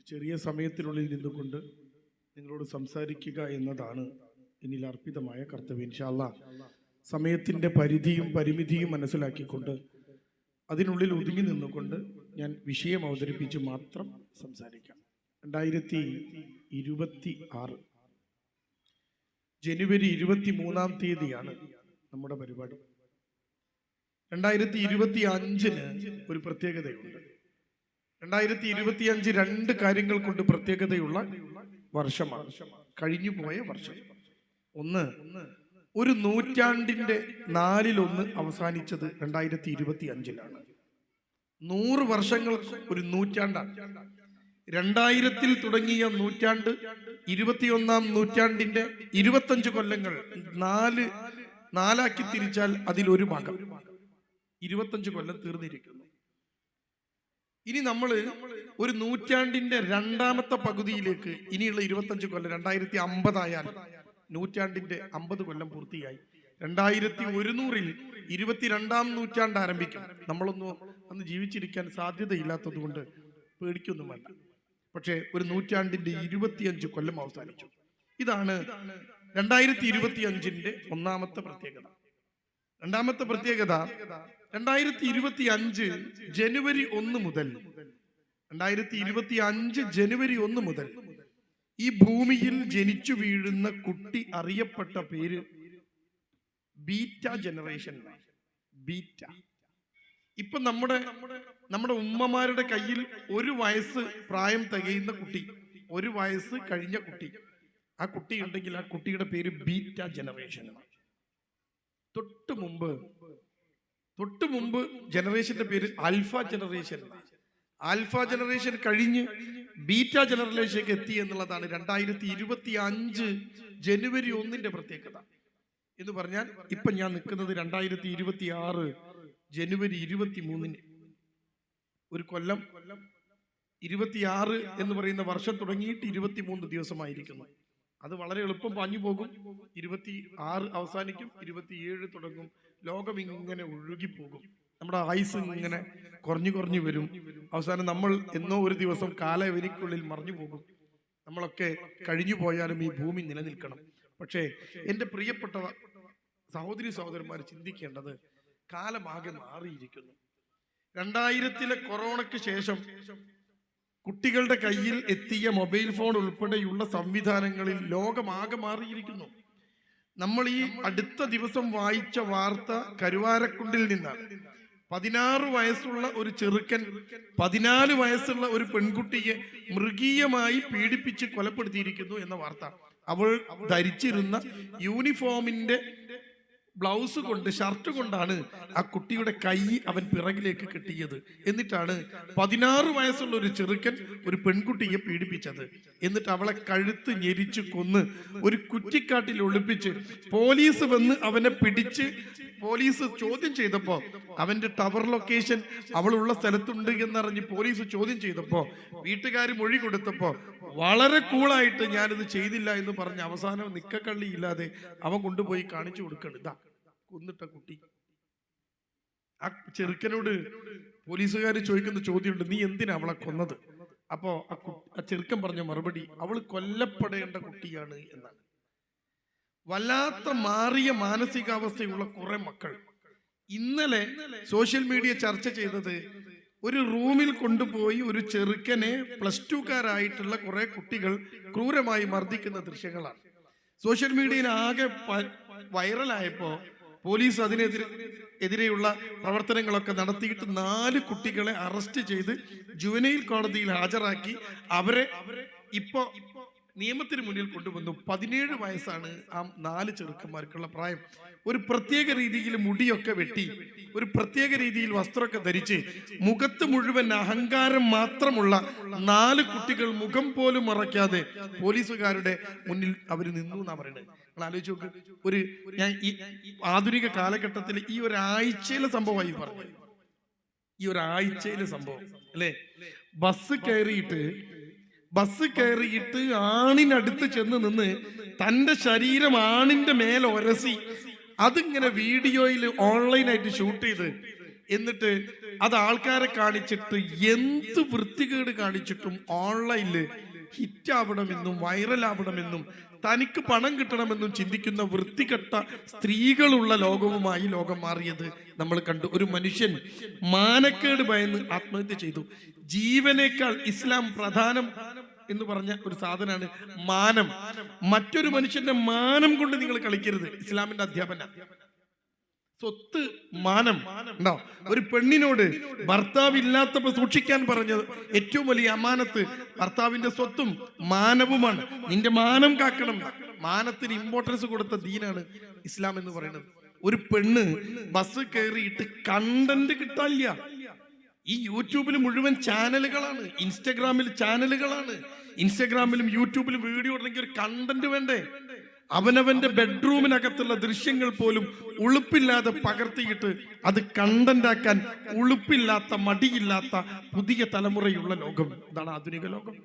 ചെറിയ സമയത്തിനുള്ളിൽ നിന്നുകൊണ്ട് നിങ്ങളോട് സംസാരിക്കുക എന്നതാണ് എന്നിൽ അർപ്പിതമായ കർത്തവ്യം. ഇൻഷാ അല്ലാഹ് സമയത്തിൻ്റെ പരിധിയും പരിമിതിയും മനസ്സിലാക്കിക്കൊണ്ട് അതിനുള്ളിൽ ഒതുങ്ങി നിന്നുകൊണ്ട് ഞാൻ വിഷയം അവതരിപ്പിച്ച് മാത്രം സംസാരിക്കാം. 2026 ജനുവരി 23 തീയതിയാണ് നമ്മുടെ പരിപാടി. 2025 ഒരു പ്രത്യേകതയുണ്ട്. 2025 രണ്ട് കാര്യങ്ങൾ കൊണ്ട് പ്രത്യേകതയുള്ള വർഷമാണ്, കഴിഞ്ഞു പോയ വർഷം. ഒന്ന്, ഒരു നൂറ്റാണ്ടിന്റെ 4/1 അവസാനിച്ചത് 2025 100 വർഷങ്ങൾക്ക് ഒരു നൂറ്റാണ്ടാണ്. 2000 തുടങ്ങിയ നൂറ്റാണ്ട് 21-ാം നൂറ്റാണ്ടിന്റെ 25 കൊല്ലങ്ങൾ നാലാക്കി തിരിച്ചാൽ അതിലൊരു ഭാഗം 25 കൊല്ലം തീർന്നിരിക്കുന്നു. ഇനി നമ്മൾ ഒരു നൂറ്റാണ്ടിന്റെ രണ്ടാമത്തെ പകുതിയിലേക്ക് ഇനിയുള്ള 25 കൊല്ലം 2050 ആയാൽ നൂറ്റാണ്ടിന്റെ 50 കൊല്ലം പൂർത്തിയായി. 2100 22-ാം നൂറ്റാണ്ട് ആരംഭിക്കും. നമ്മളൊന്നും അന്ന് ജീവിച്ചിരിക്കാൻ സാധ്യതയില്ലാത്തത് കൊണ്ട് പേടിക്കൊന്നും വേണ്ട. പക്ഷേ ഒരു നൂറ്റാണ്ടിന്റെ 25 കൊല്ലം അവസാനിച്ചു. ഇതാണ് 2025 ഒന്നാമത്തെ പ്രത്യേകത. രണ്ടാമത്തെ പ്രത്യേകത, 2025 ജനുവരി 1 മുതൽ 2025 ജനുവരി 1 മുതൽ ഈ ഭൂമിയിൽ ജനിച്ചു വീഴുന്ന കുട്ടി അറിയപ്പെട്ട പേര് ബീറ്റ ജനറേഷൻ. ബീറ്റ. ഇപ്പൊ നമ്മുടെ ഉമ്മമാരുടെ കയ്യിൽ 1 വയസ്സ് പ്രായം തികയുന്ന കുട്ടി, 1 വയസ്സ് കഴിഞ്ഞ കുട്ടി, ആ കുട്ടി ഉണ്ടെങ്കിൽ ആ കുട്ടിയുടെ പേര് ബീറ്റ ജനറേഷൻ. തൊട്ട് മുമ്പ് ജനറേഷന്റെ പേര് ആൽഫ ജനറേഷൻ. ആൽഫ ജനറേഷൻ കഴിഞ്ഞ് ബീറ്റ ജനറേഷനിലേക്ക് എത്തി എന്നുള്ളതാണ് 2025 ജനുവരി 1 പ്രത്യേകത. എന്ന് പറഞ്ഞാൽ ഇപ്പൊ ഞാൻ നിൽക്കുന്നത് 2026 ജനുവരി 23. ഒരു കൊല്ലം 26 എന്ന് പറയുന്ന വർഷം തുടങ്ങിയിട്ട് 23 ദിവസമായിരിക്കുന്നു. അത് വളരെ എളുപ്പം പാഞ്ഞു പോകും. 26 അവസാനിക്കും, 27 തുടങ്ങും. ലോകം ഇങ്ങനെ ഒഴുകിപ്പോകും. നമ്മുടെ ആയുസ് ഇങ്ങനെ കുറഞ്ഞു വരും. അവസാനം നമ്മൾ എന്നോ ഒരു ദിവസം കാലവനിക്കുള്ളിൽ മറിഞ്ഞു പോകും. നമ്മളൊക്കെ കഴിഞ്ഞു പോയാലും ഈ ഭൂമി നിലനിൽക്കണം. പക്ഷേ എൻ്റെ പ്രിയപ്പെട്ട സഹോദരി സഹോദരന്മാർ ചിന്തിക്കേണ്ടത്, കാലമാകെ മാറിയിരിക്കുന്നു. 2000 കൊറോണയ്ക്ക് ശേഷം കുട്ടികളുടെ കയ്യിൽ എത്തിയ മൊബൈൽ ഫോൺ ഉൾപ്പെടെയുള്ള സംവിധാനങ്ങളിൽ ലോകമാകെ മാറിയിരിക്കുന്നു. നമ്മൾ ഈ അടുത്ത ദിവസം വായിച്ച വാർത്ത കരുവാരക്കുണ്ടിൽ നിന്നാണ്. 16 വയസ്സുള്ള ഒരു ചെറുക്കൻ 14 വയസ്സുള്ള ഒരു പെൺകുട്ടിയെ മൃഗീയമായി പീഡിപ്പിച്ച് കൊലപ്പെടുത്തിയിരിക്കുന്നു എന്ന വാർത്ത. അവൾ ധരിച്ചിരുന്ന യൂണിഫോമിന്റെ ബ്ലൗസ് കൊണ്ട്, ഷർട്ട് കൊണ്ടാണ് ആ കുട്ടിയുടെ കൈ അവൻ പിറകിലേക്ക് കെട്ടിയത്. എന്നിട്ടാണ് 16 വയസ്സുള്ള ഒരു ചെറുക്കൻ ഒരു പെൺകുട്ടിയെ പീഡിപ്പിച്ചത്. എന്നിട്ട് അവളെ കഴുത്ത് ഞെരിച്ച് കൊന്ന് ഒരു കുറ്റിക്കാട്ടിൽ ഒളിപ്പിച്ച് പോലീസ് വന്ന് അവനെ പിടിച്ച് പോലീസ് ചോദ്യം ചെയ്തപ്പോ, അവന്റെ ടവർ ലൊക്കേഷൻ അവളുള്ള സ്ഥലത്തുണ്ട് എന്നറിഞ്ഞ് പോലീസ് ചോദ്യം ചെയ്തപ്പോ, വീട്ടുകാർ മൊഴി കൊടുത്തപ്പോ വളരെ കൂളായിട്ട് ഞാനിത് ചെയ്തില്ല എന്ന് പറഞ്ഞ് അവസാനം നിക്കക്കള്ളി ഇല്ലാതെ അവൻ കൊണ്ടുപോയി കാണിച്ചു കൊടുക്കണം. ഇതാ കൊന്നിട്ട കുട്ടി. ആ ചെറുക്കനോട് പോലീസുകാർ ചോദിക്കുന്ന ചോദ്യമുണ്ട്, നീ എന്തിനാ അവളെ കൊന്നത്? അപ്പോ ആ ചെറുക്കൻ പറഞ്ഞ മറുപടി, അവൾ കൊല്ലപ്പെടേണ്ട കുട്ടിയാണ് എന്നാണ്. വല്ലാത്ത മാറിയ മാനസികാവസ്ഥയുള്ള കുറെ മക്കൾ. ഇന്നലെ സോഷ്യൽ മീഡിയ ചർച്ച ചെയ്തത്, ഒരു റൂമിൽ കൊണ്ടുപോയി ഒരു ചെറുക്കനെ +2കാരായിട്ടുള്ള കുറെ കുട്ടികൾ ക്രൂരമായി മർദ്ദിക്കുന്ന ദൃശ്യങ്ങളാണ് സോഷ്യൽ മീഡിയയിൽ ആകെ വൈറലായപ്പോ പോലീസ് അതിനെതിരെയുള്ള പ്രവർത്തനങ്ങളൊക്കെ നടത്തിയിട്ട് 4 കുട്ടികളെ അറസ്റ്റ് ചെയ്ത് ജുവനൈൽ കോടതിയിൽ ഹാജരാക്കി അവരെ ഇപ്പോ നിയമത്തിന് മുന്നിൽ കൊണ്ടുവന്നു. 17 വയസ്സാണ് ആ 4 ചെറുക്കന്മാർക്കുള്ള പ്രായം. ഒരു പ്രത്യേക രീതിയിൽ മുടിയൊക്കെ വെട്ടി, ഒരു പ്രത്യേക രീതിയിൽ വസ്ത്രമൊക്കെ ധരിച്ച്, മുഖത്ത് മുഴുവൻ അഹങ്കാരം മാത്രമുള്ള 4 കുട്ടികൾ മുഖം പോലും മറയ്ക്കാതെ പോലീസുകാരുടെ മുന്നിൽ അവർ നിന്നു എന്നാ പറയുന്നത്. നിങ്ങൾ ആലോചിച്ച് നോക്ക്. ഞാൻ ഈ ആധുനിക കാലഘട്ടത്തിൽ ഈ ഒരാഴ്ചയിലെ സംഭവമായി പറഞ്ഞു. ഈ ഒരാഴ്ചയിലെ സംഭവം അല്ലെ? ബസ് കയറിയിട്ട് ആണിനടുത്ത് ചെന്ന് നിന്ന് തന്റെ ശരീരം ആണിന്റെ മേൽ ഒരസി അതിങ്ങനെ വീഡിയോയിൽ ഓൺലൈനായിട്ട് ഷൂട്ട് ചെയ്ത് എന്നിട്ട് അത് ആൾക്കാരെ കാണിച്ചിട്ട് എന്ത് വൃത്തികേട് കാണിച്ചിട്ടും ഓൺലൈനില് ഹിറ്റ് ആവണമെന്നും വൈറലാവണമെന്നും തനിക്ക് പണം കിട്ടണമെന്നും ചിന്തിക്കുന്ന വൃത്തികെട്ട സ്ത്രീകളുള്ള ലോകവുമായി ലോകം മാറിയത് നമ്മൾ കണ്ടു. ഒരു മനുഷ്യൻ മാനക്കേട് ഭയന്ന് ആത്മഹത്യ ചെയ്തു. ജീവനേക്കാൾ ഇസ്ലാം പ്രധാനം എന്ന് പറഞ്ഞ ഒരു സാധനമാണ് മാനം. മറ്റൊരു മനുഷ്യന്റെ മാനം കൊണ്ട് നിങ്ങൾ കളിക്കരുത്. ഇസ്ലാമിന്റെ അധ്യാപന സ്വത്ത് മാനം ഉണ്ടോ? ഒരു പെണ്ണിനോട് ഭർത്താവ് ഇല്ലാത്തപ്പോ സൂക്ഷിക്കാൻ പറഞ്ഞത് ഏറ്റവും വലിയ അമാനത്ത് ഭർത്താവിന്റെ സ്വത്തും മാനവുമാണ്. നിന്റെ മാനം കാക്കണം. മാനത്തിന് ഇമ്പോർട്ടൻസ് കൊടുത്ത ദീനാണ് ഇസ്ലാം എന്ന് പറയുന്നത്. ഒരു പെണ്ണ് ബസ് കയറിയിട്ട് കണ്ടന്റ് കിട്ടാനില്ല. ഈ യൂട്യൂബിൽ മുഴുവൻ ചാനലുകളാണ്, ഇൻസ്റ്റഗ്രാമിൽ ചാനലുകളാണ്. ഇൻസ്റ്റഗ്രാമിലും യൂട്യൂബിലും വീഡിയോ ഇടണമെങ്കിൽ ഒരു കണ്ടന്റ് വേണ്ടേ? അവനവന്റെ ബെഡ്റൂമിനകത്തുള്ള ദൃശ്യങ്ങൾ പോലും ഉളുപ്പില്ലാതെ പകർത്തിയിട്ട് അത് കണ്ടന്റാക്കാൻ ഉളുപ്പില്ലാത്ത മടിയില്ലാത്ത പുതിയ തലമുറയുള്ള ലോകം. ഇതാണ് ആധുനിക ലോകം.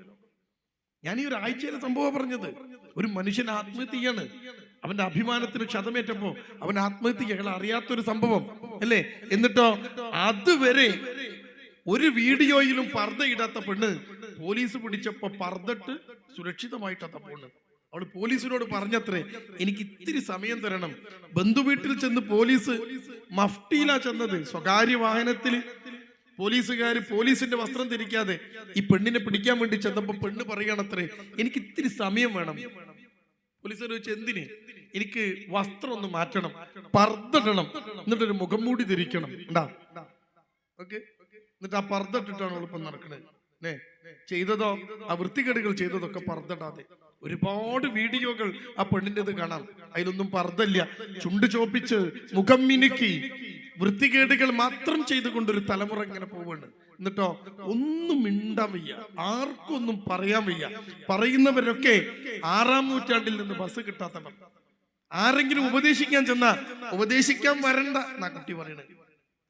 ഞാൻ ഈ ഒരാഴ്ചയിലെ സംഭവം പറഞ്ഞത്. ഒരു മനുഷ്യൻ ആത്മഹത്യയാണ്. അവന്റെ അഭിമാനത്തിന് ക്ഷതമേറ്റപ്പോ അവൻ ആത്മഹത്യ അറിയാത്തൊരു സംഭവം അല്ലേ? എന്നിട്ടോ അതുവരെ ഒരു വീഡിയോയിലും പർദ്ദയിടാത്ത പെണ്ണ് പോലീസ് പിടിച്ചപ്പോ പർദ്ദട്ട് സുരക്ഷിതമായിട്ടാത്ത പെണ്ണ്. അവള് പോലീസിനോട് പറഞ്ഞത്രേ, എനിക്ക് ഇത്തിരി സമയം തരണം. ബന്ധുവീട്ടിൽ ചെന്ന് പോലീസ് മഫ്റ്റിയിലാ ചെന്നത്. സ്വകാര്യ വാഹനത്തിൽ പോലീസുകാര് പോലീസിന്റെ വസ്ത്രം ധരിക്കാതെ ഈ പെണ്ണിനെ പിടിക്കാൻ വേണ്ടി ചെന്നപ്പോ പെണ്ണ് പറയണത്രേ, എനിക്ക് ഇത്തിരി സമയം വേണം. പോലീസുകാർ ചോദിച്ചു, എന്തിന്? എനിക്ക് വസ്ത്രം ഒന്ന് മാറ്റണം, പർദ്ദടണം, എന്നിട്ടൊരു മുഖം മൂടി ധരിക്കണം. ഓക്കെ, എന്നിട്ട് ആ പർദ്ദട്ടിട്ടാണ് എളുപ്പം നടക്കണേ. ചെയ്തതോ ആ വൃത്തികേടുകൾ ചെയ്തതൊക്കെ പർദ്ദടാതെ. ഒരുപാട് വീഡിയോകൾ ആ പെണ്ണിൻ്റെത് കാണാം. അതിലൊന്നും പർദ്ദല്ല. ചുണ്ട് ചോപ്പിച്ച് മുഖം മിനുക്കി വൃത്തികേടുകൾ മാത്രം ചെയ്തുകൊണ്ടൊരു തലമുറ ഇങ്ങനെ പോവാണ്. എന്നിട്ടോ ഒന്നും മിണ്ടാൻ വയ്യ, ആർക്കും ഒന്നും പറയാൻ വയ്യ. പറയുന്നവരൊക്കെ 6-ാം നൂറ്റാണ്ടിൽ നിന്ന് ബസ് കിട്ടാത്തവർ. ആരെങ്കിലും ഉപദേശിക്കാൻ ചെന്നാ ഉപദേശിക്കാൻ വരണ്ട എന്നാ കുട്ടി പറയണത്.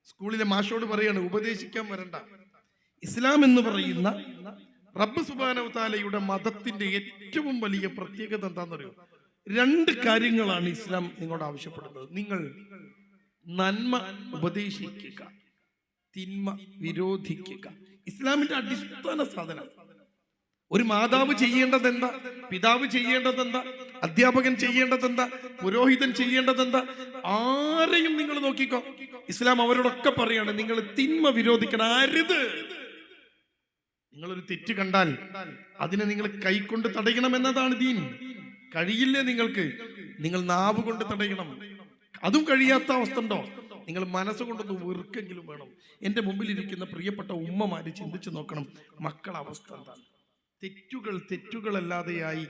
സ്കൂളിലെ മാഷോട് പറയാണ്, ഉപദേശിക്കാൻ വരണ്ട. ഇസ്ലാം എന്ന് പറയുന്ന റബ്ബ് സുബ്ഹാനഹു വ തആലയുടെ മതത്തിന്റെ ഏറ്റവും വലിയ പ്രത്യേകത എന്താണെന്നറിയോ? 2 കാര്യങ്ങളാണ് ഇസ്ലാം നിങ്ങളോട് ആവശ്യപ്പെടുന്നത്. നിങ്ങൾ നന്മ ഉപദേശിക്കുക, തിന്മ വിരോധിക്കുക. ഇസ്ലാമിന്റെ അടിസ്ഥാന സാധനം. ഒരു മാതാവ് ചെയ്യേണ്ടതെന്താ? പിതാവ് ചെയ്യേണ്ടതെന്താ? അധ്യാപകൻ ചെയ്യേണ്ടതെന്താ? പുരോഹിതൻ ചെയ്യേണ്ടതെന്താ? ആരെയും നിങ്ങൾ നോക്കിക്കോ, ഇസ്ലാം അവരോടൊക്കെ പറയാണ്, നിങ്ങൾ തിന്മ വിരോധിക്കണം. അരുത്. നിങ്ങളൊരു തെറ്റ് കണ്ടാൽ അതിനെ നിങ്ങൾ കൈകൊണ്ട് തടയണം എന്നതാണ് ദീൻ. കഴിയില്ലേ നിങ്ങൾക്ക്? നിങ്ങൾ നാവ് കൊണ്ട് തടയണം. അതും കഴിയാത്ത അവസ്ഥ ഉണ്ടോ? നിങ്ങൾ മനസ്സുകൊണ്ടൊന്ന് വെറുക്കെങ്കിലും വേണം. എൻ്റെ മുമ്പിലിരിക്കുന്ന പ്രിയപ്പെട്ട ഉമ്മമാര് ചിന്തിച്ചു നോക്കണം, മക്കളുടെ അവസ്ഥ എന്താണ്? തെറ്റുകളല്ലാതെയായി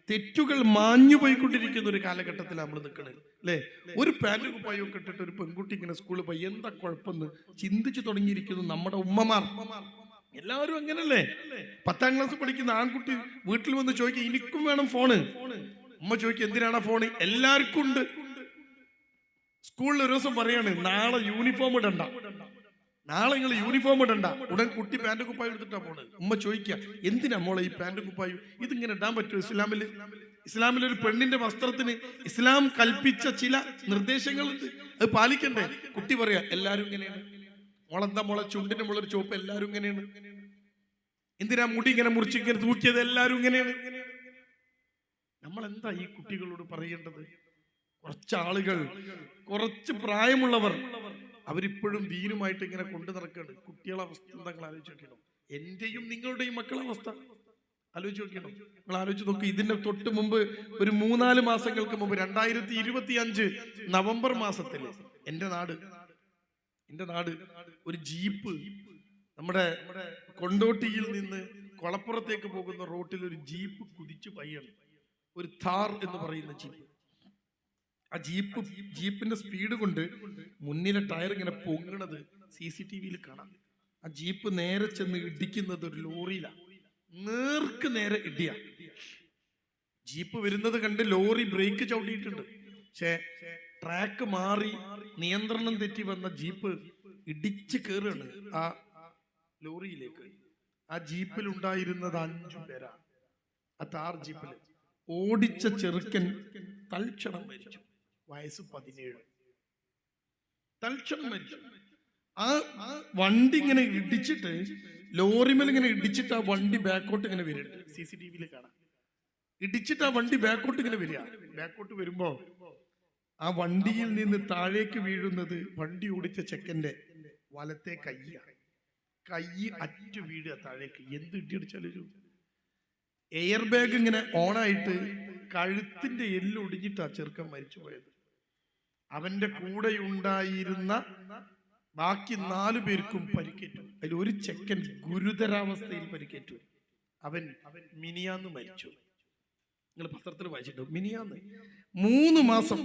തെറ്റുകൾ മാഞ്ഞു പോയിക്കൊണ്ടിരിക്കുന്ന ഒരു കാലഘട്ടത്തിലാണ് നമ്മൾ നിൽക്കുന്നത് അല്ലേ? ഒരു പാന്റ് കുപ്പായൊക്കെ ഇട്ടിട്ട് ഒരു പെൺകുട്ടി ഇങ്ങനെ സ്കൂളിൽ പോയി എന്താ കുഴപ്പമെന്ന് ചിന്തിച്ചു തുടങ്ങിയിരിക്കുന്നു നമ്മുടെ ഉമ്മമാർ. എല്ലാവരും അങ്ങനല്ലേ? 10-ാം ക്ലാസ് പഠിക്കുന്ന ആൺകുട്ടി വീട്ടിൽ വന്ന് ചോദിക്കുക, എനിക്കും വേണം ഫോണ്. ഉമ്മ ചോദിക്കുക, എന്തിനാണ് ഫോണ്? എല്ലാവർക്കും ഉണ്ട്. സ്കൂളിൽ ഒരു ദിവസം പറയാണ്, നാളെ യൂണിഫോം ഇടണ്ട, നാളെ നിങ്ങൾ യൂണിഫോം ഇടണ്ട. ഉടൻ കുട്ടി പാന്റ് കുപ്പായം എടുത്തിട്ടാ പോണ്. ഉമ്മ ചോദിക്കുക, എന്തിനാ മോളെ ഈ പാന്റ് കുപ്പായം? ഇതിങ്ങനെ ഇടാൻ പറ്റുമോ ഇസ്ലാമിൽ? ഇസ്ലാമിൽ ഒരു പെണ്ണിന്റെ വസ്ത്രത്തിന് ഇസ്ലാം കൽപ്പിച്ച ചില നിർദ്ദേശങ്ങളുണ്ട്, അത് പാലിക്കണ്ടേ? കുട്ടി പറയാ, എല്ലാരും ഇങ്ങനെയാണ്. മോളെന്താ മോളെ ചുണ്ടിന്റെ മുകളിൽ ചോപ്പ്? എല്ലാരും ഇങ്ങനെയാണ്. എന്തിനാ മുടി ഇങ്ങനെ മുറിച്ച് ഇങ്ങനെ തൂക്കിയത്? എല്ലാരും ഇങ്ങനെയാണ്. നമ്മൾ എന്താ ഈ കുട്ടികളോട് പറയേണ്ടത്? കുറച്ചാളുകൾ, കുറച്ച് പ്രായമുള്ളവർ, അവരിപ്പോഴും ദീനുമായിട്ട് ഇങ്ങനെ കൊണ്ടു നടക്കുകയാണ്. കുട്ടികളെ അവസ്ഥ എന്താ നിങ്ങൾ ആലോചിച്ച് നോക്കണം. എന്റെയും നിങ്ങളുടെയും മക്കളെ അവസ്ഥ ആലോചിച്ച് നോക്കണം. നിങ്ങൾ ആലോചിച്ച് നോക്കി. ഇതിന്റെ തൊട്ട് മുമ്പ് ഒരു 3-4 മാസങ്ങൾക്ക് മുമ്പ് 2025 നവംബർ മാസത്തിൽ എൻ്റെ നാട് ഒരു ജീപ്പ്, നമ്മുടെ കൊണ്ടോട്ടിയിൽ നിന്ന് കൊളപ്പുറത്തേക്ക് പോകുന്ന റോട്ടിൽ ഒരു ജീപ്പ് കുതിച്ചു പയ്യാണ്. ഒരു ഥാർ എന്ന് പറയുന്ന ജീപ്പ്. ആ ജീപ്പിന്റെ സ്പീഡ് കൊണ്ട് മുന്നിലെ ടയർ ഇങ്ങനെ പൊങ്ങണത് CCTV-യിൽ കാണാം. ആ ജീപ്പ് നേരെ ചെന്ന് ഇടിക്കുന്നത് ഒരു ലോറിയിലാണ്. നേർക്ക് നേരെ ഇടിയ. ജീപ്പ് വരുന്നത് കണ്ട് ലോറി ബ്രേക്ക് ചവിട്ടിയിട്ടുണ്ട്. പക്ഷേ ട്രാക്ക് മാറി നിയന്ത്രണം തെറ്റി വന്ന ജീപ്പ് ഇടിച്ച് കയറാണ് ആ ലോറിയിലേക്ക്. ആ ജീപ്പിൽ ഉണ്ടായിരുന്നത് 5 പേരാ. ആ താർ ജീപ്പിൽ ഓടിച്ച ചെറുക്കൻ തൽക്ഷണം മരിച്ചു. വയസ്സ് 17. തൽക്ഷണം മരിച്ചു. ആ വണ്ടി ഇങ്ങനെ ഇടിച്ചിട്ട്, ലോറിമേൽ ഇങ്ങനെ ഇടിച്ചിട്ട് ആ വണ്ടി ബാക്കോട്ട് ഇങ്ങനെ വരുന്നുണ്ട്. CCTV കാണാം. ഇടിച്ചിട്ട് ആ വണ്ടി ബാക്കോട്ട് ഇങ്ങനെ വരിക. ബാക്കോട്ട് വരുമ്പോ ആ വണ്ടിയിൽ നിന്ന് താഴേക്ക് വീഴുന്നത് വണ്ടി ഓടിച്ച ചെക്കന്റെ വലത്തെ കൈയാണ്. കൈ അറ്റു വീഴുക താഴേക്ക്. എന്ത് ഇടിയടിച്ചാലും എയർ ബാഗ് ഇങ്ങനെ ഓണായിട്ട് കഴുത്തിന്റെ എല്ലൊടിഞ്ഞിട്ടാ ചെറുക്കൻ മരിച്ചു പോയത്. അവന്റെ കൂടെ ഉണ്ടായിരുന്ന ബാക്കി 4 പേർക്കും പരിക്കേറ്റു. അതിൽ ഒരു ചെക്കൻ ഗുരുതരാവസ്ഥയിൽ പരിക്കേറ്റു. അവൻ മിനിയാന്ന് മരിച്ചു. നിങ്ങൾ പത്രത്തിൽ വായിച്ചിട്ടു. മിനിയാന്ന് 3 മാസം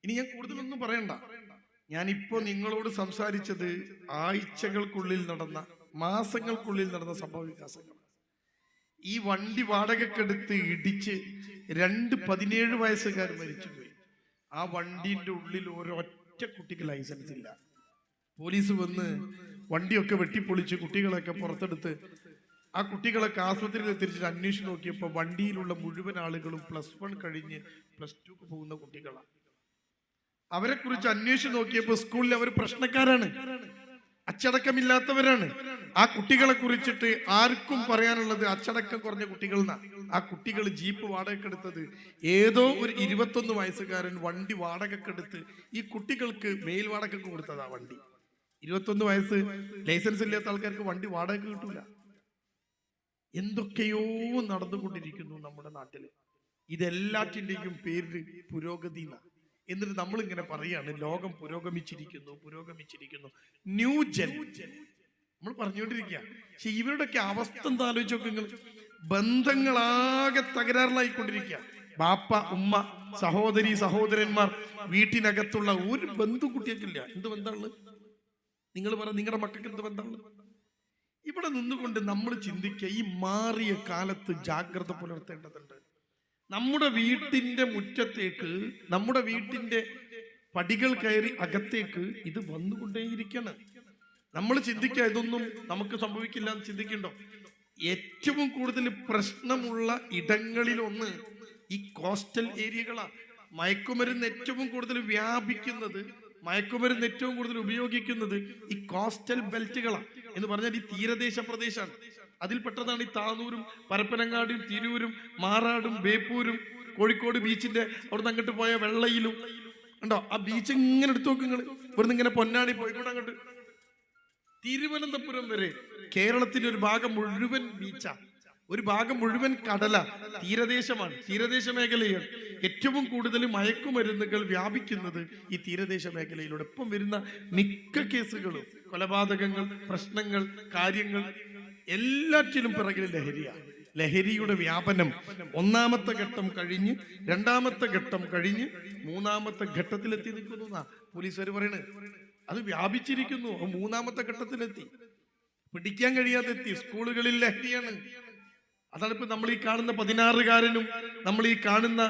ഇനി ഞാൻ കൂടുതലൊന്നും പറയണ്ട. ഞാനിപ്പോ നിങ്ങളോട് സംസാരിച്ചത് ആഴ്ചകൾക്കുള്ളിൽ നടന്ന, മാസങ്ങൾക്കുള്ളിൽ നടന്ന സംഭവ വികാസങ്ങൾ. ഈ വണ്ടി വാടകക്കെടുത്ത് ഇടിച്ച് 2 17 വയസ്സുകാർ മരിച്ചുപോയി. ആ വണ്ടിന്റെ ഉള്ളിൽ ഒരൊറ്റ കുട്ടിക്ക് ലൈസൻസ് ഇല്ല. പോലീസ് വന്ന് വണ്ടിയൊക്കെ വെട്ടിപ്പൊളിച്ച് കുട്ടികളൊക്കെ പുറത്തെടുത്ത് ആ കുട്ടികളൊക്കെ ആശുപത്രിയിൽ എത്തിച്ചിട്ട് അന്വേഷിച്ച് നോക്കിയപ്പോൾ വണ്ടിയിലുള്ള മുഴുവൻ ആളുകളും +1 കഴിഞ്ഞ് +2 പോകുന്ന കുട്ടികളാണ്. അവരെ കുറിച്ച് അന്വേഷിച്ച് നോക്കിയപ്പോൾ സ്കൂളിൽ അവർ പ്രശ്നക്കാരാണ്, അച്ചടക്കമില്ലാത്തവരാണ്. ആ കുട്ടികളെ കുറിച്ചിട്ട് ആർക്കും പറയാനുള്ളത് അച്ചടക്കം കുറഞ്ഞ കുട്ടികൾ എന്നാ. ആ കുട്ടികൾ ജീപ്പ് വാടകക്കെടുത്തത് ഏതോ ഒരു 21 വയസ്സുകാരൻ വണ്ടി വാടകക്കെടുത്ത് ഈ കുട്ടികൾക്ക് മെയിൽ വാടകയ്ക്ക് കൊടുത്തതാ വണ്ടി. 21 വയസ്സ് ലൈസൻസ് ഇല്ലാത്ത ആൾക്കാർക്ക് വണ്ടി വാടക കിട്ടൂല. എന്തൊക്കെയോ നടന്നുകൊണ്ടിരിക്കുന്നു നമ്മുടെ നാട്ടില്. ഇതെല്ലാറ്റിന്റെയും പേര് പുരോഗതി എന്നാ. എന്നിട്ട് നമ്മൾ ഇങ്ങനെ പറയാണ് ലോകം പുരോഗമിച്ചിരിക്കുന്നു, പുരോഗമിച്ചിരിക്കുന്നു. ന്യൂ ജെൻ നമ്മൾ പറഞ്ഞുകൊണ്ടിരിക്കുക. പക്ഷെ ഇവരുടെയൊക്കെ അവസ്ഥ എന്താ ആലോചിച്ച് നോക്ക് നിങ്ങൾ. ബന്ധങ്ങളാകെ തകരാറിലായിക്കൊണ്ടിരിക്കുക. ബാപ്പ, ഉമ്മ, സഹോദരി, സഹോദരന്മാർ, വീട്ടിനകത്തുള്ള ഒരു ബന്ധു കുട്ടിയൊക്കില്ല. എന്ത് ബന്ധമുള്ളത്? നിങ്ങൾ പറ, നിങ്ങളുടെ മക്കൾക്ക് എന്ത് ബന്ധമുള്ളത്? ഇവിടെ നിന്നുകൊണ്ട് നമ്മൾ ചിന്തിക്കുക, ഈ മാറിയ കാലത്ത് ജാഗ്രത പുലർത്തേണ്ടതുണ്ട്. നമ്മുടെ വീട്ടിന്റെ മുറ്റത്തേക്ക്, നമ്മുടെ വീട്ടിന്റെ പടികൾ കയറി അകത്തേക്ക് ഇത് വന്നുകൊണ്ടേയിരിക്കണം. നമ്മൾ ചിന്തിക്കുക ഇതൊന്നും നമുക്ക് സംഭവിക്കില്ല എന്ന് ചിന്തിക്കണ്ടോ? ഏറ്റവും കൂടുതൽ പ്രശ്നമുള്ള ഇടങ്ങളിലൊന്ന് ഈ കോസ്റ്റൽ ഏരിയകളാണ്. മയക്കുമരുന്ന് ഏറ്റവും കൂടുതൽ വ്യാപിക്കുന്നത്, മയക്കുമരുന്ന് ഏറ്റവും കൂടുതൽ ഉപയോഗിക്കുന്നത് ഈ കോസ്റ്റൽ ബെൽറ്റുകളാണ്. എന്ന് പറഞ്ഞാൽ ഈ തീരദേശ പ്രദേശമാണ്. അതിൽപ്പെട്ടതാണ് ഈ താനൂരും പരപ്പനങ്ങാടിയും തിരൂരും മാറാടും ബേപ്പൂരും കോഴിക്കോട് ബീച്ചിന്റെ അവിടുന്ന് അങ്ങോട്ട് പോയ വെള്ളയിലും ഉണ്ടോ. ആ ബീച്ച് ഇങ്ങനെ എടുത്തു നോക്ക് നിങ്ങൾ. ഇവിടുന്ന് ഇങ്ങനെ പൊന്നാടി പോയിക്കൂടെ അങ്ങോട്ട് തിരുവനന്തപുരം വരെ കേരളത്തിന്റെ ഒരു ഭാഗം മുഴുവൻ ബീച്ചാ. ഒരു ഭാഗം മുഴുവൻ കടല, തീരദേശമാണ്, തീരദേശ മേഖലയാണ്. ഏറ്റവും കൂടുതൽ മയക്കുമരുന്നുകൾ വ്യാപിക്കുന്നത് ഈ തീരദേശ മേഖലയിലൂടെ. ഇപ്പം വരുന്ന മിക്ക കേസുകളും, കൊലപാതകങ്ങൾ, പ്രശ്നങ്ങൾ, കാര്യങ്ങൾ, എല്ലാറ്റിലും പിറകിൽ ലഹരിയാണ്. ലഹരിയുടെ വ്യാപനം ഒന്നാമത്തെ ഘട്ടം കഴിഞ്ഞ്, രണ്ടാമത്തെ ഘട്ടം കഴിഞ്ഞ്, മൂന്നാമത്തെ ഘട്ടത്തിലെത്തി നിൽക്കുന്നു എന്നാ പോലീസുകാർ പറയണത്. അത് വ്യാപിച്ചിരിക്കുന്നു, മൂന്നാമത്തെ ഘട്ടത്തിലെത്തി, പിടിക്കാൻ കഴിയാതെ എത്തി. സ്കൂളുകളിൽ ലഹരിയാണ്. അതാണ് ഇപ്പൊ നമ്മൾ ഈ കാണുന്ന 16-കാരനും നമ്മൾ ഈ കാണുന്ന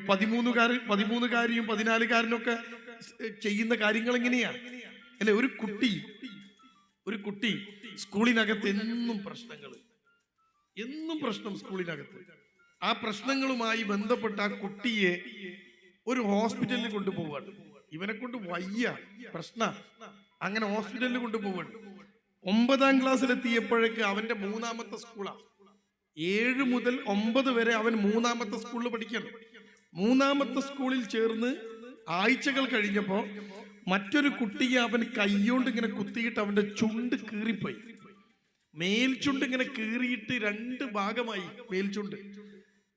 13-കാരിയും 14-കാരനൊക്കെ ചെയ്യുന്ന കാര്യങ്ങൾ എങ്ങനെയാണ് അല്ലെ? ഒരു കുട്ടി സ്കൂളിനകത്ത് എന്നും പ്രശ്നം സ്കൂളിനകത്ത്. ആ പ്രശ്നങ്ങളുമായി ബന്ധപ്പെട്ട ആ കുട്ടിയെ ഒരു ഹോസ്പിറ്റലിൽ കൊണ്ടുപോവാണ്. ഇവനെ കൊണ്ട് വയ്യ, അങ്ങനെ ഹോസ്പിറ്റലിൽ കൊണ്ടുപോവാണ്. 9ാം ക്ലാസ്സിലെത്തിയപ്പോഴേക്ക് അവന്റെ 3ാമത്തെ സ്കൂളാണ്. 7 മുതൽ 9 വരെ അവൻ 3ാമത്തെ സ്കൂളിൽ പഠിക്കണം. 3ാമത്തെ സ്കൂളിൽ ചേർന്ന് ആഴ്ചകൾ കഴിഞ്ഞപ്പോ മറ്റൊരു കുട്ടിയെ അവൻ കൈകൊണ്ട് ഇങ്ങനെ കുത്തിയിട്ട് അവന്റെ ചുണ്ട് കീറിപ്പോയി. മേൽചുണ്ട് ഇങ്ങനെ കീറിയിട്ട് 2 ഭാഗമായി. മേൽചുണ്ട്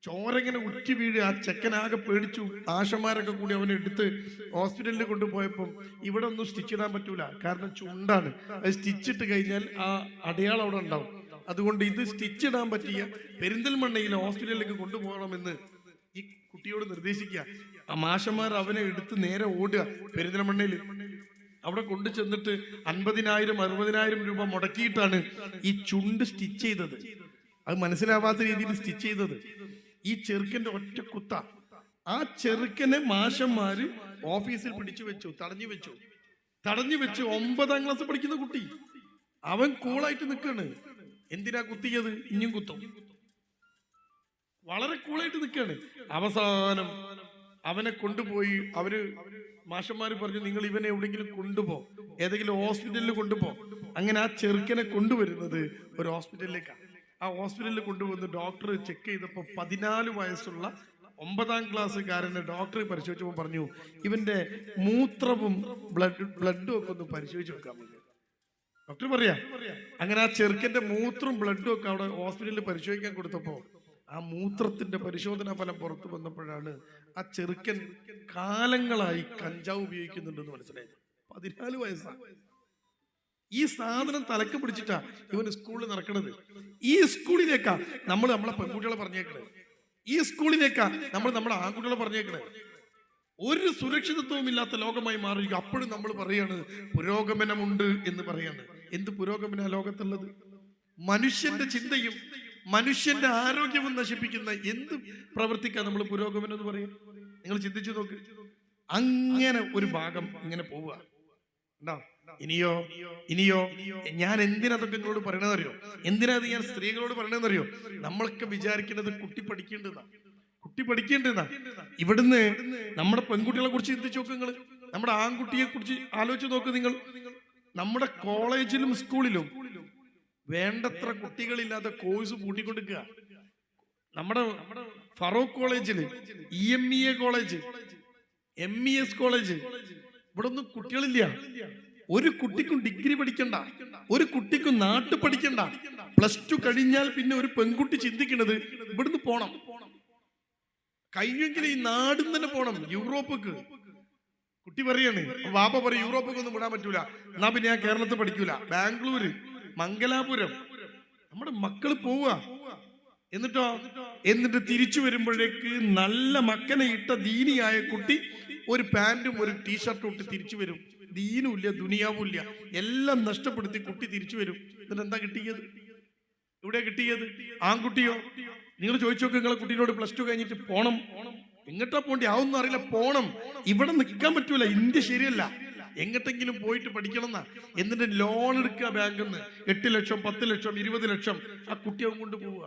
ചോര ഇങ്ങനെ ഉറ്റി വീഴുക. ആ ചെക്കനാകെ പേടിച്ചു. ആശമാരൊക്കെ കൂടി അവനെ എടുത്ത് ഹോസ്പിറ്റലിൽ കൊണ്ടുപോയപ്പം ഇവിടെ ഒന്നും സ്റ്റിച്ച് ഇടാൻ പറ്റൂല, കാരണം ചുണ്ടാണ്. അത് സ്റ്റിച്ചിട്ട് കഴിഞ്ഞാൽ ആ അടയാളം അവിടെ ഉണ്ടാവും. അതുകൊണ്ട് ഇത് സ്റ്റിച്ച് ഇടാൻ പറ്റിയ പെരിന്തൽമണ്ണയിലെ ഹോസ്പിറ്റലിലേക്ക് കൊണ്ടുപോകണമെന്ന് ഈ കുട്ടിയോട് നിർദ്ദേശിക്കുക. ആ മാഷന്മാർ അവനെ എടുത്ത് നേരെ ഓടുക പെരിന്തൽമണ്ണയിൽ. അവിടെ കൊണ്ടു ചെന്നിട്ട് 50,000-60,000 രൂപ മുടക്കിയിട്ടാണ് ഈ ചുണ്ട് സ്റ്റിച്ച് ചെയ്തത്. അത് മനസ്സിലാവാത്ത രീതിയിൽ സ്റ്റിച്ച് ചെയ്തത്. ഈ ചെറുക്കന്റെ ഒറ്റ കുത്ത. ആ ചെറുക്കനെ മാഷന്മാര് ഓഫീസിൽ പിടിച്ചു വെച്ചു, തടഞ്ഞു വെച്ചു. 9ാം ക്ലാസ് പഠിക്കുന്ന കുട്ടി, അവൻ കൂളായിട്ട് നിൽക്കാണ്. എന്തിനാ കുത്തിയത്? ഇനിയും കുത്തും. വളരെ കൂളായിട്ട് നിൽക്കാണ്. അവസാനം അവനെ കൊണ്ടുപോയി മാഷന്മാര് പറഞ്ഞു, നിങ്ങൾ ഇവനെ എവിടെയെങ്കിലും കൊണ്ടുപോ, ഏതെങ്കിലും ഹോസ്പിറ്റലിൽ കൊണ്ടുപോ. അങ്ങനെ ആ ചെറുക്കനെ കൊണ്ടുവരുന്നത് ഒരു ഹോസ്പിറ്റലിലേക്കാണ്. ആ ഹോസ്പിറ്റലിൽ കൊണ്ടുവന്ന് ഡോക്ടർ ചെക്ക് ചെയ്തപ്പോൾ 14 വയസ്സുള്ള 9ാം ക്ലാസ്സുകാരനെ ഡോക്ടർ പരിശോധിച്ചപ്പോൾ പറഞ്ഞു, ഇവന്റെ മൂത്രവും ബ്ലഡും ഒക്കെ ഒന്ന് പരിശോധിച്ച് നോക്കാൻ പറ്റും. ഡോക്ടർ പറയാ. അങ്ങനെ ആ ചെറുക്കന്റെ മൂത്രവും ബ്ലഡും ഒക്കെ അവിടെ ഹോസ്പിറ്റലിൽ പരിശോധിക്കാൻ കൊടുത്തപ്പോ ആ മൂത്രത്തിന്റെ പരിശോധനാ ഫലം പുറത്തു വന്നപ്പോഴാണ് ആ ചെറുക്കൻ കാലങ്ങളായി കഞ്ചാവ് ഉപയോഗിക്കുന്നുണ്ടെന്ന് മനസ്സിലായത്. 14 വയസ്സാണ്. ഈ സാധനം തലക്ക് പിടിച്ചിട്ടാ ഇവന് സ്കൂളിൽ നടക്കണത്. ഈ സ്കൂളിലേക്കാ നമ്മൾ നമ്മളെ പെൺകുട്ടികളെ പറഞ്ഞേക്കണത്. ഈ സ്കൂളിലേക്കാ നമ്മൾ നമ്മുടെ ആൺകുട്ടികളെ പറഞ്ഞേക്കണത്. ഒരു സുരക്ഷിതത്വവും ഇല്ലാത്ത ലോകമായി മാറിയിരിക്കും. അപ്പോഴും നമ്മൾ പറയാണ് പുരോഗമനമുണ്ട് എന്ന് പറയാണ്. എന്ത് പുരോഗമന ലോകത്തുള്ളത്? മനുഷ്യന്റെ ചിന്തയും മനുഷ്യന്റെ ആരോഗ്യവും നശിപ്പിക്കുന്ന എന്ത് പ്രവർത്തിക്കാൻ നമ്മൾ പുരോഗമനം എന്ന് പറയും? നിങ്ങൾ ചിന്തിച്ചു നോക്ക്. അങ്ങനെ ഒരു ഭാഗം ഇങ്ങനെ പോവുക. ഇനിയോ ഞാൻ എന്തിനതൊക്കെ നിങ്ങളോട് പറയണതറിയോ? എന്തിനാ ഞാൻ സ്ത്രീകളോട് പറയണതെന്നറിയോ? നമ്മളൊക്കെ വിചാരിക്കുന്നത് കുട്ടി പഠിക്കേണ്ടതാ. ഇവിടുന്ന് നമ്മുടെ പെൺകുട്ടികളെ കുറിച്ച് ചിന്തിച്ചു നോക്ക്. നിങ്ങൾ നമ്മുടെ ആൺകുട്ടിയെ കുറിച്ച് ആലോചിച്ച് നോക്ക്. നിങ്ങൾ നമ്മുടെ കോളേജിലും സ്കൂളിലും വേണ്ടത്ര കുട്ടികളില്ലാത്ത കോഴ്സ് കൂട്ടിക്കൊടുക്കുക. നമ്മുടെ ഫറൂഖ് കോളേജില്, EMEA കോളേജ്, MES കോളേജ്, ഇവിടെ ഒന്നും കുട്ടികളില്ല. ഒരു കുട്ടിക്കും ഡിഗ്രി പഠിക്കണ്ട, ഒരു കുട്ടിക്കും നാട്ടു പഠിക്കണ്ട. +2 കഴിഞ്ഞാൽ പിന്നെ ഒരു പെൺകുട്ടി ചിന്തിക്കുന്നത് ഇവിടുന്ന് പോണം, കഴിയുമെങ്കിൽ ഈ നാടും തന്നെ പോണം, യൂറോപ്പിക്ക്. കുട്ടി പറയാണ്, വാപ്പ പറയും യൂറോപ്പിക്ക് ഒന്നും വിടാൻ പറ്റൂല, എന്നാ പിന്നെ ഞാൻ കേരളത്തിൽ പഠിക്കൂല. ബാംഗ്ലൂര്, മംഗലാപുരം നമ്മുടെ മക്കള് പോവുക. എന്നിട്ട് തിരിച്ചു വരുമ്പോഴേക്ക് നല്ല മക്കനെ ഇട്ട ദീനിയായ കുട്ടി ഒരു പാന്റും ഒരു ടീഷർട്ടും ഇട്ട് തിരിച്ചു വരും. ദീനുമില്ല, ദുനിയാവുമില്ല, എല്ലാം നഷ്ടപ്പെടുത്തി കുട്ടി തിരിച്ചു വരും. എന്നിട്ട് എന്താ കിട്ടിയത്? ഇവിടെ കിട്ടിയത് ആൺകുട്ടിയോ? നിങ്ങൾ ചോദിച്ചു നോക്ക് നിങ്ങളെ കുട്ടീനോട് +2 കഴിഞ്ഞിട്ട് പോണം, എങ്ങോട്ടാ പോണ്ടി? ആവൊന്നും അറിയില്ല, പോണം. ഇവിടെ നിൽക്കാൻ പറ്റൂല, ഇന്ത്യ ശരിയല്ല, എങ്ങോട്ടെങ്കിലും പോയിട്ട് പഠിക്കണം എന്നാ. എന്നിട്ട് ലോൺ എടുക്കുക ബാങ്കിൽ നിന്ന് 8 ലക്ഷം 10 ലക്ഷം 20 ലക്ഷം ആ കുട്ടിയെ കൊണ്ട് പോവുക.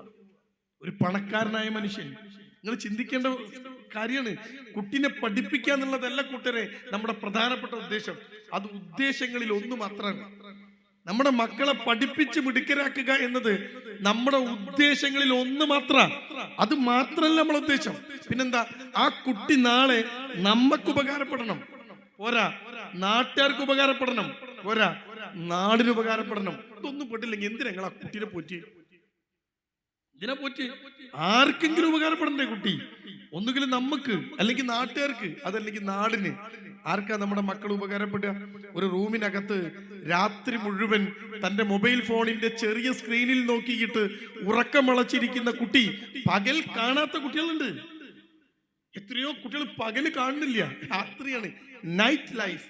ഒരു പണക്കാരനായ മനുഷ്യൻ. നിങ്ങൾ ചിന്തിക്കേണ്ട കാര്യമാണ്. കുട്ടീനെ പഠിപ്പിക്കുക എന്നുള്ളതല്ല കൂട്ടരെ നമ്മുടെ പ്രധാനപ്പെട്ട ഉദ്ദേശം. അത് ഉദ്ദേശങ്ങളിൽ ഒന്ന് മാത്രമാണ്. നമ്മുടെ മക്കളെ പഠിപ്പിച്ച് മിടുക്കരാക്കുക എന്നത് നമ്മുടെ ഉദ്ദേശങ്ങളിൽ ഒന്ന് മാത്രമാണ്. അത് മാത്രമല്ല നമ്മളെ ഉദ്ദേശം. പിന്നെന്താ? ആ കുട്ടി നാളെ നമുക്ക് ഉപകാരപ്പെടണം. പോരാ, നാട്ടുകാർക്ക് ഉപകാരപ്പെടണം. പോരാ, നാടിന് ഉപകാരപ്പെടണം. ഇതൊന്നും പെട്ടില്ലെങ്കിൽ എന്തിനാ നിങ്ങൾ ആ കുട്ടീനെ പോറ്റി? ഇതിനെപ്പറ്റി ആർക്കെങ്കിലും ഉപകാരപ്പെടണ്ടേ കുട്ടി? ഒന്നുകിൽ നമുക്ക്, അല്ലെങ്കിൽ നാട്ടുകാർക്ക്, അതല്ലെങ്കിൽ നാടിന്. ആർക്കാ നമ്മുടെ മക്കൾ ഉപകാരപ്പെടുക? ഒരു റൂമിനകത്ത് രാത്രി മുഴുവൻ തന്റെ മൊബൈൽ ഫോണിന്റെ ചെറിയ സ്ക്രീനിൽ നോക്കിയിട്ട് ഉറക്കം വളച്ചിരിക്കുന്ന കുട്ടി. പകൽ കാണാത്ത കുട്ടികളുണ്ട്. എത്രയോ കുട്ടികൾ പകല് കാണുന്നില്ല, രാത്രിയാണ് നൈറ്റ് ലൈഫ്.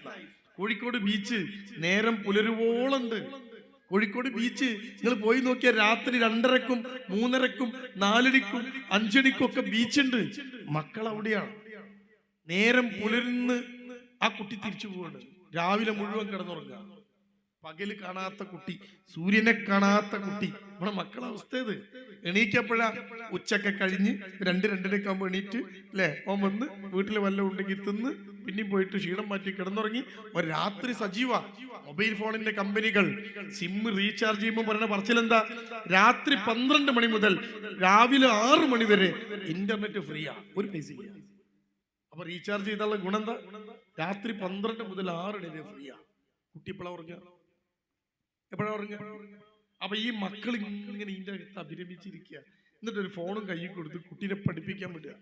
കോഴിക്കോട് ബീച്ച് നേരം പുലരുവോളുണ്ട്. കോഴിക്കോട് ബീച്ച് നിങ്ങൾ പോയി നോക്കിയാൽ രാത്രി 2:30-ക്കും 3:30-ക്കും 4:00-ക്കും 5:00-ക്കും ഒക്കെ ബീച്ചുണ്ട്. മക്കൾ അവിടെയാണ്. നേരം പുലരുന്ന് ആ കുട്ടി തിരിച്ചു പോവാണ്. രാവിലെ മുഴുവൻ കിടന്നുറങ്ങുക. പകല് കാണാത്ത കുട്ടി, സൂര്യനെ കാണാത്ത കുട്ടി. നമ്മുടെ മക്കളെ അവസ്ഥ ഇത്. എണീക്കപ്പോഴാ ഉച്ചക്കെ കഴിഞ്ഞ് 2-2:30 ആകുമ്പോൾ എണീറ്റ് അല്ലേ, ഓൻ വന്ന് വീട്ടിൽ വല്ലതും ഉണ്ടെങ്കിൽ തിന്ന് പിന്നെയും പോയിട്ട് ക്ഷീണം മാറ്റി കിടന്നുറങ്ങി. ഒരു രാത്രി സജീവ. മൊബൈൽ ഫോണിന്റെ കമ്പനികൾ സിം റീചാർജ് ചെയ്യുമ്പോൾ പറയുന്ന പറച്ചിലെന്താ? രാത്രി 12 മണി മുതൽ രാവിലെ 6 മണി വരെ ഇന്റർനെറ്റ് ഫ്രീയാ, ഒരു പൈസ ഇല്ല. അപ്പൊ റീചാർജ് ചെയ്താലുള്ള ഗുണം എന്താ? രാത്രി 12 മുതൽ 6 വരെ ഫ്രീയാ. കുട്ടി എപ്പോഴാ ഉറങ്ങുക? എപ്പോഴാ ഉറങ്ങുക? അപ്പൊ ഈ മക്കൾ ഇങ്ങനെ ഇതിന്റെ അടുത്ത് അഭിരമിച്ചിരിക്കുക. എന്നിട്ട് ഒരു ഫോണും കയ്യിൽ കൊടുത്ത് കുട്ടീനെ പഠിപ്പിക്കാൻ വിടുക.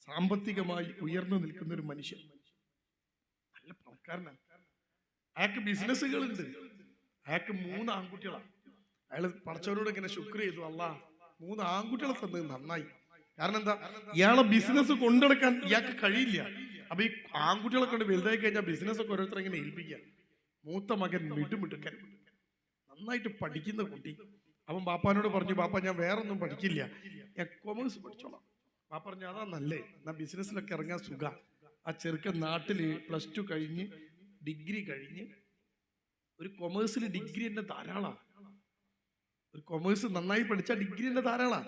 സാമ്പത്തികമായി ഉയർന്നു നിൽക്കുന്ന ഒരു മനുഷ്യൻ, നല്ല പണക്കാരനാണ്. അയാൾക്ക് ബിസിനസ്സുകളുണ്ട്. അയാൾക്ക് 3 ആൺകുട്ടികളാണ്. അയാൾ പടച്ചവനോട് ഇങ്ങനെ ശുക്ർ ചെയ്തു, അല്ലാ 3 ആൺകുട്ടികളെ തന്നത് നന്നായി. കാരണം എന്താ? ഇയാളെ ബിസിനസ് കൊണ്ടെടുക്കാൻ ഇയാൾക്ക് കഴിയില്ല. അപ്പൊ ഈ ആൺകുട്ടികളെ കൊണ്ട് വലുതായി കഴിഞ്ഞാൽ ബിസിനസ് ഒക്കെ ഓരോരുത്തർ ഇങ്ങനെ ഏൽപ്പിക്കുക. മൂത്ത മകൻ മിടുമിടുക്കൻ, നന്നായിട്ട് പഠിക്കുന്ന കുട്ടി. അവൻ ബാപ്പാനോട് പറഞ്ഞു, ബാപ്പ ഞാൻ വേറൊന്നും പഠിക്കില്ല, ഞാൻ കൊമേഴ്സ് പഠിച്ചോളാം. ബാപ്പ പറഞ്ഞു അതാ നല്ലേ, എന്നാ ബിസിനസ്സിലൊക്കെ ഇറങ്ങാൻ സുഖ. ആ ചെറുക്കൻ നാട്ടില് +2 കഴിഞ്ഞ് ഡിഗ്രി കഴിഞ്ഞ്, ഒരു കൊമേഴ്സിൽ ഡിഗ്രി തന്നെ ധാരാളാ. ഒരു കൊമേഴ്സ് നന്നായി പഠിച്ച ഡിഗ്രി തന്നെ ധാരാളാ.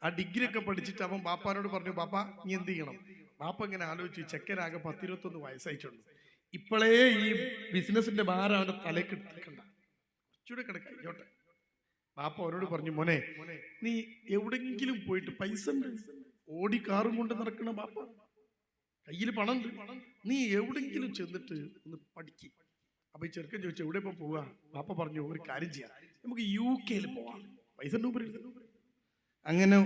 ആ ഡിഗ്രി ഒക്കെ പഠിച്ചിട്ട് അവൻ ബാപ്പാനോട് പറഞ്ഞു, ബാപ്പ നീ എന്ത് ചെയ്യണം? ബാപ്പ ഇങ്ങനെ ആലോചിച്ചു, ചെക്കനാകെ 10-21 വയസ്സായിട്ടുണ്ട്. ഇപ്പോഴേ ഈ ബിസിനസിന്റെ ഭാരം അവന്റെ തലേക്ക് എടുക്കണ്ട, കുറച്ചുകൂടെ കിടക്കോട്ടെ. ബാപ്പ അവരോട് പറഞ്ഞു, മോനെ നീ എവിടെങ്കിലും പോയിട്ട്, പൈസ ഉണ്ട്, ഓടി കാറും കൊണ്ട് നടക്കണ ബാപ്പ, കയ്യിൽ പണം ഉണ്ട്, നീ എവിടെങ്കിലും ചെന്നിട്ട് ഒന്ന് പഠിക്കും. അപ്പൊ ഈ ചെറുക്കൻ ചോദിച്ചു എവിടെ ഇപ്പൊ പോവാ? ബാപ്പ പറഞ്ഞു ഒരു കാര്യം ചെയ്യാം, നമുക്ക് UK പോവാം, പൈസ ഉണ്ട്. അങ്ങനെ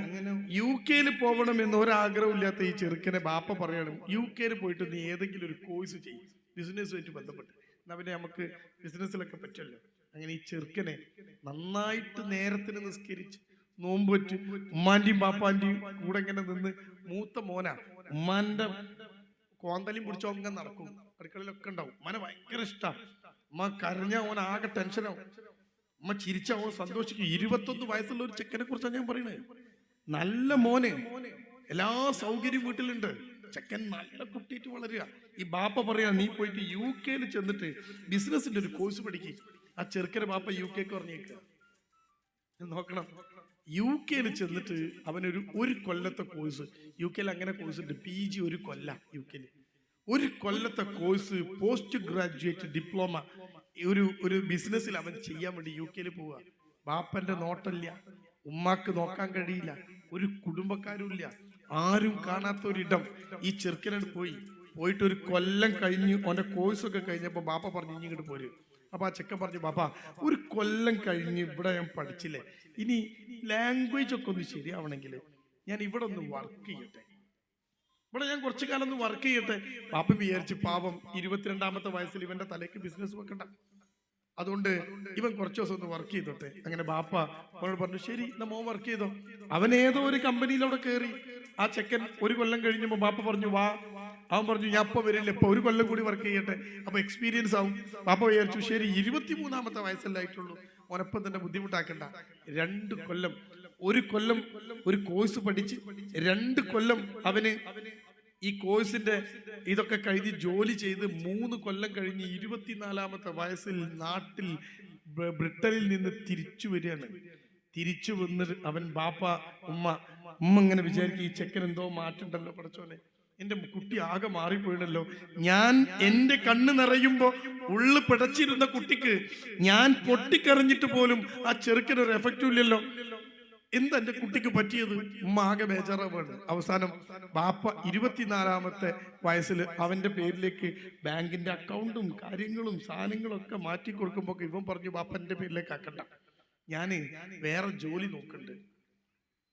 UK പോകണം എന്ന് ഒരാഗ്രഹം ഇല്ലാത്ത ഈ ചെറുക്കനെ ബാപ്പ പറയണം, UK പോയിട്ട് നീ ഏതെങ്കിലും ഒരു കോഴ്സ് ചെയ്യും, ബിസിനസ്സുമായിട്ട് ബന്ധപ്പെട്ട്, എന്നാ പിന്നെ നമുക്ക് ബിസിനസ്സിലൊക്കെ പറ്റുമല്ലോ. അങ്ങനെ ഈ ചെറുക്കനെ നന്നായിട്ട് നേരത്തിന് നിസ്കരിച്ച് നോമ്പ് വെച്ച് ഉമ്മാന്റെയും ബാപ്പാന്റെയും കൂടെ ഇങ്ങനെ നിന്ന്, മൂത്ത മോനാ, ഉമ്മാന്റെ കോന്തലിയും പിടിച്ചോ അങ്ങനെ നടക്കും, അടുക്കളയിലൊക്കെ ഉണ്ടാവും. ഉമ്മാനെ ഭയങ്കര ഇഷ്ടമാണ്. ഉമ്മ കരഞ്ഞ ഓൻ ആകെ ടെൻഷനാവും, ഉമ്മ ചിരിച്ച ഓൻ സന്തോഷിക്കും. 21 വയസ്സുള്ള ഒരു ചെക്കനെ കുറിച്ചാണ് ഞാൻ പറയുന്നത്. നല്ല മോനെ, എല്ലാ സൗകര്യം വീട്ടിലുണ്ട്, ചെക്കൻ നല്ല കുട്ടിയിട്ട് വളരുക. ഈ ബാപ്പ പറയാ നീ പോയിട്ട് UK ചെന്നിട്ട് ബിസിനസിന്റെ ഒരു കോഴ്സ് പഠിക്കും. ആ ചെറുക്കനെ ബാപ്പ UK പറഞ്ഞേക്കുക. നോക്കണം, UK ചെന്നിട്ട് അവനൊരു കൊല്ലത്തെ കോഴ്സ്, UK അങ്ങനെ കോഴ്സ് ഉണ്ട്, PG 1 കൊല്ലം UK 1 കൊല്ലത്തെ കോഴ്സ്, പോസ്റ്റ് ഗ്രാജുവേറ്റ് ഡിപ്ലോമ ഒരു ബിസിനസ്സിൽ അവൻ ചെയ്യാൻ വേണ്ടി UK പോവുക. ബാപ്പന്റെ നോട്ടമില്ല, ഉമ്മാക്ക് നോക്കാൻ കഴിയില്ല, ഒരു കുടുംബക്കാരും ഇല്ല, ആരും കാണാത്ത ഒരിടം. ഈ ചെറുക്കനോട് പോയിട്ട് 1 കൊല്ലം കഴിഞ്ഞ് ഓന്റെ കോഴ്സൊക്കെ കഴിഞ്ഞപ്പോ ബാപ്പ പറഞ്ഞു ഇനി ഇങ്ങോട്ട് പോരും. അപ്പൊ ആ ചെക്കൻ പറഞ്ഞു, ബാപ്പ 1 കൊല്ലം കഴിഞ്ഞ് ഇവിടെ ഞാൻ പഠിച്ചില്ലേ, ഇനി ലാംഗ്വേജ് ഒക്കെ ഒന്ന് ശരിയാവണമെങ്കിൽ ഞാൻ ഇവിടെ ഒന്ന് വർക്ക് ചെയ്യട്ടെ, ഇവിടെ ഞാൻ കുറച്ചു കാലം ഒന്ന് വർക്ക് ചെയ്യട്ടെ. ബാപ്പ വിചാരിച്ച് പാവം 22ാമത്തെ വയസ്സിൽ ഇവന്റെ തലേക്ക് ബിസിനസ് വെക്കണ്ട, അതുകൊണ്ട് ഇവൻ കുറച്ചു ദിവസം ഒന്ന് വർക്ക് ചെയ്തോട്ടെ. അങ്ങനെ ബാപ്പ അവനോട് പറഞ്ഞു ശരി എന്നാ മോൻ വർക്ക് ചെയ്തോ. അവൻ ഏതോ ഒരു കമ്പനിയിലവിടെ കയറി. ആ ചെക്കൻ 1 കൊല്ലം കഴിഞ്ഞപ്പോ ബാപ്പ പറഞ്ഞു വാ. അവൻ പറഞ്ഞു ഞാൻ ഇപ്പൊ വരില്ല, ഇപ്പൊ 1 കൊല്ലം കൂടി വർക്ക് ചെയ്യട്ടെ, അപ്പൊ എക്സ്പീരിയൻസ് ആവും. ബാപ്പ വിചാരിച്ചു ശരി, 23ാമത്തെ വയസ്സല്ലായിട്ടുള്ളൂ, ഓനപ്പം തന്നെ ബുദ്ധിമുട്ടാക്കണ്ട. 2 കൊല്ലം 1 കൊല്ലം ഒരു കോഴ്സ് പഠിച്ച് 2 കൊല്ലം അവന് ഈ കോഴ്സിന്റെ ഇതൊക്കെ കഴിഞ്ഞ് ജോലി ചെയ്ത് 3 കൊല്ലം കഴിഞ്ഞ് 24ാമത്തെ വയസ്സിൽ നാട്ടിൽ ബ്രിട്ടനിൽ നിന്ന് തിരിച്ചു വരികയാണ്. തിരിച്ചു വന്നിട്ട് അവൻ ബാപ്പ ഉമ്മ ഇങ്ങനെ വിചാരിക്കും, ഈ ചെക്കൻ എന്തോ മാറ്റുണ്ടല്ലോ പഠിച്ചോനെ, എന്റെ കുട്ടി ആകെ മാറിപ്പോയിടല്ലോ. ഞാൻ എന്റെ കണ്ണ് നിറയുമ്പോ ഉള്ളു പിടച്ചിരുന്ന കുട്ടിക്ക് ഞാൻ പൊട്ടിക്കറിഞ്ഞിട്ട് പോലും ആ ചെറുക്കനൊരു എഫക്റ്റും ഇല്ലല്ലോ, എന്താ എന്റെ കുട്ടിക്ക് പറ്റിയത്? ഉമ്മ ആകെ ബേജാറാവാണ്. അവസാനം ബാപ്പ 24ാമത്തെ വയസ്സിൽ അവന്റെ പേരിലേക്ക് ബാങ്കിന്റെ അക്കൗണ്ടും കാര്യങ്ങളും സാധനങ്ങളും ഒക്കെ മാറ്റി കൊടുക്കുമ്പോ ഇവൻ പറഞ്ഞു ബാപ്പ എന്റെ പേരിലേക്ക് ആക്കണ്ട, ഞാന് വേറെ ജോലി നോക്കുന്നുണ്ട്,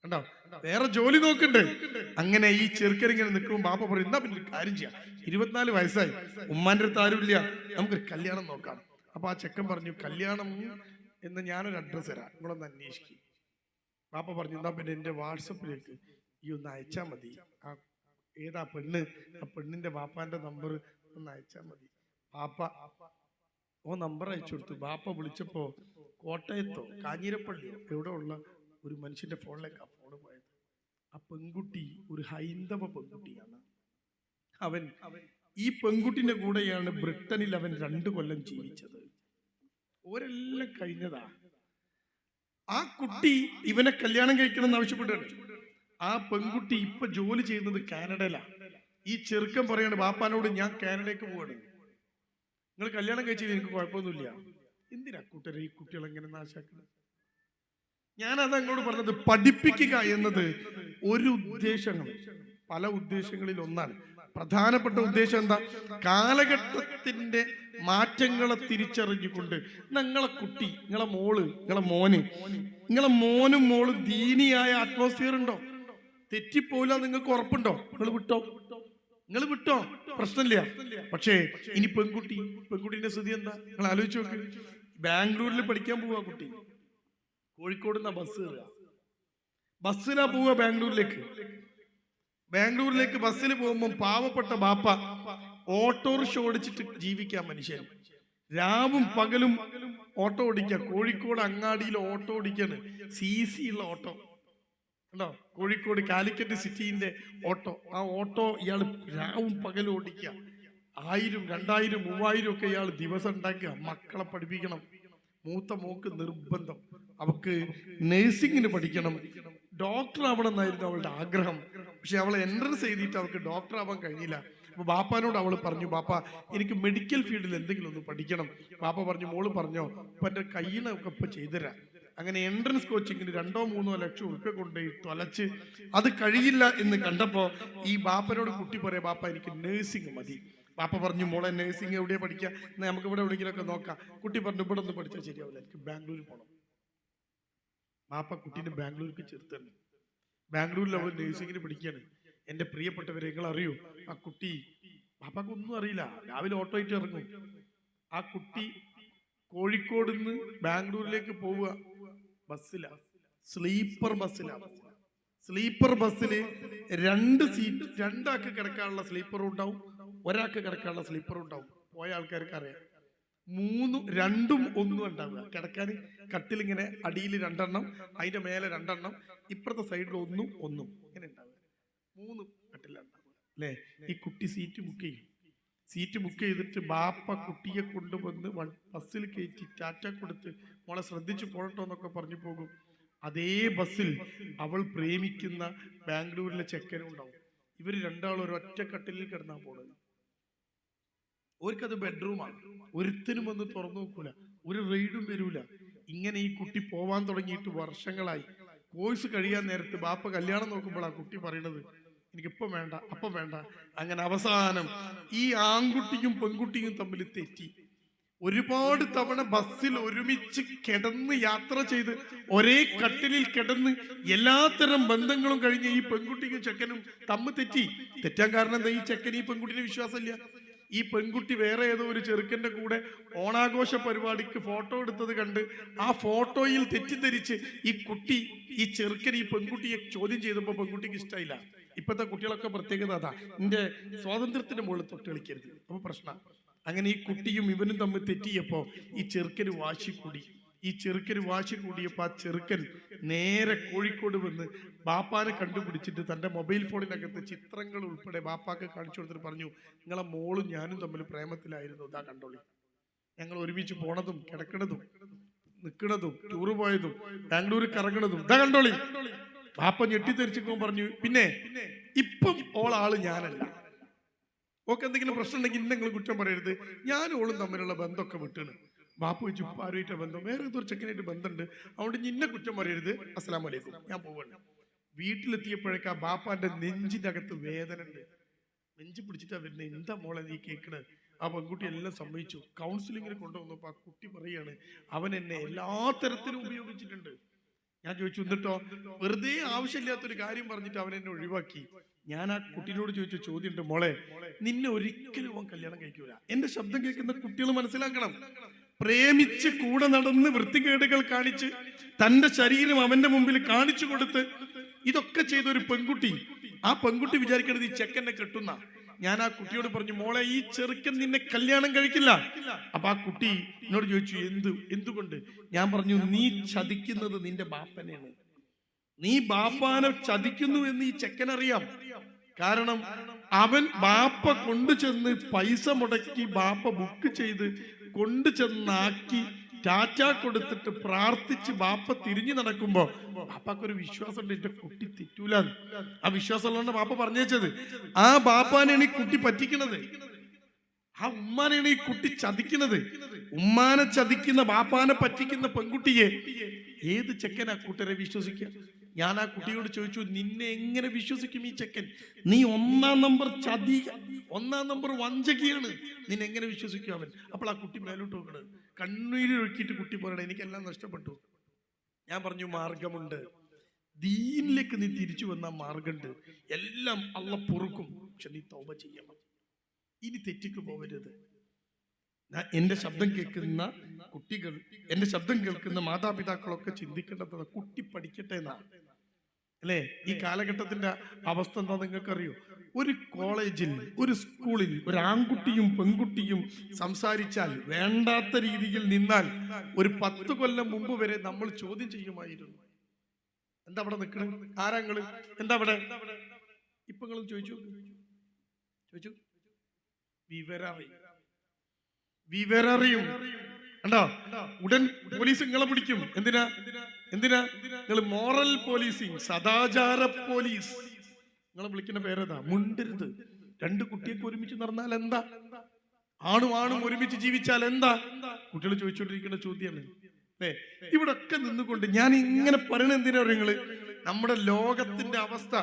കണ്ടോ, വേറെ ജോലി നോക്കണ്ടേ. അങ്ങനെ ഈ ചെറുക്കനിങ്ങനെ നിൽക്കുമ്പോൾ ബാപ്പ പറയും, എന്നാ പിന്നെ ഒരു കാര്യം ചെയ്യാം, 24 വയസ്സായി, ഉമ്മാന്റെ അടുത്ത് ആരുമില്ല, നമുക്കൊരു കല്യാണം നോക്കാം. അപ്പൊ ആ ചെക്കൻ പറഞ്ഞു, കല്യാണം എന്ന് ഞാനൊരു അഡ്രസ്സ് തരാം, നിങ്ങളൊന്ന് അന്വേഷിക്കും. ബാപ്പ പറഞ്ഞു, എന്നാ പിന്നെ എന്റെ വാട്സപ്പിലേക്ക് ഈ ഒന്ന് അയച്ചാൽ മതി, ആ ഏതാ പെണ്ണ്, ആ പെണ്ണിന്റെ ബാപ്പാന്റെ നമ്പർ ഒന്ന് അയച്ചാൽ മതി. ബാപ്പ നമ്പർ അയച്ചു കൊടുത്തു. ബാപ്പ വിളിച്ചപ്പോ കോട്ടയത്തോ കാഞ്ഞിരപ്പള്ളിയോ എവിടെ ഉള്ള ഒരു മനുഷ്യന്റെ ഫോണിലേക്ക് ആ ഫോണ് പോയത്. ആ പെൺകുട്ടി ഒരു ഹൈന്ദവ പെൺകുട്ടിയാണ്. അവൻ ഈ പെൺകുട്ടിന്റെ കൂടെയാണ് ബ്രിട്ടനിൽ അവൻ 2 കൊല്ലം ജീവിച്ചത്. ഓരെല്ലാം കഴിഞ്ഞതാ. ആ കുട്ടി ഇവനെ കല്യാണം കഴിക്കണം എന്ന് ആവശ്യപ്പെട്ടാണ്. ആ പെൺകുട്ടി ഇപ്പൊ ജോലി ചെയ്യുന്നത് കാനഡയിലാണ്. ഈ ചെറുക്കൻ പറയാണ് ബാപ്പാനോട്, ഞാൻ കാനഡയ്ക്ക് പോവാണ്, നിങ്ങൾ കല്യാണം കഴിച്ചത് എനിക്ക് കുഴപ്പമൊന്നുമില്ല, എന്തിനാ കൂട്ടരെ ഈ കുട്ടികൾ എങ്ങനെ നാശാക്കുന്നത്. ഞാനത് അങ്ങോട്ട് പറഞ്ഞത്, പഠിപ്പിക്കുക എന്നത് ഒരു ഉദ്ദേശങ്ങൾ, പല ഉദ്ദേശങ്ങളിൽ ഒന്നാണ്. പ്രധാനപ്പെട്ട ഉദ്ദേശം എന്താ? കാലഘട്ടത്തിന്റെ മാറ്റങ്ങളെ തിരിച്ചറിഞ്ഞുകൊണ്ട് നിങ്ങളെ കുട്ടി, നിങ്ങളെ മോള്, നിങ്ങളെ മോനും മോളും ദീനിയായ അറ്റ്മോസ്ഫിയർ ഉണ്ടോ, തെറ്റിപ്പോയില്ല, നിങ്ങൾക്ക് ഉറപ്പുണ്ടോ, നിങ്ങൾ വിട്ടോ പ്രശ്നമില്ല. പക്ഷേ ഇനി പെൺകുട്ടിന്റെ സ്ഥിതി എന്താ നിങ്ങൾ ആലോചിച്ച് നോക്ക്. ബാംഗ്ലൂരിൽ പഠിക്കാൻ പോവാ കുട്ടി, കോഴിക്കോട് നിന്നാ ബസ്സിലാ പോവുക ബാംഗ്ലൂരിലേക്ക് ബസ്സിൽ പോകുമ്പോൾ പാവപ്പെട്ട ബാപ്പ ഓട്ടോറിക്ഷ ഓടിച്ചിട്ട് ജീവിക്കാൻ മനുഷ്യൻ, രാവും പകലും ഓട്ടോ ഓടിക്കുക. കോഴിക്കോട് അങ്ങാടിയിൽ ഓട്ടോ ഓടിക്കാണ്, CC ഉള്ള ഓട്ടോ ഉണ്ടോ, കോഴിക്കോട് കാലിക്കറ്റ് സിറ്റിന്റെ ഓട്ടോ. ആ ഓട്ടോ ഇയാൾ രാവും പകലും ഓടിക്കുക. 1000, 2000, 3000 ഒക്കെ ഇയാൾ ദിവസം ഉണ്ടാക്കുക. മക്കളെ പഠിപ്പിക്കണം. മൂത്ത മോക്ക് നിർബന്ധം, അവക്ക് നഴ്സിംഗിന് പഠിക്കണം, ഡോക്ടർ ആവണം എന്നായിരുന്നു അവളുടെ ആഗ്രഹം. പക്ഷെ അവൾ എൻട്രൻസ് എഴുതിയിട്ട് അവൾക്ക് ഡോക്ടർ ആവാൻ കഴിഞ്ഞില്ല. അപ്പൊ ബാപ്പാനോട് അവൾ പറഞ്ഞു, ബാപ്പ എനിക്ക് മെഡിക്കൽ ഫീൽഡിൽ എന്തെങ്കിലും ഒന്ന് പഠിക്കണം. ബാപ്പ പറഞ്ഞു, മോള് പറഞ്ഞോ, അപ്പൊ എന്റെ കയ്യിനൊക്കെ ഇപ്പൊ ചെയ്തുതരാം. അങ്ങനെ എൻട്രൻസ് കോച്ചിങ്ങിന് 2-3 ലക്ഷം ഉറുപ്പ്യ കൊണ്ടുപോയി തൊലച്ച് അത് കഴിയില്ല എന്ന് കണ്ടപ്പോ ഈ ബാപ്പനോട് കുട്ടി പറയാം, ബാപ്പ എനിക്ക് നഴ്സിംഗ് മതി. ബാപ്പ പറഞ്ഞു, മോളെ നഴ്സിംഗ് എവിടെയാ പഠിക്കുക, എന്നാൽ നമുക്ക് ഇവിടെ എവിടെയെങ്കിലുമൊക്കെ നോക്കാം. കുട്ടി പറഞ്ഞു, ഇവിടെ ഒന്നും പഠിച്ചാൽ ശരിയാവില്ല, എനിക്ക് ബാംഗ്ലൂരിൽ പോകണം. ബാപ്പ കുട്ടീനെ ബാംഗ്ലൂർക്ക് ചേർത്താണ്. ബാംഗ്ലൂരിൽ അവൾ നഴ്സിംഗിന് പഠിക്കുകയാണ്. എന്റെ പ്രിയപ്പെട്ടവരെ, നിങ്ങൾ അറിയൂ, ആ കുട്ടി, ബാപ്പാക്ക് ഒന്നും അറിയില്ല, രാവിലെ ഓട്ടോ ആയിട്ട് ഇറങ്ങും. ആ കുട്ടി കോഴിക്കോട് നിന്ന് ബാംഗ്ലൂരിലേക്ക് പോവുക ബസ്സിലാ, സ്ലീപ്പർ ബസ്സില് 2 സീറ്റ്, 2 ആൾക്ക് കിടക്കാനുള്ള സ്ലീപ്പറും ഉണ്ടാവും, ഒരാൾക്ക് കിടക്കാനുള്ള സ്ലീപ്പറും ഉണ്ടാവും. പോയ ആൾക്കാർക്ക് അറിയാം. 2ഉം 1ഉം ഉണ്ടാവുക. കിടക്കാൻ കട്ടിലിങ്ങനെ അടിയിൽ 2 എണ്ണം, അതിന്റെ മേലെ 2 എണ്ണം, ഇപ്പുറത്തെ സൈഡിൽ 1ഉം 1ഉം ഇങ്ങനെ ഉണ്ടാവുക. 3 കട്ടിലുണ്ടാവുക അല്ലേ. ഈ കുട്ടി സീറ്റ് ബുക്ക് ചെയ്തിട്ട് ബാപ്പ കുട്ടിയെ കൊണ്ടുവന്ന് ബസ്സിൽ കയറ്റി ടാറ്റ കൊടുത്ത്, മോളെ ശ്രദ്ധിച്ചു പോകട്ടോ എന്നൊക്കെ പറഞ്ഞു പോകും. അതേ ബസ്സിൽ അവൾ പ്രേമിക്കുന്ന ബാംഗ്ലൂരിലെ ചെക്കനും ഉണ്ടാവും. ഇവര് 2ആളും ഒരൊറ്റ കട്ടിലിൽ കിടന്നാ പോണത്. അവർക്കത് ബെഡ്റൂമാണ്. ഒരുത്തനും വന്ന് തുറന്നു നോക്കൂല, ഒരു റെയ്ഡും വരൂല. ഇങ്ങനെ ഈ കുട്ടി പോവാൻ തുടങ്ങിയിട്ട് വർഷങ്ങളായി. കോഴ്സ് കഴിയാൻ നേരത്ത് ബാപ്പ കല്യാണം നോക്കുമ്പോൾ ആ കുട്ടി പറയണത്, എനിക്കിപ്പം വേണ്ട, അപ്പം വേണ്ട. അങ്ങനെ അവസാനം ഈ ആൺകുട്ടിയും പെൺകുട്ടിയും തമ്മിൽ തെറ്റി. ഒരുപാട് തവണ ബസ്സിൽ ഒരുമിച്ച് കിടന്ന് യാത്ര ചെയ്ത് ഒരേ കട്ടിലിൽ കിടന്ന് എല്ലാത്തരം ബന്ധങ്ങളും കഴിഞ്ഞ് ഈ പെൺകുട്ടിക്കും ചെക്കനും തമ്മിൽ തെറ്റാൻ കാരണം എന്താ? ഈ ചെക്കൻ ഈ പെൺകുട്ടിനെ വിശ്വാസമില്ല. ഈ പെൺകുട്ടി വേറെ ഏതോ ഒരു ചെറുക്കന്റെ കൂടെ ഓണാഘോഷ പരിപാടിക്ക് ഫോട്ടോ എടുത്തത് കണ്ട് ആ ഫോട്ടോയിൽ തെറ്റിദ്ധരിച്ച് ഈ ചെറുക്കൻ ഈ പെൺകുട്ടിയെ ചോദ്യം ചെയ്തപ്പോൾ പെൺകുട്ടിക്ക് ഇഷ്ടമായില്ല. ഇപ്പോഴത്തെ കുട്ടികളൊക്കെ പ്രത്യേകത അതാ, എന്റെ സ്വാതന്ത്ര്യത്തിന്റെ മുകളിൽ തൊട്ട് കളിക്കരുത്, അപ്പൊ പ്രശ്നം. അങ്ങനെ ഈ കുട്ടിയും ഇവനും തമ്മിൽ തെറ്റിയപ്പോ ഈ ചെറുക്കന് വാശി കൂടിയപ്പോ ആ ചെറുക്കൻ നേരെ കോഴിക്കോട് വന്ന് ബാപ്പാനെ കണ്ടുപിടിച്ചിട്ട് തന്റെ മൊബൈൽ ഫോണിനകത്ത് ചിത്രങ്ങൾ ഉൾപ്പെടെ ബാപ്പാക്ക് കാണിച്ചു കൊടുത്തിട്ട് പറഞ്ഞു, നിങ്ങളെ മോളും ഞാനും തമ്മിൽ പ്രേമത്തിലായിരുന്നു, ഇതാ കണ്ടോളി, ഞങ്ങൾ ഒരുമിച്ച് പോണതും കിടക്കണതും നിൽക്കണതും ടൂറ് പോയതും ബാംഗ്ലൂരിൽ കറങ്ങണതും ഇതാ കണ്ടോളി. ബാപ്പ ഞെട്ടിത്തെറിച്ചിപ്പോ പറഞ്ഞു, പിന്നെ ഇപ്പം ഓളാള് ഞാനല്ല, ഓക്കെ എന്തെങ്കിലും പ്രശ്നം ഉണ്ടെങ്കിൽ ഇന്ന് നിങ്ങൾ കുറ്റം പറയരുത്, ഞാനും ഓളും തമ്മിലുള്ള ബന്ധമൊക്കെ വിട്ടാണ്. ബാപ്പു വെച്ചു, ആരുമായിട്ട് ബന്ധം, വേറെ ഏതൊരു ചെക്കനായിട്ട് ബന്ധമുണ്ട്, അതുകൊണ്ട് ഇന്നെ കുറ്റം പറയരുത്, അസ്സലാമു അലൈക്കും, ഞാൻ പോവാണ്. വീട്ടിലെത്തിയപ്പോഴേക്കാ ബാപ്പാന്റെ നെഞ്ചിന്റെ അകത്ത് വേദന ഉണ്ട്, നെഞ്ച് പിടിച്ചിട്ടാ വരുന്നത്. എന്താ മോളെ നീ കേൾക്കണത്? ആ പെൺകുട്ടി എല്ലാം സമ്മതിച്ചു. കൗൺസിലിങ്ങിന് കൊണ്ടുവന്നപ്പോ ആ കുട്ടി പറയാണ്, അവൻ എന്നെ എല്ലാ തരത്തിലും ഉപയോഗിച്ചിട്ടുണ്ട്, ഞാൻ ചോദിച്ചു, എന്നിട്ടോ? വെറുതെ ആവശ്യമില്ലാത്തൊരു കാര്യം പറഞ്ഞിട്ട് അവൻ എന്നെ ഒഴിവാക്കി. ഞാൻ ആ കുട്ടീനോട് ചോദിച്ച ചോദ്യമുണ്ട്, മോളെ, നിന്നെ ഒരിക്കലും അവൻ കല്യാണം കഴിക്കൂല. എന്റെ ശബ്ദം കേൾക്കുന്ന കുട്ടികൾ മനസ്സിലാക്കണം. പ്രേമിച്ച് കൂടെ നടന്ന് വൃത്തികേടുകൾ കാണിച്ച് തന്റെ ശരീരം അവന്റെ മുമ്പിൽ കാണിച്ചു കൊടുത്ത് ഇതൊക്കെ ചെയ്ത ഒരു പെൺകുട്ടി, ആ പെൺകുട്ടി വിചാരിക്കണത് ഈ ചെക്കനെ കെട്ടുന്ന. ഞാൻ ആ കുട്ടിയോട് പറഞ്ഞു, മോളെ, ഈ ചെറുക്കൻ നിന്നെ കല്യാണം കഴിക്കില്ല. അപ്പൊ ആ കുട്ടി എന്നോട് ചോദിച്ചു, എന്തുകൊണ്ട്? ഞാൻ പറഞ്ഞു, നീ ചതിക്കുന്നത് നിന്റെ ബാപ്പനെയാണ്. നീ ബാപ്പാനെ ചതിക്കുന്നു എന്ന് ഈ ചെക്കനറിയാം. കാരണം അവൻ ബാപ്പ കൊണ്ടുചെന്ന് പൈസ മുടക്കി ബാപ്പ ബുക്ക് ചെയ്ത് കൊണ്ടുചെന്നാക്കി ടാറ്റ കൊടുത്തിട്ട് പ്രാർത്ഥിച്ച് ബാപ്പ തിരിഞ്ഞു നടക്കുമ്പോ ബാപ്പാക്കൊരു വിശ്വാസമുണ്ട്, എന്റെ കുട്ടി തെറ്റൂല. ആ വിശ്വാസമുള്ളതുകൊണ്ട് ബാപ്പ പറഞ്ഞേച്ചത്. ആ ബാപ്പാനെയാണ് ഈ കുട്ടി പറ്റിക്കുന്നത്, ആ ഉമ്മാനെയാണ് ഈ കുട്ടി ചതിക്കുന്നത്. ഉമ്മാനെ ചതിക്കുന്ന ബാപ്പാനെ പറ്റിക്കുന്ന പെൺകുട്ടിയെ ഏത് ചെക്കൻ ആ കൂട്ടരെ വിശ്വസിക്കുക? ഞാൻ ആ കുട്ടിയോട് ചോദിച്ചു, നിന്നെ എങ്ങനെ വിശ്വസിക്കും ഈ ചെക്കൻ? നീ ഒന്നാം നമ്പർ ചതി, ഒന്നാം നമ്പർ വഞ്ചകിയാണ്, നിന്നെ എങ്ങനെ വിശ്വസിക്കും അവൻ? അപ്പോൾ ആ കുട്ടി മേലോട്ട് നോക്കണത്, കണ്ണീരൊഴുക്കിയിട്ട് കുട്ടി പറയണേ, എനിക്കെല്ലാം നഷ്ടപ്പെട്ടു. ഞാൻ പറഞ്ഞു, മാർഗമുണ്ട്, ദീനിലേക്ക് നീ തിരിച്ചു വന്ന മാർഗമുണ്ട്, എല്ലാം അള്ളാഹ് പൊറുക്കും. പക്ഷെ നീ തൗബ ചെയ്യണം, ഇനി തെറ്റിക്ക് പോകരുത്. എന്റെ ശബ്ദം കേൾക്കുന്ന കുട്ടികൾ, എന്റെ ശബ്ദം കേൾക്കുന്ന മാതാപിതാക്കളൊക്കെ ചിന്തിക്കേണ്ടത് കുട്ടി പഠിക്കട്ടെ എന്നാണ്, അല്ലേ? ഈ കാലഘട്ടത്തിന്റെ അവസ്ഥ എന്താ നിങ്ങൾക്കറിയോ? ഒരു കോളേജിൽ, ഒരു സ്കൂളിൽ ഒരു ആൺകുട്ടിയും പെൺകുട്ടിയും സംസാരിച്ചാൽ, വേണ്ടാത്ത രീതിയിൽ നിന്നാൽ, ഒരു 10 കൊല്ലം മുമ്പ് വരെ നമ്മൾ ചോദ്യം ചെയ്യുമായിരുന്നു. എന്താ അവിടെ നിൽക്കണേ? ആരാങ്ങള്? എന്താ അവിടെ? ഇപ്പൊ നിങ്ങളും ചോദിച്ചു വിവരറിയും കണ്ടോ? ഉടൻ പോലീസ് നിങ്ങളെ പിടിക്കും. എന്തിനാ? നിങ്ങൾ മോറൽ പോലീസിങ്, സദാചാര പോലീസ്. നിങ്ങളെ വിളിക്കുന്ന പേരേതാ? മുണ്ടരുത്. 2 കുട്ടിയൊക്കെ ഒരുമിച്ച് നടന്നാൽ എന്താ? ആണും ഒരുമിച്ച് ജീവിച്ചാൽ എന്താ? കുട്ടികൾ ചോദിച്ചുകൊണ്ടിരിക്കുന്ന ചോദ്യമാണ്. ഇവിടെ ഒക്കെ നിന്നുകൊണ്ട് ഞാൻ ഇങ്ങനെ പറയണ എന്തിനാ നിങ്ങള്? നമ്മുടെ ലോകത്തിന്റെ അവസ്ഥ,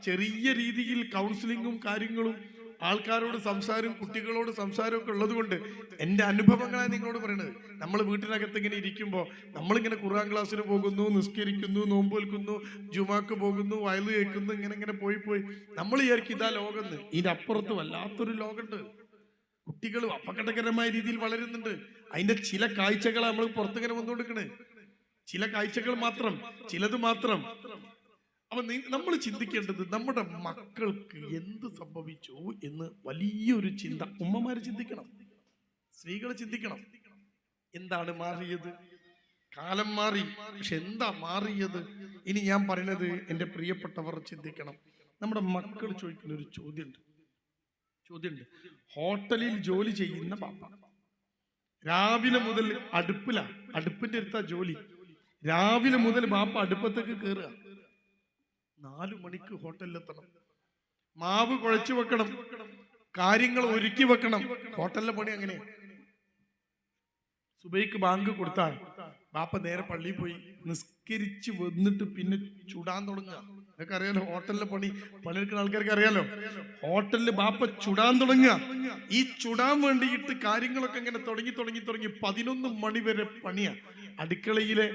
ചെറിയ രീതിയിൽ കൗൺസിലിങ്ങും കാര്യങ്ങളും, ആൾക്കാരോട് സംസാരവും കുട്ടികളോട് സംസാരവും ഒക്കെ ഉള്ളത് കൊണ്ട് എൻ്റെ അനുഭവങ്ങളാണ് നിങ്ങളോട് പറയുന്നത്. നമ്മൾ വീട്ടിനകത്ത് ഇങ്ങനെ ഇരിക്കുമ്പോൾ നമ്മളിങ്ങനെ ഖുർആൻ ക്ലാസ്സിന് പോകുന്നു, നിസ്കരിക്കുന്നു, നോമ്പ് വെൽക്കുന്നു, ജുമാക്ക് പോകുന്നു, വയല് കേൾക്കുന്നു, ഇങ്ങനെ പോയി നമ്മൾ വിചാരിക്കും ഇതാ ലോകം. ഇതിനപ്പുറത്ത് വല്ലാത്തൊരു ലോകമുണ്ട്. കുട്ടികൾ അപകടകരമായ രീതിയിൽ വളരുന്നുണ്ട്. അതിന്റെ ചില കാഴ്ചകളാണ് നമ്മൾ പുറത്തിങ്ങനെ വന്നുകൊടുക്കണേ, ചില കാഴ്ചകൾ മാത്രം, ചിലത് മാത്രം. അപ്പൊ നമ്മൾ ചിന്തിക്കേണ്ടത് നമ്മുടെ മക്കൾക്ക് എന്ത് സംഭവിച്ചു എന്ന് വലിയൊരു ചിന്ത ഉമ്മമാര് ചിന്തിക്കണം, സ്ത്രീകൾ ചിന്തിക്കണം. എന്താണ് മാറിയത്? കാലം മാറി, പക്ഷെ എന്താ മാറിയത്? ഇനി ഞാൻ പറയുന്നത് എൻ്റെ പ്രിയപ്പെട്ടവർ ചിന്തിക്കണം. നമ്മുടെ മക്കൾ ചോദിക്കുന്ന ഒരു ചോദ്യമുണ്ട്. ഹോട്ടലിൽ ജോലി ചെയ്യുന്ന പാപ്പ രാവിലെ മുതൽ അടുപ്പിന്റെ അടുത്താ ജോലി. രാവിലെ മുതൽ ബാപ്പ അടുപ്പത്തേക്ക് കയറുക, 4 മണിക്ക് ഹോട്ടലിലെത്തണം, മാവ് കുഴച്ചു വെക്കണം, കാര്യങ്ങൾ ഒരുക്കി വെക്കണം. ഹോട്ടലിലെ പണി അങ്ങനെ. സുബൈക്ക് ബാങ്ക് കൊടുത്താൽ ബാപ്പ നേരെ പള്ളിയിൽ പോയി നിസ്കരിച്ച് വന്നിട്ട് പിന്നെ ചുടാൻ തുടങ്ങുക. നിങ്ങൾക്ക് അറിയാലോ ഹോട്ടലിലെ പണിയെടുക്കുന്ന ആൾക്കാർക്ക് അറിയാലോ. ഹോട്ടലിൽ ബാപ്പ ചുടാൻ തുടങ്ങുക. ഈ ചുടാൻ വേണ്ടിയിട്ട് കാര്യങ്ങളൊക്കെ ഇങ്ങനെ തുടങ്ങി 11 മണി വരെ പണിയാ. അടുക്കളയിലെ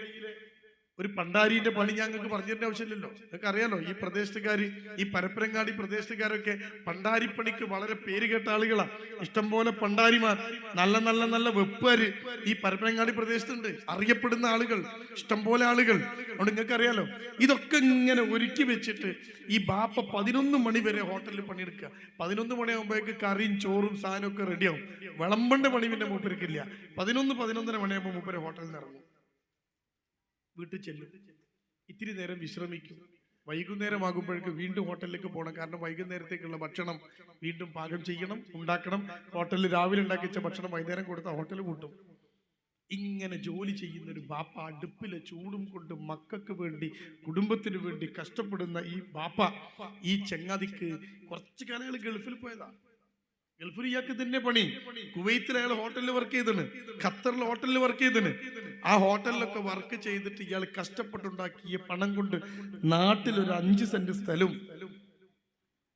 ഒരു പണ്ടാരിന്റെ പണി ഞങ്ങൾക്ക് പറഞ്ഞു തരേണ്ട ആവശ്യമില്ലല്ലോ. നിങ്ങൾക്ക് അറിയാലോ, ഈ പ്രദേശത്തുകാർ, ഈ പരപ്പരങ്ങാടി പ്രദേശത്തുകാരൊക്കെ പണ്ടാരിപ്പണിക്ക് വളരെ പേര് കേട്ട ആളുകളാണ്. ഇഷ്ടംപോലെ പണ്ടാരിമാർ, നല്ല വെപ്പുകാര് ഈ പരപ്പരങ്ങാടി പ്രദേശത്തുണ്ട്, അറിയപ്പെടുന്ന ആളുകൾ, ഇഷ്ടംപോലെ ആളുകൾ. അതുകൊണ്ട് നിങ്ങൾക്ക് അറിയാലോ, ഇതൊക്കെ ഇങ്ങനെ ഒരുക്കി വെച്ചിട്ട് ഈ ബാപ്പ 11 മണി വരെ ഹോട്ടലിൽ പണിയെടുക്കുക. 11 മണിയാകുമ്പോഴേക്ക് കറിയും ചോറും സാധനവും ഒക്കെ റെഡിയാവും. വിളമ്പണ്ട പണി പിന്നെ മൂപ്പർക്കില്ല. 11-11:30 മണിയാകുമ്പോൾ മൂപ്പര് ഹോട്ടലിൽ നിന്ന് ഇറങ്ങും, വീട്ടിൽ ചെല്ലും, ഇത്തിരി നേരം വിശ്രമിക്കും. വൈകുന്നേരം ആകുമ്പോഴേക്ക് വീണ്ടും ഹോട്ടലിലേക്ക് പോകണം. കാരണം വൈകുന്നേരത്തേക്കുള്ള ഭക്ഷണം വീണ്ടും പാകം ചെയ്യണം, ഉണ്ടാക്കണം. ഹോട്ടലിൽ രാവിലെ ഉണ്ടാക്കി വെച്ച ഭക്ഷണം വൈകുന്നേരം കൊടുത്താൽ ഹോട്ടൽ കൂട്ടും. ഇങ്ങനെ ജോലി ചെയ്യുന്ന ഒരു ബാപ്പ അടുപ്പിലെ ചൂടും കൊണ്ട് മക്കൾക്ക് വേണ്ടി, കുടുംബത്തിന് വേണ്ടി കഷ്ടപ്പെടുന്ന ഈ ബാപ്പ, ഈ ചങ്ങാതിക്ക് കുറച്ച് കാലങ്ങൾ ഗൾഫിൽ പോയതാ. ഗൾഫിൽ ഇയാൾക്ക് തന്നെ പണി. കുവൈത്തിൽ അയാൾ ഹോട്ടലിൽ വർക്ക് ചെയ്തിന്, ഖത്തറിൽ ഹോട്ടലിൽ വർക്ക് ചെയ്തിന്. ആ ഹോട്ടലിലൊക്കെ വർക്ക് ചെയ്തിട്ട് ഇയാൾ കഷ്ടപ്പെട്ടുണ്ടാക്കിയ പണം കൊണ്ട് നാട്ടിൽ ഒരു 5 സെന്റ് സ്ഥലവും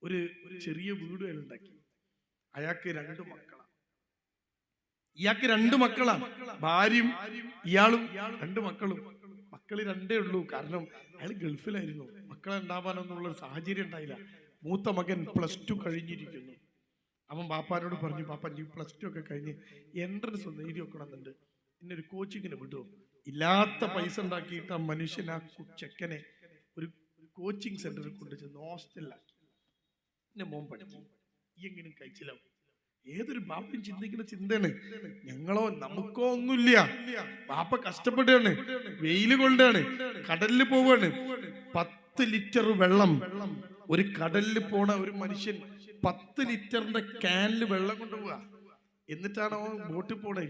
ഒരു ചെറിയ വീടും അയാൾ ഉണ്ടാക്കി. അയാൾക്ക് 2 മക്കളാണ്. ഇയാൾക്ക് 2 മക്കളാണ്, ഭാര്യയും ഇയാളും 2 മക്കളും. മക്കള് രണ്ടേ ഉള്ളൂ. കാരണം അയാൾ ഗൾഫിലായിരുന്നു, മക്കളെ ഉണ്ടാവാനൊന്നുള്ള ഒരു സാഹചര്യം ഉണ്ടായില്ല. മൂത്ത മകൻ +2 കഴിഞ്ഞിരിക്കുന്നു. അവൻ ബാപ്പാനോട് പറഞ്ഞു, പാപ്പ നീ +2 ഒക്കെ കഴിഞ്ഞ് എൻട്രൻസ് ഒന്ന് എഴുതി വെക്കണമെന്നുണ്ട്, ഇന്നൊരു കോച്ചിങ്ങിന് വിടുമോ? ഇല്ലാത്ത പൈസ ഉണ്ടാക്കിയിട്ട് ആ മനുഷ്യൻ ആ ചെക്കനെ ഒരു കോച്ചിങ് സെന്ററിൽ കൊണ്ടുചെന്ന് ഹോസ്റ്റലിലാക്കി. എന്റെ മോൻ പഠിക്കും, ഈ എങ്ങനെയും കഴിച്ചില്ല. ഏതൊരു ബാപ്പയും ചിന്തിക്കുന്ന ചിന്തയാണ്. ഞങ്ങളോ നമുക്കോ ഒന്നുമില്ല, ബാപ്പ കഷ്ടപ്പെടുകയാണ്, വെയില് കൊണ്ടാണ്, കടലിൽ പോവാണ്. 10 ലിറ്റർ വെള്ളം ഒരു കടലിൽ പോണ ഒരു മനുഷ്യൻ 10 ലിറ്ററിന്റെ ക്യാനിൽ വെള്ളം കൊണ്ടുപോവുക. എന്നിട്ടാണ് ഓൻ ബോട്ടിൽ പോണേ,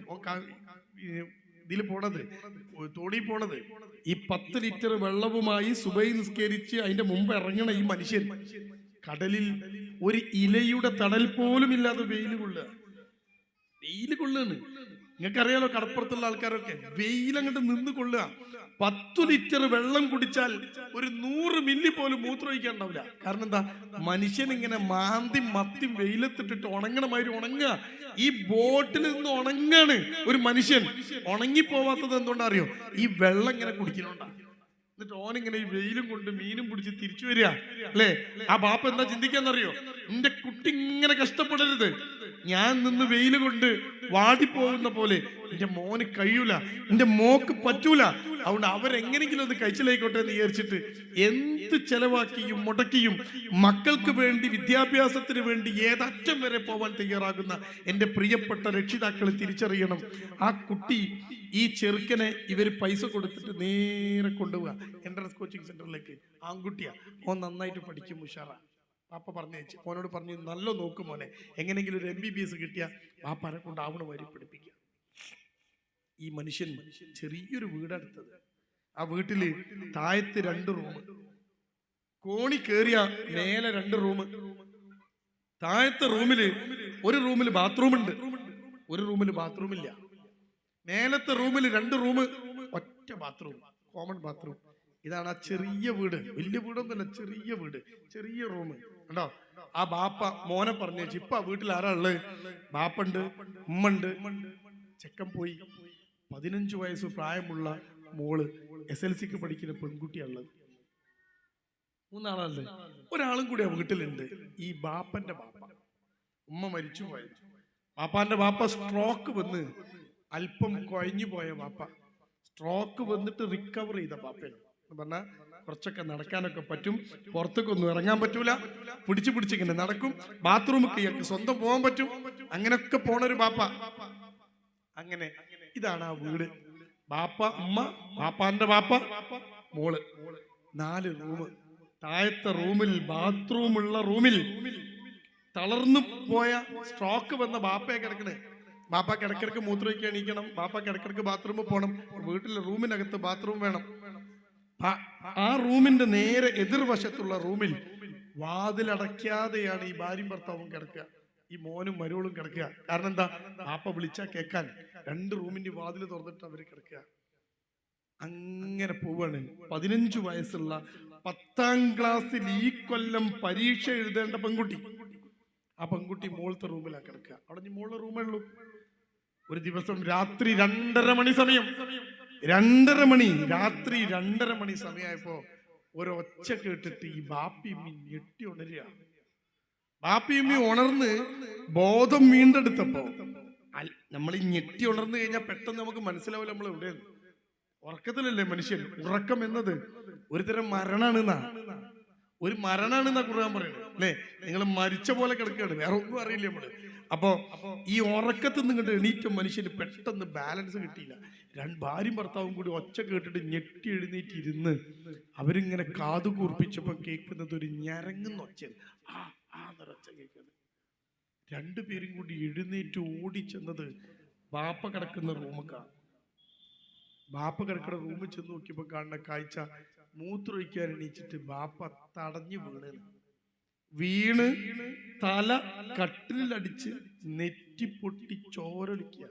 ഇതിൽ പോണത്, തോണി പോണത്. ഈ 10 ലിറ്റർ വെള്ളവുമായി സുബൈ നിസ്കരിച്ച് അതിന്റെ മുമ്പ് ഇറങ്ങണ ഈ മനുഷ്യൻ കടലിൽ ഒരു ഇലയുടെ തണൽ പോലും ഇല്ലാതെ വെയിൽ കൊള്ളുകയാണ്. നിങ്ങൾക്കറിയാലോ, കടപ്പുറത്തുള്ള ആൾക്കാരൊക്കെ വെയിലങ്ങോട്ട് നിന്ന് കൊള്ളുക. 10 ലിറ്റർ വെള്ളം കുടിച്ചാൽ ഒരു 100 മില്ലി പോലും മൂത്രമൊഴിക്കാൻ ഉണ്ടാവില്ല. കാരണം എന്താ, മനുഷ്യൻ ഇങ്ങനെ മാന്തി മത്തി വെയിലത്തിട്ടിട്ട് ഉണങ്ങണമാതിരി ഉണങ്ങുക. ഈ ബോട്ടിൽ നിന്ന് ഉണങ്ങാണ് ഒരു മനുഷ്യൻ. ഉണങ്ങിപ്പോവാത്തത് എന്തുകൊണ്ടാ അറിയോ? ഈ വെള്ളം ഇങ്ങനെ കുടിക്കുന്നുണ്ടാണ്. എന്നിട്ട് ഓനിങ്ങനെ ഈ വെയിലും കൊണ്ട് മീനും പിടിച്ച് തിരിച്ചു വരിക അല്ലേ? ആ ബാപ്പ എന്താ ചിന്തിക്കാന്നറിയോ? എന്റെ കുട്ടി ഇങ്ങനെ കഷ്ടപ്പെടരുത്, ഞാൻ നിന്ന് വെയിൽ കൊണ്ട് വാടിപ്പോകുന്ന പോലെ എന്റെ മോന് കഴിയൂല, എന്റെ മോക്ക് പറ്റൂല, അതുകൊണ്ട് അവരെങ്ങനെങ്കിലും ഒന്ന് കഴിച്ചിലായിക്കോട്ടെ എന്ന് വിചാരിച്ചിട്ട് എന്ത് ചെലവാക്കിയും മുടക്കിയും മക്കൾക്ക് വേണ്ടി, വിദ്യാഭ്യാസത്തിന് വേണ്ടി ഏതറ്റം വരെ പോവാൻ തയ്യാറാകുന്ന എന്റെ പ്രിയപ്പെട്ട രക്ഷിതാക്കൾ തിരിച്ചറിയണം. ആ കുട്ടി, ഈ ചെറുക്കനെ ഇവർ പൈസ കൊടുത്തിട്ട് നേരെ കൊണ്ടുപോവുക എൻട്രൻസ് കോച്ചിങ് സെന്ററിലേക്ക്. ആൺകുട്ടിയാ, ഓൻ നന്നായിട്ട് പഠിക്കും, ഉഷാറാ. പാപ്പ പറഞ്ഞേച്ച് ഓനോട് പറഞ്ഞു, നല്ല നോക്കും മോനെ, എങ്ങനെയെങ്കിലും ഒരു MBBS കിട്ടിയ പാപ്പാനെ കൊണ്ടാവണ വരി പഠിപ്പിക്കുക. ഈ മനുഷ്യൻ ചെറിയൊരു വീടെടുത്തത്. ആ വീട്ടില് താഴത്ത് 2 റൂം, കോണി കേറിയ മേലെ 2 റൂം. താഴത്തെ റൂമില് ഒരു റൂമിൽ ബാത്റൂം ഉണ്ട്, ഒരു റൂമിൽ ബാത്റൂം ഇല്ല. മേലത്തെ റൂമിൽ 2 റൂം, ഒറ്റ ബാത്റൂം, കോമൺ ബാത്റൂം. ഇതാണ് ആ ചെറിയ വീട്. വലിയ വീടൊന്നുമല്ല, ചെറിയ വീട്, ചെറിയ റൂം കണ്ടോ. ആ ബാപ്പ മോനെ പറഞ്ഞു, ഇപ്പൊ ആ വീട്ടിൽ ആരാ ഉള്ളത്? ബാപ്പുണ്ട്, ഉമ്മണ്ട്. ചെക്കൻ പോയി. 15 വയസ്സ് പ്രായമുള്ള മോള്, SLCക്ക് പഠിക്കുന്ന പെൺകുട്ടിയുള്ളത്. 3 ആളല്ലേ? ഒരാളും കൂടി ആ വീട്ടിലുണ്ട്, ഈ ബാപ്പന്റെ ബാപ്പ. ഉമ്മ മരിച്ചു പോയത്. ബാപ്പാന്റെ ബാപ്പ സ്ട്രോക്ക് വന്ന് അല്പം കുഴഞ്ഞു പോയ ബാപ്പ. സ്ട്രോക്ക് വന്നിട്ട് റിക്കവർ ചെയ്ത ബാപ്പയാണ് പറഞ്ഞാൽ കുറച്ചൊക്കെ നടക്കാനൊക്കെ പറ്റും, പുറത്തേക്കൊന്നും ഇറങ്ങാൻ പറ്റൂല, പിടിച്ചിങ്ങനെ നടക്കും, ബാത്റൂമിൽ സ്വന്തം പോകാൻ പറ്റും, അങ്ങനെയൊക്കെ പോണൊരു ബാപ്പ. അങ്ങനെ ഇതാണ് ആ വീട്. ബാപ്പ, ഉമ്മ, ബാപ്പാന്റെ ബാപ്പ, മോള്, 4 റൂം. താഴത്തെ റൂമിൽ, ബാത്റൂമുള്ള റൂമിൽ തളർന്നു പോയ സ്ട്രോക്ക് വന്ന ബാപ്പയെ കിടക്കണേ. ബാപ്പാക്ക് ഇടക്കിടക്ക് മൂത്രമൊഴിക്കാൻ എണീക്കണം, ബാപ്പാക്ക് ഇടക്കിടക്ക് ബാത്റൂമിൽ പോകണം. വീട്ടിലെ റൂമിനകത്ത് ബാത്റൂം വേണം. ആ റൂമിന്റെ നേരെ എതിർവശത്തുള്ള റൂമിൽ വാതിലടയ്ക്കാതെയാണ് ഈ ഭാര്യയും ഭർത്താവും കിടക്കുക, ഈ മോനും മരുവളും കിടക്കുക. കാരണം എന്താ, ബാപ്പ വിളിച്ചാ കേൾക്കാൻ 2 റൂമിന്റെ വാതിൽ തുറന്നിട്ട് അവര് കിടക്കുക. അങ്ങനെ പോവാണ്. 15 വയസ്സുള്ള 10ാം ക്ലാസ്സിൽ ഈ കൊല്ലം പരീക്ഷ എഴുതേണ്ട പെൺകുട്ടി. ആ പെൺകുട്ടി മോളത്തെ റൂമിലാ കിടക്കുക. അവിടെ മോളുടെ റൂമേ ഉള്ളൂ. ഒരു ദിവസം രാത്രി 2:30 മണി സമയം, 2:30 മണി, രാത്രി 2:30 മണി സമയമായപ്പോ ഒരൊച്ച കേട്ടിട്ട് ഈ ബാപ്പിയമ്മി ഞെട്ടി ഉണരുക. ബാപ്പിയമ്മി ഉണർന്ന് ബോധം വീണ്ടെടുത്തപ്പോ, നമ്മൾ ഈ ഞെട്ടി ഉണർന്നു കഴിഞ്ഞാൽ പെട്ടെന്ന് നമുക്ക് മനസ്സിലാവില്ല നമ്മൾ എവിടെയാണ്. ഉറക്കത്തിലല്ലേ മനുഷ്യൻ. ഉറക്കം എന്നത് ഒരു തരം മരണാണെന്നാ, ഒരു മരണാണെന്നാ ഖുർആൻ പറയുന്നത് അല്ലേ? നിങ്ങൾ മരിച്ച പോലെ കിടക്കുകയാണ്, വേറെ ഒന്നും അറിയില്ല നമ്മള്. അപ്പോ ഈ ഉറക്കത്തിൽ നിന്നിട്ട് എണീറ്റ മനുഷ്യന് പെട്ടെന്ന് ബാലൻസ് കിട്ടിയില്ല. ഭാര്യയും ഭർത്താവും കൂടി ഒച്ച കേട്ടിട്ട് ഞെട്ടി എഴുന്നേറ്റിരുന്ന് അവരിങ്ങനെ കാതു കൂർപ്പിച്ചപ്പോ കേൾക്കുന്നത് ഒരു ഞരങ്ങുന്ന ഒച്ചയാണ്. ഒച്ച കേൾക്കുന്നത്. 2 പേരും കൂടി എഴുന്നേറ്റ് ഓടിച്ചെന്നത് ബാപ്പ കിടക്കുന്ന റൂമൊക്കെയാണ്. ബാപ്പ കിടക്കുന്ന റൂമിൽ ചെന്ന് നോക്കിയപ്പോ കാണുന്ന കാഴ്ച, മൂത്രമൊഴിക്കാൻ എണീച്ചിട്ട് ബാപ്പ തടഞ്ഞു വീണ് തല കട്ടിലടിച്ച് നെറ്റിപ്പൊട്ടി ചോരൊലിക്കുക.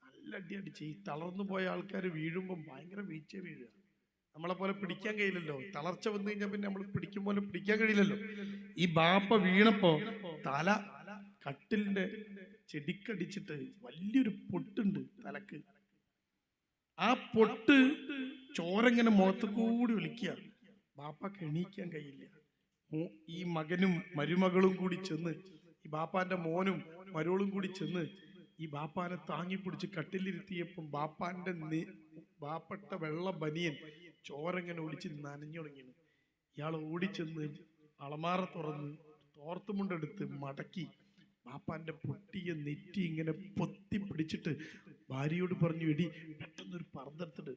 നല്ല അടി അടിച്ച്. ഈ തളർന്നു പോയ ആൾക്കാർ വീഴുമ്പോൾ ഭയങ്കര വീഴ്ച വീഴുക. നമ്മളെ പോലെ പിടിക്കാൻ കഴിയില്ലല്ലോ. തളർച്ച വന്നു കഴിഞ്ഞാൽ പിന്നെ നമ്മൾ പിടിക്കും പോലെ പിടിക്കാൻ കഴിയില്ലല്ലോ. ഈ ബാപ്പ വീണപ്പോ തല കട്ടിലിന്റെ ചെടിക്കടിച്ചിട്ട് വലിയൊരു പൊട്ടുണ്ട് തലക്ക്. ആ പൊട്ട് ചോരങ്ങനെ മുഖത്ത് കൂടി ഒലിക്കുക. ബാപ്പാക്ക് എണീക്കാൻ കഴിയില്ല. ഈ മകനും മരുമകളും കൂടി ചെന്ന്, ഈ ബാപ്പാന്റെ മോനും മരുമകളും കൂടി ചെന്ന് ഈ ബാപ്പാനെ താങ്ങി പിടിച്ച് കട്ടിലിരുത്തിയപ്പം ബാപ്പട്ട വെള്ള ബനിയൻ ചോരങ്ങനെ ഒളിച്ച് നനഞ്ഞു തുടങ്ങിയാണ്. ഇയാൾ ഓടിച്ചെന്ന് അളമാറ തുറന്ന് തോർത്തുമുണ്ടെടുത്ത് മടക്കി ബാപ്പാന്റെ പൊട്ടിയ നെറ്റി ഇങ്ങനെ പൊത്തി പിടിച്ചിട്ട് ഭാര്യയോട് പറഞ്ഞു, എടി പെട്ടെന്നൊരു പർദ്ദെടുത്തിട്ട്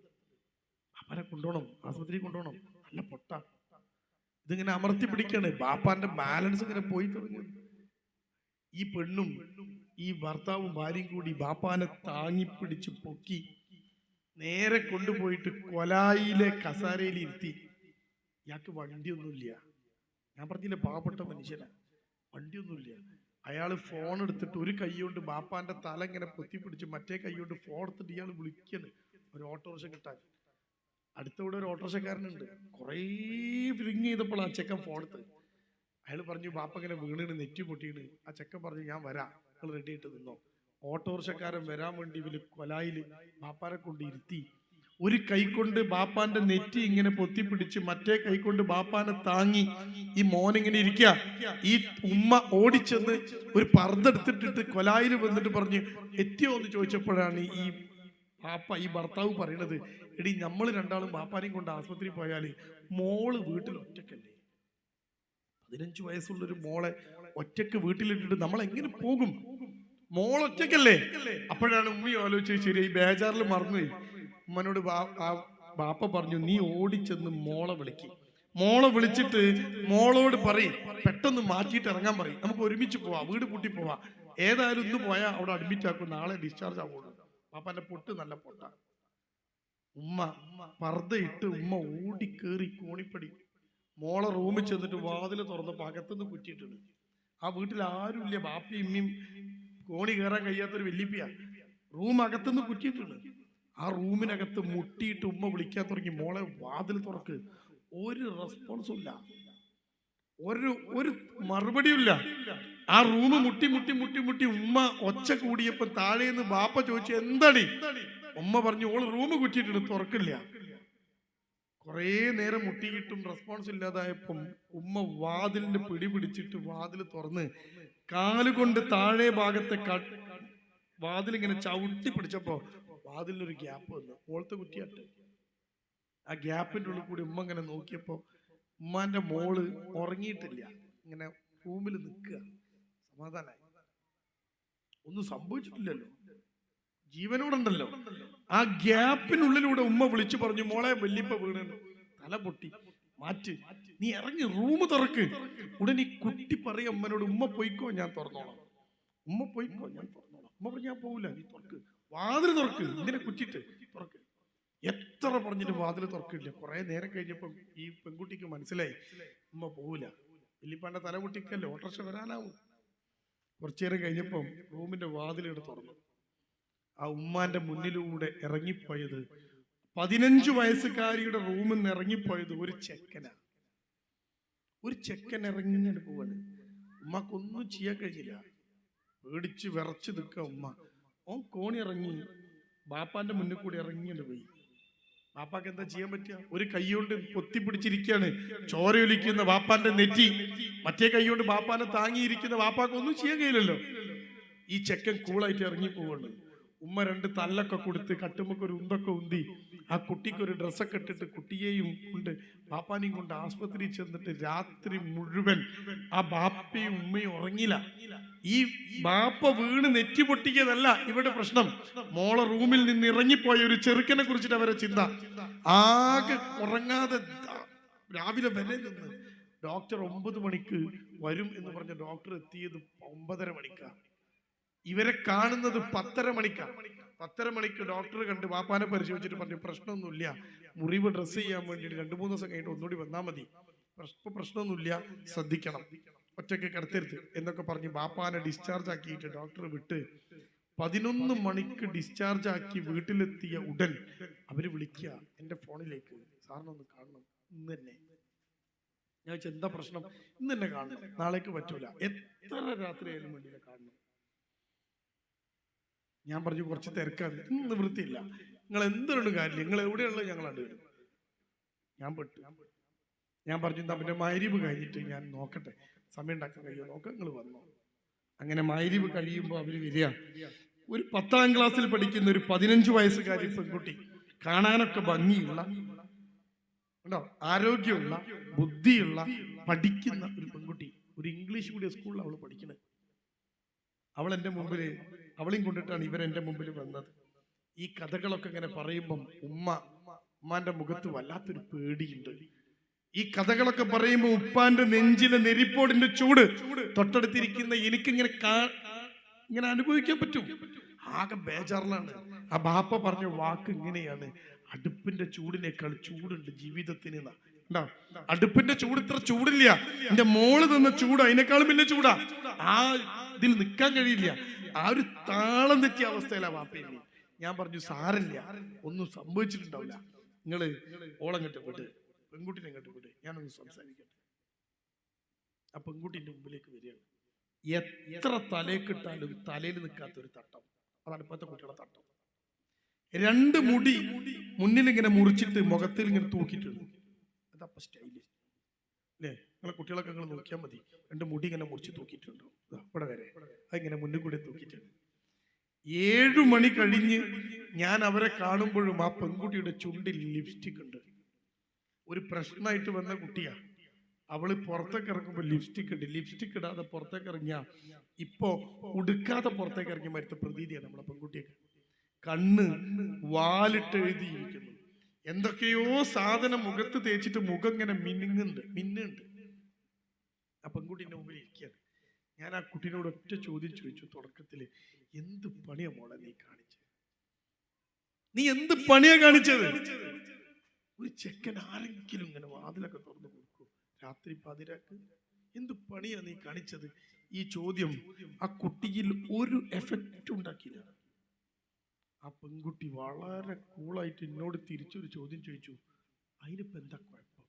ബാപ്പാനെ കൊണ്ടുപോകണം, ആശുപത്രി കൊണ്ടുപോകണം, നല്ല പൊട്ട. ഇതിങ്ങനെ അമർത്തി പിടിക്കാണ്. ബാപ്പാന്റെ ബാലൻസ് ഇങ്ങനെ പോയി തുടങ്ങി. ഈ പെണ്ണും ഈ ഭർത്താവും ഭാര്യയും കൂടി ബാപ്പാനെ താങ്ങിപ്പിടിച്ച് പൊക്കി നേരെ കൊണ്ടുപോയിട്ട് കൊലായിലെ കസാരയിൽ ഇരുത്തി. ഇയാൾക്ക് വണ്ടിയൊന്നുമില്ല. ഞാൻ പറഞ്ഞില്ലേ, പാവപ്പെട്ട മനുഷ്യനാ, വണ്ടിയൊന്നുമില്ല. അയാൾ ഫോൺ എടുത്തിട്ട് ഒരു കൈ കൊണ്ട് ബാപ്പാന്റെ തല ഇങ്ങനെ പൊത്തിപ്പിടിച്ച് മറ്റേ കൈ കൊണ്ട് ഫോൺ എടുത്തിട്ട് ഇയാൾ വിളിക്കണ് ഒരു ഓട്ടോറിക്ഷ കിട്ടാൻ. അടുത്തവിടെ ഒരു ഓട്ടോറിക്ഷക്കാരനുണ്ട്. കുറേ റിങ് ചെയ്തപ്പോൾ ആ ചെക്കൻ ഫോൺ എടുത്ത്. അയാൾ പറഞ്ഞു, ബാപ്പ ഇങ്ങനെ വീണിന്, നെറ്റി പൊട്ടിയാണ്. ആ ചെക്കൻ പറഞ്ഞു, ഞാൻ വരാം, നിങ്ങൾ റെഡി ആയിട്ട് നിന്നോ. ഓട്ടോറിക്ഷക്കാരൻ വരാൻ വേണ്ടി ഇവര് കൊലായില് ബാപ്പാനെ കൊണ്ട് ഇരുത്തി. ഒരു കൈ കൊണ്ട് ബാപ്പാന്റെ നെറ്റി ഇങ്ങനെ പൊത്തിപ്പിടിച്ച് മറ്റേ കൈ കൊണ്ട് ബാപ്പാനെ താങ്ങി ഈ മോനിങ്ങനെ ഇരിക്കുക. ഈ ഉമ്മ ഓടിച്ചെന്ന് ഒരു പർദ്ദെടുത്തിട്ടിട്ട് കൊലായിൽ വന്നിട്ട് പറഞ്ഞു, എത്തിയോ എന്ന് ചോദിച്ചപ്പോഴാണ് ഈ ഭർത്താവ് പറയണത്, എടി നമ്മൾ രണ്ടാളും ബാപ്പാനെയും കൊണ്ട് ആശുപത്രി പോയാല് മോള് വീട്ടിൽ ഒറ്റക്കല്ലേ, 15 വയസ്സുള്ളൊരു മോളെ ഒറ്റക്ക് വീട്ടിലിട്ടിട്ട് നമ്മൾ എങ്ങനെ പോകും, മോൾ ഒറ്റക്കല്ലേ. അപ്പോഴാണ് ഉമ്മ ആലോചിച്ചത്, ശരി ഈ ബേജാറിൽ മറന്നുപോയി. ഉമ്മനോട് ബാപ്പ പറഞ്ഞു, നീ ഓടിച്ചെന്ന് മോളെ വിളിക്ക്, മോളെ വിളിച്ചിട്ട് മോളോട് പറയും പെട്ടെന്ന് മാറ്റിയിട്ട് ഇറങ്ങാൻ പറയും, നമുക്ക് ഒരുമിച്ച് പോവാ, വീട് പൂട്ടി പോവാ, ഏതായാലും ഇന്ന് പോയാൽ അവിടെ അഡ്മിറ്റ് ആക്കും, നാളെ ഡിസ്ചാർജ് ആവുള്ളൂ. പാപ്പാന്റെ പൊട്ട് നല്ല പൊട്ട. ഉമ്മ പർദ്ദയിട്ട് ഉമ്മ ഓടിക്കേറി കോണിപ്പടി മോളെ റൂമിൽ ചെന്നിട്ട് വാതിൽ തുറന്നപ്പോ അകത്തുനിന്ന് കുറ്റിയിട്ടുണ്ട്. ആ വീട്ടിൽ ആരുമില്ല, ബാപ്പയും ഇമ്മയും കോണി കയറാൻ കഴിയാത്തൊരു വല്യപ്പിയ. റൂം അകത്തുനിന്ന് കുറ്റിയിട്ടുണ്ട്. ആ റൂമിനകത്ത് മുട്ടിയിട്ട് ഉമ്മ വിളിക്കാൻ തുടങ്ങി, മോളെ വാതിൽ തുറക്ക്. ഒരു റെസ്പോൺസും ഇല്ല, ഒരു മറുപടിയും ഇല്ല. ആ റൂം മുട്ടി മുട്ടി മുട്ടി മുട്ടി ഉമ്മ ഒച്ച കൂടിയപ്പോ താഴേന്ന് ബാപ്പ ചോദിച്ചു, എന്താടി? ഉമ്മ പറഞ്ഞു, ഓള് റൂം കുറ്റിയിട്ടുണ്ട്, തുറക്കില്ല. കുറേ നേരം മുട്ടിയിട്ടും റെസ്പോൺസ് ഇല്ലാതായപ്പം ഉമ്മ വാതിലിന്റെ പിടി പിടിച്ചിട്ട് വാതിൽ തുറന്ന് കാലുകൊണ്ട് താഴെ ഭാഗത്തെ വാതിലിങ്ങനെ ചവിട്ടി പിടിച്ചപ്പോ വാതിലൊരു ഗ്യാപ്പ് വന്നു. ഓളത്തെ കുറ്റിയാട്ട്. ആ ഗ്യാപ്പിന്റെ ഉള്ളിൽ കൂടി ഉമ്മ ഇങ്ങനെ നോക്കിയപ്പോ ഉമ്മാന്റെ മോള് ഉറങ്ങിയിട്ടില്ല, ഇങ്ങനെ റൂമിൽ നിൽക്കുക. സമാധാനായി, ഒന്നും സംഭവിച്ചിട്ടില്ലല്ലോ, ജീവനോടുണ്ടല്ലോ. ആ ഗ്യാപ്പിനുള്ളിലൂടെ ഉമ്മ വിളിച്ചു പറഞ്ഞു, മോളെ വല്യപ്പ വീണ്, തല പൊട്ടി, മാറ്റ്, നീ ഇറങ്ങി റൂം തുറക്ക്. ഉടനെ കുട്ടി പറയും അമ്മനോട്, ഉമ്മ പോയിക്കോ, ഞാൻ തുറന്നോളാം, ഉമ്മ പോയിക്കോ, ഞാൻ തുറന്നോളാം. ഉമ്മ പറഞ്ഞു, ഞാൻ പോവില്ല, നീ തുറക്ക്, വാതിൽ തുറക്ക്, ഇതിനെ കുറ്റിട്ട് തുറക്ക്. എത്ര പറഞ്ഞിട്ട് വാതിൽ തുറക്കില്ല. കുറെ നേരം കഴിഞ്ഞപ്പം ഈ പെൺകുട്ടിക്ക് മനസ്സിലായി ഉമ്മ പോവില്ല, വല്യപ്പാന്റെ തല പൊട്ടിക്കല്ലേ, ഓട്ടോറിക്ഷ വരാനാവും. കുറച്ചു നേരം കഴിഞ്ഞപ്പം റൂമിന്റെ വാതിലിട്ട് തുറന്നു. ആ ഉമ്മാന്റെ മുന്നിലൂടെ ഇറങ്ങിപ്പോയത്, 15 വയസ്സുകാരിയുടെ റൂമിൽ നിന്ന് ഇറങ്ങിപ്പോയത് ഒരു ചെക്കനാ. ഒരു ചെക്കൻ ഇറങ്ങിയാണ് പോവാണ്. ഉമ്മക്കൊന്നും ചെയ്യാൻ കഴിയില്ല, പേടിച്ച് വിറച്ച് നിൽക്കുക ഉമ്മ. ഓൻ കോണി ഇറങ്ങി ബാപ്പാന്റെ മുന്നിൽ കൂടി ഇറങ്ങിയാണ് പോയി. ബാപ്പാക്ക് എന്താ ചെയ്യാൻ പറ്റുക? ഒരു കൈകൊണ്ട് പൊത്തിപ്പിടിച്ചിരിക്കുകയാണ് ചോരയൊലിക്കുന്ന ബാപ്പാന്റെ നെറ്റി, മറ്റേ കൈകൊണ്ട് ബാപ്പാനെ താങ്ങിയിരിക്കുന്ന ബാപ്പാക്ക് ഒന്നും ചെയ്യാൻ കഴിയില്ലല്ലോ. ഈ ചെക്കൻ കൂളായിട്ട് ഇറങ്ങി പോവാണ്. ഉമ്മ 2 തല്ലൊക്കെ കൊടുത്ത് കട്ടുമ്പൊക്കെ ഒരു ഉന്തൊക്കെ ഉന്തി ആ കുട്ടിക്ക് ഒരു ഡ്രസ്സൊക്കെ ഇട്ടിട്ട് കുട്ടിയെയും കൊണ്ട് ബാപ്പാനെയും കൊണ്ട് ആസ്പത്രിയിൽ ചെന്നിട്ട് രാത്രി മുഴുവൻ ആ ബാപ്പയും ഉമ്മയും ഉറങ്ങില്ല. ഈ ബാപ്പ വീണ് നെറ്റി പൊട്ടിയതല്ല ഇവിടെ പ്രശ്നം, മോളെ റൂമിൽ നിന്ന് ഇറങ്ങിപ്പോയ ഒരു ചെറുക്കനെ കുറിച്ചിട്ട് അവരെ ചിന്ത. ആകെ ഉറങ്ങാതെ രാവിലെ വരെ നിന്ന് ഡോക്ടർ 9 മണിക്ക് വരും എന്ന് പറഞ്ഞ ഡോക്ടർ എത്തിയത് 9:30 മണിക്കാണ്. ഇവരെ കാണുന്നത് 10:30 മണിക്കാണ്. 10:30 മണിക്ക് ഡോക്ടർ കണ്ട് ബാപ്പാനെ പരിശോധിച്ചിട്ട് പറഞ്ഞു, പ്രശ്നമൊന്നുമില്ല, മുറിവ് ഡ്രസ്സ് ചെയ്യാൻ വേണ്ടിയിട്ട് 2-3 ദിവസം കഴിഞ്ഞിട്ട് ഒന്നുകൂടി വന്നാൽ മതി, പ്രശ്നമൊന്നുമില്ല, ശ്രദ്ധിക്കണം, ഒറ്റയ്ക്ക് കിടത്തരുത് എന്നൊക്കെ പറഞ്ഞ് ബാപ്പാനെ ഡിസ്ചാർജ് ആക്കിയിട്ട് ഡോക്ടർ വിട്ട് 11 മണിക്ക് ഡിസ്ചാർജ് ആക്കി വീട്ടിലെത്തിയ ഉടൻ അവര് വിളിക്കുക എന്റെ ഫോണിലേക്ക്, സാറിനൊന്ന് കാണണം ഇന്ന് തന്നെ. ഞാൻ ചോദിച്ചു, എന്താ പ്രശ്നം? ഇന്ന് തന്നെ കാണണം, നാളേക്ക് പറ്റൂല, എത്ര രാത്രി ആയാലും വേണ്ടിയില്ല കാണണം. ഞാൻ പറഞ്ഞു, കുറച്ച് തിരക്കാണ്, നിവൃത്തിയില്ല, നിങ്ങൾ എന്തിനും കാര്യമില്ല, നിങ്ങൾ എവിടെയുള്ളത് ഞങ്ങൾ കണ്ടുവരും. ഞാൻ പെട്ടു. ഞാൻ പറഞ്ഞു എന്താ പിന്നെ മഗ്‌രിബ് കഴിഞ്ഞിട്ട് ഞാൻ നോക്കട്ടെ, സമയം ഉണ്ടാക്കാൻ കഴിയുമോ നോക്കാം, നിങ്ങൾ വന്നോ. അങ്ങനെ മഗ്‌രിബ് കഴിയുമ്പോൾ അവര് വരിക. ഒരു 10ാം ക്ലാസ്സിൽ പഠിക്കുന്ന ഒരു 15 വയസ്സുകാരി പെൺകുട്ടി, കാണാനൊക്കെ ഭംഗിയുള്ള, ഉണ്ടോ, ആരോഗ്യമുള്ള, ബുദ്ധിയുള്ള, പഠിക്കുന്ന ഒരു പെൺകുട്ടി. ഒരു ഇംഗ്ലീഷ് മീഡിയം സ്കൂളിൽ അവൾ പഠിക്കുന്നത്. അവൾ എൻ്റെ മുമ്പിൽ, അവളെയും കൊണ്ടിട്ടാണ് ഇവരെൻ്റെ മുമ്പിൽ വന്നത്. ഈ കഥകളൊക്കെ ഇങ്ങനെ പറയുമ്പം ഉമ്മാന്റെ മുഖത്ത് വല്ലാത്തൊരു പേടിയുണ്ട്. ഈ കഥകളൊക്കെ പറയുമ്പോൾ ഉപ്പാന്റെ നെഞ്ചിലെ നെരിപ്പോടിന്റെ ചൂട് തൊട്ടടുത്തിരിക്കുന്ന എനിക്കിങ്ങനെ ഇങ്ങനെ അനുഭവിക്കാൻ പറ്റും. ആകെ ബേജാറിലാണ്. ആ ബാപ്പ പറഞ്ഞ വാക്ക് ഇങ്ങനെയാണ്: അടുപ്പിന്റെ ചൂടിനേക്കാൾ ചൂടുണ്ട് ജീവിതത്തിന്. അടുപ്പിന്റെ ചൂട് ഇത്ര ചൂടില്ല, എന്റെ മോള് തന്ന ചൂട് അതിനേക്കാളും വലിയ ചൂടാ. ആ ഇതിൽ നിൽക്കാൻ കഴിയില്ല. ആ ഒരു താളം തെറ്റിയ അവസ്ഥയിലാ വാപ്പയില്ലേ. ഞാൻ പറഞ്ഞു സാരല്ല, ഒന്നും സംഭവിച്ചിട്ടുണ്ടാവില്ല, നിങ്ങള് ഓളങ്ങട്ട് വിട്, പെൺകുട്ടിനെ അങ്ങോട്ട് വിട്, ഞാനൊന്ന് സംസാരിക്കട്ടെ. ആ പെൺകുട്ടിന്റെ മുമ്പിലേക്ക് വരികയാണ്. എത്ര തലയിക്കിട്ടാലും തലയിൽ നിൽക്കാത്തൊരു തട്ടം. അതാണ് ഇപ്പോഴത്തെ കുട്ടികളുടെ തട്ടം. 2 മുടി മുന്നിൽ ഇങ്ങനെ മുറിച്ചിട്ട് മുഖത്തിൽ ഇങ്ങനെ തൂക്കിയിട്ടുണ്ട്. അതപ്പോ സ്റ്റൈല് അല്ലേ? നിങ്ങളെ കുട്ടികളൊക്കെ നിങ്ങൾ നോക്കിയാൽ മതി. 2 മുടി ഇങ്ങനെ മുറിച്ച് തൂക്കിയിട്ടുണ്ടോ, ഇവിടെ വരെ അതിങ്ങനെ മുന്നിൽ കൂടി തൂക്കിയിട്ടുണ്ട്. 7 മണി കഴിഞ്ഞ് ഞാൻ അവരെ കാണുമ്പോഴും ആ പെൺകുട്ടിയുടെ ചുണ്ടിൽ ലിപ്സ്റ്റിക് ഉണ്ട്. ഒരു പ്രശ്നമായിട്ട് വന്ന കുട്ടിയാ. അവള് പുറത്തേക്ക് ഇറങ്ങുമ്പോൾ ലിപ്സ്റ്റിക് ഉണ്ട്. ലിപ്സ്റ്റിക് ഇടാതെ പുറത്തേക്ക് ഇറങ്ങിയ ഇപ്പോ ഉടുക്കാതെ പുറത്തേക്ക് ഇറങ്ങിയ മരുത്ത പ്രതീതിയാണ് നമ്മളെ പെൺകുട്ടിയൊക്കെ. കണ്ണ് വാലിട്ട് എഴുതിയിരിക്കുന്നു. എന്തൊക്കെയോ സാധനം മുഖത്ത് തേച്ചിട്ട് മുഖം ഇങ്ങനെ മിന്നുണ്ട്. ആ പെൺകുട്ടീൻ്റെ മുമ്പിൽ ഇരിക്കുകയാണ്. ഞാൻ ആ കുട്ടീനോട് ഒറ്റ ചോദ്യം ചോദിച്ചു തുടക്കത്തില്: എന്ത് പണിയാ മോളെ നീ കാണിച്ചത്? നീ എന്ത് പണിയാ കാണിച്ചത്? ഒരു ചെക്കൻ ആരെങ്കിലും ഇങ്ങനെ വാതിലൊക്കെ തുറന്നു കൊടുക്കൂ രാത്രി പാതിരാക്ക്? എന്ത് പണിയാ നീ കാണിച്ചത്? ഈ ചോദ്യം ആ കുട്ടിയിൽ ഒരു എഫക്റ്റ് ഉണ്ടാക്കിയില്ല. ആ പെൺകുട്ടി വളരെ കൂളായിട്ട് എന്നോട് തിരിച്ചൊരു ചോദ്യം ചോദിച്ചു: അതിനിപ്പോ എന്താ കുഴപ്പം?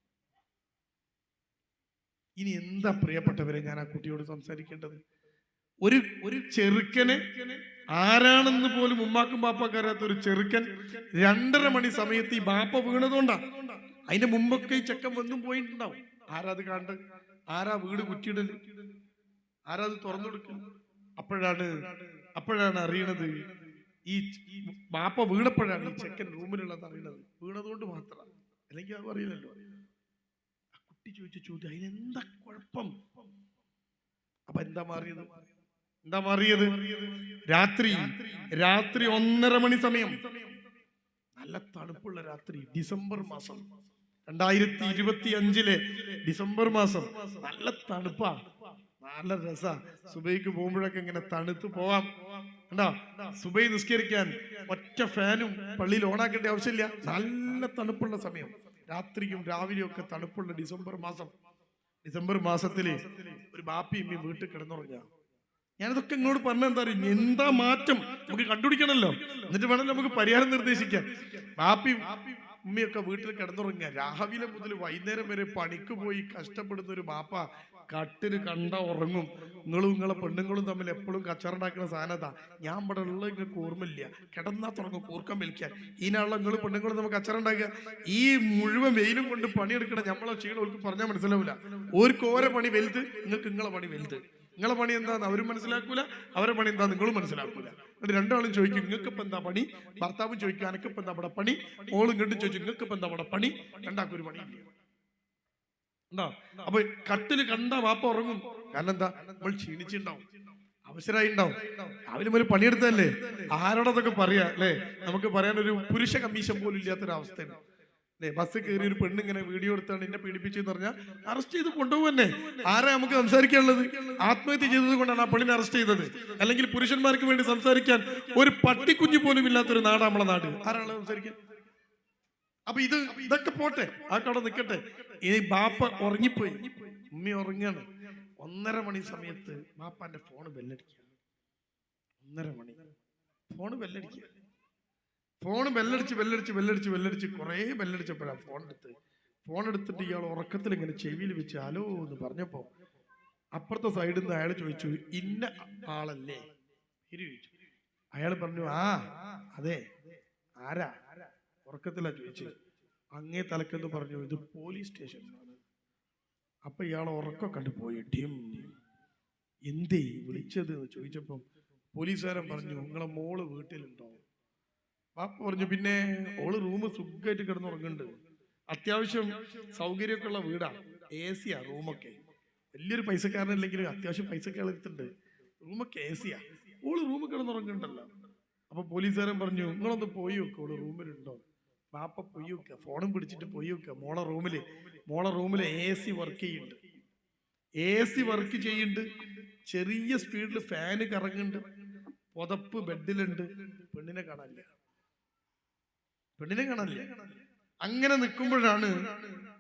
ഇനി എന്താ പ്രിയപ്പെട്ടവരെ ഞാൻ ആ കുട്ടിയോട് സംസാരിക്കേണ്ടത്? ഒരു ചെറുക്കനെ, ആരാണെന്ന് പോലും ഉമ്മാക്കും ബാപ്പാക്കും അറിയാത്ത ഒരു ചെറുക്കൻ 2:30 മണി സമയത്ത് ഈ ബാപ്പ വീണതുകൊണ്ടാ. അതിന്റെ മുമ്പൊക്കെ ഈ ചെക്കൻ വന്നും പോയിട്ടുണ്ടാവും. ആരാ അത് കണ്ട്? ആരാ വീട് കുറ്റിയിടല്? ആരാ അത് തുറന്നു കൊടുക്കൽ? അപ്പോഴാണ് അറിയണത്, ഈ ബാപ്പ വീണപ്പോഴാണ് ഈ ചെക്കൻ റൂമിലുള്ളത് അറിയണത്. വീണതുകൊണ്ട് മാത്രമാണ്, അല്ലെങ്കിൽ അത് അറിയില്ലല്ലോ. ആ കുട്ടി ചോദിച്ച ചോദ്യം: അതിനെന്താ കുഴപ്പം? അപ്പൊ എന്താ മാറിയത്? രാത്രി 1:30 മണി സമയം, നല്ല തണുപ്പുള്ള രാത്രി, ഡിസംബർ മാസം, 2025 ഡിസംബർ മാസം, നല്ല തണുപ്പാ, നല്ല രസാ. സുബൈക്ക് പോകുമ്പോഴൊക്കെ ഇങ്ങനെ തണുത്ത് പോവാം. കണ്ടോ, സുബൈ നിസ്കരിക്കാൻ ഒറ്റ ഫാനും പള്ളിയിൽ ഓണാക്കേണ്ട ആവശ്യമില്ല. നല്ല തണുപ്പുള്ള സമയം, രാത്രിയും രാവിലെയും ഒക്കെ തണുപ്പുള്ള ഡിസംബർ മാസത്തില് ഒരു ബാപ്പി ഉമ്മി വീട്ടിൽ കിടന്നുറങ്ങുക. ഞാനിതൊക്കെ ഇങ്ങോട്ട് പറഞ്ഞെന്താ അറിയും, എന്താ മാറ്റം നമുക്ക് കണ്ടുപിടിക്കണല്ലോ, എന്നിട്ട് വേണമല്ലോ നമുക്ക് പരിഹാരം നിർദ്ദേശിക്കാൻ. ബാപ്പി ഉമ്മയൊക്കെ വീട്ടിൽ കിടന്നുറങ്ങുക. രാവിലെ മുതൽ വൈകുന്നേരം വരെ പണിക്ക് പോയി കഷ്ടപ്പെടുന്ന ഒരു ബാപ്പ കട്ടില് കണ്ട ഉറങ്ങും. നിങ്ങളെ പെണ്ണുങ്ങളും തമ്മിൽ എപ്പോഴും കച്ചറുണ്ടാക്കുന്ന സാധനത്താ. ഞാൻ ഇവിടെ ഉള്ള നിങ്ങൾക്ക് ഓർമ്മയില്ല, കിടന്നാ തുടങ്ങും കൂർക്കം വലിക്കാൻ. ഇതിനാണല്ലോ നിങ്ങൾ പെണ്ണുങ്ങളും നമുക്ക് കച്ചറുണ്ടാക്കുക. ഈ മുഴുവൻ വെയിലും കൊണ്ട് പണിയെടുക്കണം. നമ്മളെ ക്ഷീണം അവർക്ക് പറഞ്ഞാൽ മനസ്സിലാവില്ല. ഓർക്ക് ഓരോ പണി വലുത്, നിങ്ങൾക്ക് നിങ്ങളെ പണി വലുത്. നിങ്ങളെ പണി എന്താന്ന് അവരും മനസ്സിലാക്കൂല, അവരെ പണി എന്താ നിങ്ങളും മനസ്സിലാക്കൂല. എന്നിട്ട് രണ്ടാളും ചോദിക്കും നിങ്ങൾക്ക് ഇപ്പൊ എന്താ പണി? ഭർത്താവും ചോദിക്കും അനക്ക് ഇപ്പൊ എന്താ അവിടെ പണി? ഓളും ഇങ്ങോട്ടും ചോദിച്ചു നിങ്ങൾക്ക് ഇപ്പൊ എന്താ അവിടെ പണി? രണ്ടാക്കും ഒരു പണി ഉണ്ടോ? അപ്പൊ കട്ടില് കണ്ട വാപ്പ ഉറങ്ങും. കാരണം എന്താ? നമ്മൾ ക്ഷീണിച്ചിട്ടുണ്ടാവും, അവസരമായി ഉണ്ടാവും. രാവിലെ ഒരു പണിയെടുത്തല്ലേ, ആരോടൊക്കെ പറയാ അല്ലെ? നമുക്ക് പറയാനൊരു പുരുഷ കമ്മീഷൻ പോലും ഇല്ലാത്തൊരവസ്ഥയാണ് അല്ലെ? ബസ് കയറി ഒരു പെണ്ണിങ്ങനെ വീഡിയോ എടുത്താണ് എന്നെ പീഡിപ്പിച്ചെന്ന് പറഞ്ഞാൽ അറസ്റ്റ് ചെയ്ത് കൊണ്ടുപോകുന്നെ. ആരാ നമുക്ക് സംസാരിക്കാനുള്ളത്? ആത്മഹത്യ ചെയ്തത് കൊണ്ടാണ് ആ പെണ്ണിനെ അറസ്റ്റ് ചെയ്തത്. അല്ലെങ്കിൽ പുരുഷന്മാർക്ക് വേണ്ടി സംസാരിക്കാൻ ഒരു പട്ടിക്കുഞ്ഞു പോലും ഇല്ലാത്തൊരു നാടാ നമ്മളെ നാട്. ആരാണ് സംസാരിക്കാൻ? അപ്പൊ ഇതൊക്കെ പോട്ടെ, ആക്കവിടെ നിൽക്കട്ടെ. ഈ ബാപ്പ ഉറങ്ങിപ്പോയി, ഉമ്മി ഉറങ്ങാണ്. 1:30 മണി സമയത്ത് ബാപ്പാന്റെ ഫോണ് ബെല്ലടിക്കുക. 1:30 മണി ഫോണ് ബെല്ലടിക്കുക. ഫോണ് ബെല്ലടിച്ച് കുറെ ബെല്ലടിച്ചപ്പോഴാണ് ഫോൺ എടുത്തിട്ട് ഇയാൾ ഉറക്കത്തിൽ ഇങ്ങനെ ചെവിയിൽ വെച്ച് ഹലോ എന്ന് പറഞ്ഞപ്പോ അപ്പുറത്തെ സൈഡിൽ നിന്ന് അയാൾ ചോദിച്ചു ഇന്ന ആളല്ലേ? ചോദിച്ചു. അയാൾ പറഞ്ഞു ആ അതെ, ആരാ? ഉറക്കത്തിലാ ചോദിച്ചത്. അങ്ങേ തലക്കെന്ന് പറഞ്ഞു ഇത് പോലീസ് സ്റ്റേഷനിലാണ്. അപ്പൊ ഇയാളെ ഉറക്കം കണ്ടു പോയി. എന്തേ വിളിച്ചത് എന്ന് ചോദിച്ചപ്പം പോലീസുകാരൻ പറഞ്ഞു നിങ്ങളെ മോള് വീട്ടിലുണ്ടോ? പാപ്പ പറഞ്ഞു പിന്നെ ഓള് റൂം സുഖമായിട്ട് കിടന്നുറങ്ങുന്നുണ്ട്. അത്യാവശ്യം സൗകര്യമൊക്കെ ഉള്ള വീടാ, AC റൂമൊക്കെ. വലിയൊരു പൈസക്കാരനല്ലെങ്കിൽ അത്യാവശ്യം പൈസക്ക് എടുത്തിട്ടുണ്ട്. റൂമൊക്കെ AC. ഓള് റൂമിൽ കിടന്നുറങ്ങുന്നുണ്ടല്ലോ. അപ്പൊ പോലീസുകാരൻ പറഞ്ഞു നിങ്ങളൊന്ന് പോയി വെക്കുക, ഓള് റൂമിലുണ്ടോ? പാപ്പ പോയി വെക്കുക, ഫോണും പിടിച്ചിട്ട് പോയി വെക്കുക. മോളെ റൂമില് AC വർക്ക് ചെയ്യുന്നുണ്ട്. AC വർക്ക് ചെയ്യുന്നുണ്ട്. ചെറിയ സ്പീഡിൽ ഫാന് കറങ്ങുന്നുണ്ട്. പുതപ്പ് ബെഡിലുണ്ട്. പെണ്ണിനെ കാണാനില്ല. അങ്ങനെ നിൽക്കുമ്പോഴാണ്,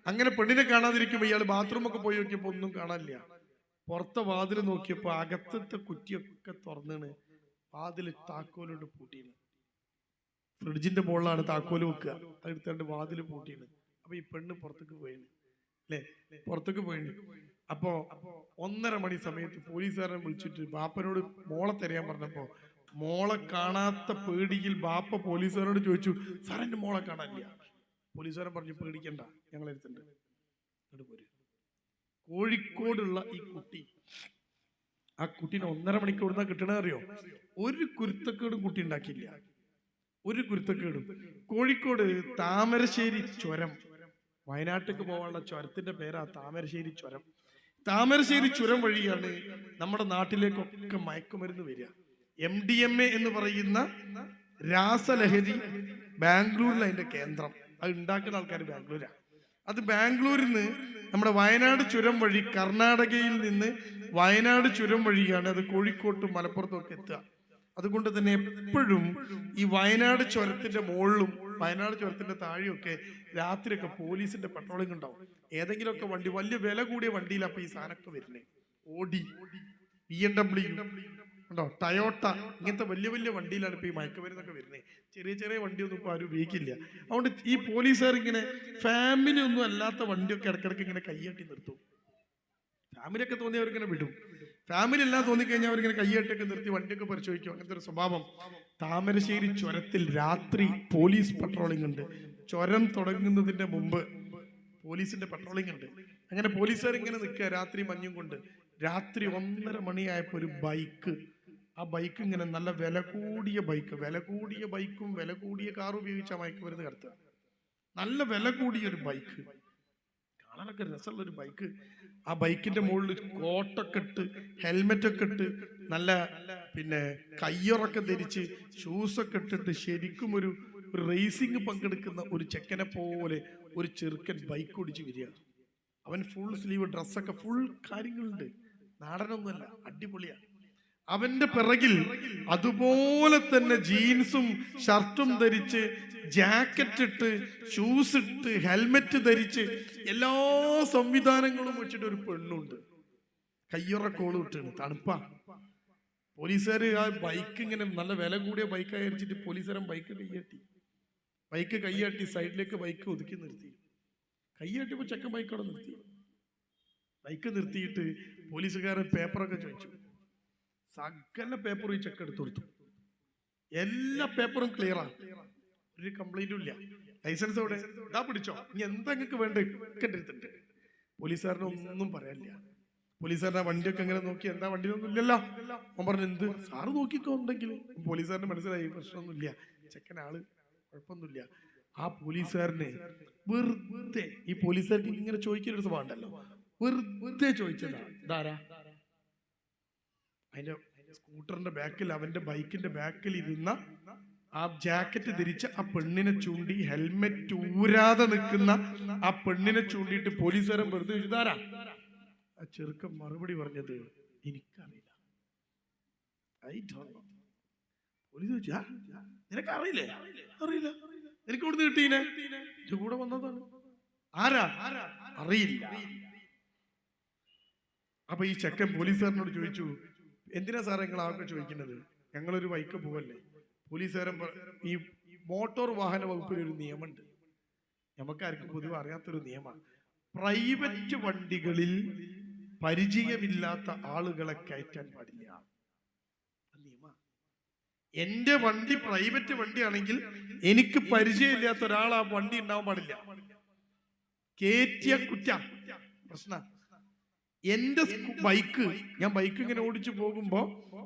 അങ്ങനെ പെണ്ണിനെ കാണാതിരിക്കുമ്പോ ഇയാൾ ബാത്റൂമൊക്കെ പോയി നോക്കിയപ്പോ ഒന്നും കാണാനില്ല. പുറത്തെ വാതിൽ നോക്കിയപ്പോ അകത്തത്തെ കുറ്റിയൊക്കെ തുറന്നാണ്. വാതില് താക്കോലോട് പൂട്ടിയാണ്. ഫ്രിഡ്ജിന്റെ മുകളിലാണ് താക്കോല് വെക്കുക. അതെടുത്താണ്ട് വാതില് പൂട്ടിയാണ്. അപ്പൊ ഈ പെണ്ണ് പുറത്തേക്ക് പോയിന് അല്ലേ, പുറത്തേക്ക് പോയിന്. അപ്പോ 1:30 മണി സമയത്ത് പോലീസുകാരനെ വിളിച്ചിട്ട് ബാപ്പനോട് മോളെ തിരയാൻ പറഞ്ഞപ്പോ മോളെ കാണാത്ത പേടിയിൽ ബാപ്പ പോലീസുകാരോട് ചോദിച്ചു സാർ എന്റെ മോളെ കാണാനില്ല. പോലീസുകാരൻ പറഞ്ഞു പേടിക്കണ്ട, ഞങ്ങൾ എടുത്തിട്ടുണ്ട്. കോഴിക്കോടുള്ള ഈ കുട്ടി, ആ കുട്ടീനെ 1:30 മണിക്കൂർ കിട്ടണ അറിയോ? ഒരു കുരുത്തക്കേടും കുട്ടി ഉണ്ടാക്കിയില്ല, ഒരു കുരുത്തക്കേടും. കോഴിക്കോട് താമരശ്ശേരി ചുരം, വയനാട്ടിലേക്ക് പോകാനുള്ള ചുരത്തിന്റെ പേരാ താമരശ്ശേരി ചുരം. താമരശ്ശേരി ചുരം വഴിയാണ് നമ്മുടെ നാട്ടിലേക്കൊക്കെ മയക്കുമരുന്ന് വരിക. MDMA എന്ന് പറയുന്ന രാസലഹരി ബാംഗ്ലൂരിൽ അതിന്റെ കേന്ദ്രം. അത് ഉണ്ടാക്കുന്ന ആൾക്കാർ ബാംഗ്ലൂരാ. അത് ബാംഗ്ലൂരിൽ നിന്ന് നമ്മുടെ വയനാട് ചുരം വഴി, കർണാടകയിൽ നിന്ന് വയനാട് ചുരം വഴിയാണ് അത് കോഴിക്കോട്ടും മലപ്പുറത്തും ഒക്കെ എത്തുക. അതുകൊണ്ട് തന്നെ എപ്പോഴും ഈ വയനാട് ചുരത്തിന്റെ മുകളിലും വയനാട് ചുരത്തിന്റെ താഴെയൊക്കെ രാത്രിയൊക്കെ പോലീസിന്റെ പെട്രോളിംഗ് ഉണ്ടാവും. ഏതെങ്കിലുമൊക്കെ വണ്ടി, വലിയ വില കൂടിയ വണ്ടിയിൽ അപ്പൊ ഈ സാധനമൊക്കെ വരുന്നേ. ഓഡി, BMW ഉണ്ടോ, ടയോട്ട, ഇങ്ങനത്തെ വലിയ വലിയ വണ്ടിയിലാണ് ഇപ്പൊ ഈ മയക്കുമരുന്നൊക്കെ വരുന്നത്. ചെറിയ ചെറിയ വണ്ടിയൊന്നും ഇപ്പൊ ആരും ഉപയോഗിക്കില്ല. അതുകൊണ്ട് ഈ പോലീസുകാർ ഇങ്ങനെ ഫാമിലി ഒന്നും അല്ലാത്ത വണ്ടിയൊക്കെ ഇടക്കിടക്ക് ഇങ്ങനെ കൈയ്യട്ടി നിർത്തും. ഫാമിലിയൊക്കെ തോന്നി അവരിങ്ങനെ വിടും. ഫാമിലി എല്ലാം തോന്നിക്കഴിഞ്ഞാൽ അവരിങ്ങനെ കൈയ്യട്ടൊക്കെ നിർത്തി വണ്ടിയൊക്കെ പരിശോധിക്കും. അങ്ങനത്തെ ഒരു സ്വഭാവം. താമരശ്ശേരി ചുരത്തിൽ രാത്രി പോലീസ് പട്രോളിംഗ് ഉണ്ട്. ചുരം തുടങ്ങുന്നതിന്റെ മുമ്പ് പോലീസിന്റെ പട്രോളിംഗ് ഉണ്ട്. അങ്ങനെ പോലീസുകാർ ഇങ്ങനെ നിൽക്കുക രാത്രി മഞ്ഞും കൊണ്ട്. രാത്രി 1:30 മണിയായപ്പോ ഒരു ബൈക്ക്, ആ ബൈക്ക് ഇങ്ങനെ നല്ല വില കൂടിയ ബൈക്കും വില കൂടിയ കാർ ഉപയോഗിച്ച മയക്കുമരുന്ന് കടത്തുക. നല്ല വില കൂടിയ ഒരു ബൈക്ക്, കാണാനൊക്കെ രസമുള്ള ഒരു ബൈക്ക്. ആ ബൈക്കിന്റെ മുകളിൽ കോട്ടൊക്കെ ഇട്ട്, ഹെൽമെറ്റ് ഒക്കെ ഇട്ട്, നല്ല പിന്നെ കയ്യുറൊക്കെ ധരിച്ച്, ഷൂസൊക്കെ ഇട്ടിട്ട് ശരിക്കും ഒരു റേസിംഗ് പങ്കെടുക്കുന്ന ഒരു ചെക്കനെ പോലെ ഒരു ചെറുക്കൻ ബൈക്ക് ഓടിച്ച് വരിക. അവൻ ഫുൾ സ്ലീവ് ഡ്രസ്സൊക്കെ, ഫുൾ കാര്യങ്ങളുണ്ട്. നാടനൊന്നുമല്ല, അടിപൊളിയാ. അവന്റെ പിറകിൽ അതുപോലെ തന്നെ ജീൻസും ഷർട്ടും ധരിച്ച്, ജാക്കറ്റ് ഇട്ട്, ഷൂസ് ഇട്ട്, ഹെൽമെറ്റ് ധരിച്ച്, എല്ലാ സംവിധാനങ്ങളും വെച്ചിട്ട് ഒരു പെണ്ണുണ്ട്. കയ്യുറക്കോളും ഇട്ടാണ്, തണുപ്പാ. പോലീസുകാർ ആ ബൈക്ക് ഇങ്ങനെ നല്ല വില കൂടിയ ബൈക്ക് അയച്ചിട്ട് പോലീസുകാരൻ ബൈക്ക് കൈയാട്ടി സൈഡിലേക്ക് ബൈക്ക് ഒതുക്കി നിർത്തി. കൈയാട്ടിപ്പോ ചെക്കൻ ബൈക്കോടെ നിർത്തി. ബൈക്ക് നിർത്തിയിട്ട് പോലീസുകാരൻ പേപ്പറൊക്കെ ചോദിച്ചു. സകല പേപ്പറും ഈ ചെക്ക് എടുത്തു കൊടുത്തു. എല്ലാ പേപ്പറും ക്ലിയറാണ്, ഒരു കംപ്ലൈന്റും ഇല്ല. ലൈസൻസ് എവിടെ? ഇതാ പിടിച്ചോ, ഇനി എന്താ നിങ്ങൾക്ക് വേണ്ട എടുത്തിട്ടുണ്ട്. പോലീസുകാരനൊന്നും പറയാനില്ല. പോലീസുകാരനെ വണ്ടിയൊക്കെ എങ്ങനെ നോക്കി, എന്താ വണ്ടിയൊന്നും ഇല്ലല്ലോ. അവൻ പറഞ്ഞു എന്ത് സാറ് നോക്കിക്കോ ഉണ്ടെങ്കിൽ. പോലീസുകാരന് മനസ്സിലായി പ്രശ്നമൊന്നുമില്ല, ചെക്കനാള് കുഴപ്പമൊന്നുമില്ല. ആ പോലീസുകാരനെ വെറുതെ, ഈ പോലീസുകാർക്ക് ഇങ്ങനെ ചോദിക്കുന്ന ഒരു സ്വഭാവം ഉണ്ടല്ലോ, വെറുതെ ചോദിച്ചതാ ഇതാരാ. അതിന്റെ സ്കൂട്ടറിന്റെ ബാക്കിൽ, അവന്റെ ബൈക്കിന്റെ ബാക്കിൽ ഇരുന്ന ആ ജാക്കറ്റ് ധരിച്ച ആ പെണ്ണിനെ ചൂണ്ടി, ഹെൽമെറ്റ് ഊരാതെ നിൽക്കുന്ന ആ പെണ്ണിനെ ചൂണ്ടിയിട്ട് പോലീസുകാരൻ വെറുതെ ചോദിച്ചതാരാ. ആ ചെറുക്കൻ മറുപടി പറഞ്ഞത് എനിക്കറിയില്ല. പോലീസ് ചോദിച്ചാ നിനക്ക് അറിയില്ലേ? അറിയില്ല. എനിക്ക് ഇവിടുന്ന് കിട്ടീനെ, കൂടെ വന്നതാണ്. ആരാ? അറിയില്ല. അപ്പൊ ഈ ചെക്കൻ പോലീസുകാരനോട് ചോദിച്ചു എന്തിനാ സാറേ നിങ്ങൾ ആകെ ചോദിക്കുന്നത്? ഞങ്ങളൊരു ബൈക്ക് പോവല്ലേ. പോലീസുകാരൻ, ഈ മോട്ടോർ വാഹന വകുപ്പിൽ ഒരു നിയമമുണ്ട്, നമുക്കാർക്കും പൊതുവെ അറിയാത്തൊരു നിയമമാണ്. പ്രൈവറ്റ് വണ്ടികളിൽ പരിചയമില്ലാത്ത ആളുകളെ കയറ്റാൻ പാടില്ല. നിയമ എന്റെ വണ്ടി പ്രൈവറ്റ് വണ്ടിയാണെങ്കിൽ എനിക്ക് പരിചയമില്ലാത്ത ഒരാൾ ആ വണ്ടി ഉണ്ടാവാൻ പാടില്ല. കേറ്റിയ കുറ്റ പ്രശ്ന. എന്റെ ബൈക്ക്, ഞാൻ ബൈക്ക് ഇങ്ങനെ ഓടിച്ചു പോകുമ്പോ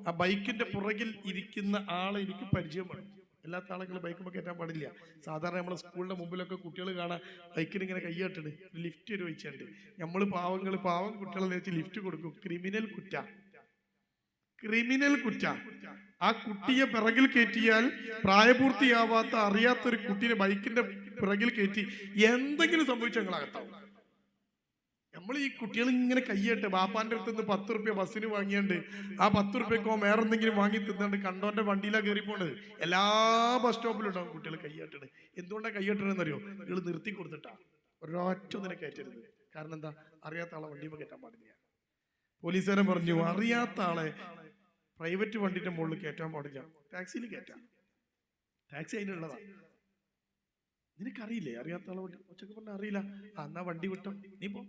ആ ബൈക്കിന്റെ പുറകിൽ ഇരിക്കുന്ന ആളെ എനിക്ക് പരിചയമാണ്. എല്ലാത്ത ആളുകൾ ബൈക്കുമ്പോൾ കയറ്റാൻ പാടില്ല. സാധാരണ നമ്മളെ സ്കൂളിന്റെ മുമ്പിലൊക്കെ കുട്ടികൾ കാണാൻ ബൈക്കിന് ഇങ്ങനെ കൈയ്യാട്ടണ്, ലിഫ്റ്റ് ഒരു വെച്ചുണ്ട്. നമ്മൾ പാവം കുട്ടികളെ വെച്ച് ലിഫ്റ്റ് കൊടുക്കും. ക്രിമിനൽ കുറ്റ. ആ കുട്ടിയെ പിറകിൽ കയറ്റിയാൽ പ്രായപൂർത്തിയാവാത്ത അറിയാത്തൊരു കുട്ടീനെ ബൈക്കിന്റെ പിറകിൽ കയറ്റി എന്തെങ്കിലും സംഭവിച്ചാൽ ഞങ്ങളകത്താവും. നമ്മൾ ഈ കുട്ടികൾ ഇങ്ങനെ കയ്യട്ടെ ബാപ്പാന്റെ അടുത്ത് നിന്ന് 10 റുപ്യ ബസ്സിന് വാങ്ങിയാണ്ട് ആ 10 റുപ്യക്കോ വേറെ എന്തെങ്കിലും വാങ്ങി തിന്നാണ്ട് കണ്ടോന്റെ വണ്ടിയിലാണ് കയറി പോണത്. എല്ലാ ബസ് സ്റ്റോപ്പിലും ഉണ്ടാവും കുട്ടികൾ കയ്യാട്ടണ്. എന്തുകൊണ്ടാണ് കയ്യാട്ടണെന്നറിയോ? നിങ്ങൾ നിർത്തി കൊടുത്തിട്ടാ. ഒരൊറ്റ ഒന്നിനെ കയറ്റരുത്. കാരണം എന്താ? അറിയാത്ത ആളെ വണ്ടിയിൽ കയറ്റാൻ പാടില്ല. പോലീസുകാരൻ പറഞ്ഞു, അറിയാത്ത ആളെ പ്രൈവറ്റ് വണ്ടിന്റെ മുകളിൽ കയറ്റാൻ പാടില്ല, ടാക്സിയിൽ കയറ്റാം. ടാക്സി അതിനുള്ളതാ. നിനക്കറിയില്ലേ അറിയാത്ത ആളെ വണ്ടി? ഒച്ചക്ക് പറഞ്ഞാൽ അറിയില്ല. എന്നാ വണ്ടി വിട്ടോ, നീ പോ,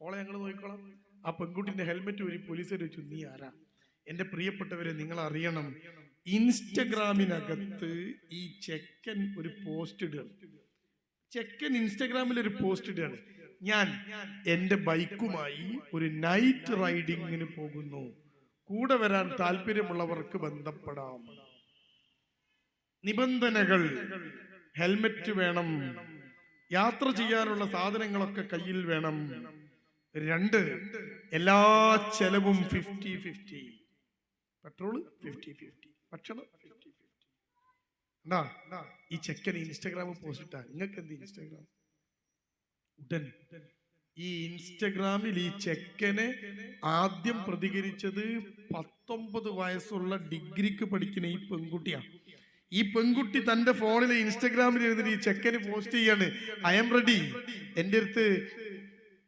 ഓളെ ഞങ്ങൾ നോക്കിക്കോളാം. ആ പെൺകുട്ടിന്റെ ഹെൽമെറ്റ് ഒരു പോലീസുകാർ വെച്ചു. നീ ആരാ? എന്റെ പ്രിയപ്പെട്ടവരെ, നിങ്ങൾ അറിയണം, ഇൻസ്റ്റഗ്രാമിനകത്ത് ഈ ചെക്കൻ ഒരു പോസ്റ്റ് ഇടുകയാണ്. ചെക്കൻ ഇൻസ്റ്റഗ്രാമിൽ ഒരു പോസ്റ്റ് ഇടുകയാണ്. ഞാൻ എന്റെ ബൈക്കുമായി ഒരു നൈറ്റ് റൈഡിങ്ങിന് പോകുന്നു, കൂടെ വരാൻ താല്പര്യമുള്ളവർക്ക് ബന്ധപ്പെടാം. നിബന്ധനകൾ: ഹെൽമെറ്റ് വേണം, യാത്ര ചെയ്യാനുള്ള സാധനങ്ങളൊക്കെ കയ്യിൽ വേണം. 2, എല്ലാ ചെലവും 50-50. പെട്രോള് 50-50, ഭക്ഷണം 50-50. ഈ ചെക്കൻ ഇൻസ്റ്റഗ്രാമിൽ പോസ്റ്റ് ഇട്ടാ. നിങ്ങൾക്ക് എന്ത് ഇൻസ്റ്റഗ്രാം? ഉടൻ ഈ ഇൻസ്റ്റഗ്രാമിൽ ഈ ചെക്കനെ ആദ്യം പ്രതികരിച്ചത് 19 വയസ്സുള്ള ഡിഗ്രിക്ക് പഠിക്കുന്ന ഈ പെൺകുട്ടിയാണ്. ഈ പെൺകുട്ടി തന്റെ ഫോണിൽ ഇൻസ്റ്റഗ്രാമിൽ ഇരുന്നിട്ട് ഈ ചെക്കന് പോസ്റ്റ് ചെയ്യാണ്, ഐ എം റെഡി, എൻ്റെ അടുത്ത്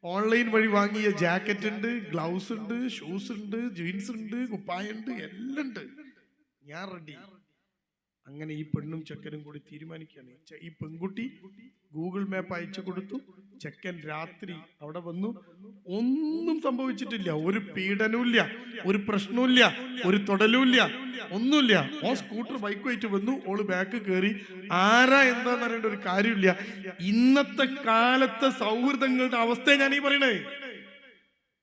ഓൺലൈൻ വഴി വാങ്ങിയ ജാക്കറ്റ് ഉണ്ട്, ഗ്ലൗസ് ഉണ്ട്, ഷൂസ് ഉണ്ട്, ജീൻസ് ഉണ്ട്, കുപ്പായുണ്ട്, എല്ലാം ഉണ്ട്, ഞാൻ റെഡി. അങ്ങനെ ഈ പെണ്ണും ചെക്കനും കൂടി തീരുമാനിക്കുകയാണ്. ഈ പെൺകുട്ടി ഗൂഗിൾ മാപ്പ് അയച്ചു കൊടുത്തു. ചെക്കൻ രാത്രി അവിടെ വന്നു. ഒന്നും സംഭവിച്ചിട്ടില്ല, ഒരു പീഡനവുമില്ല, ഒരു പ്രശ്നവുമില്ല, ഒരു തൊടലുമില്ല, ഒന്നുമില്ല. ഓ സ്കൂട്ടർ ബൈക്കുമായിട്ട് വന്നു, ഓള് ബാക്ക് കയറി. ആരാ എന്താന്ന് അറിയേണ്ട ഒരു കാര്യമില്ല. ഇന്നത്തെ കാലത്തെ സൗഹൃദങ്ങളുടെ അവസ്ഥ ഞാൻ ഈ പറയണേ.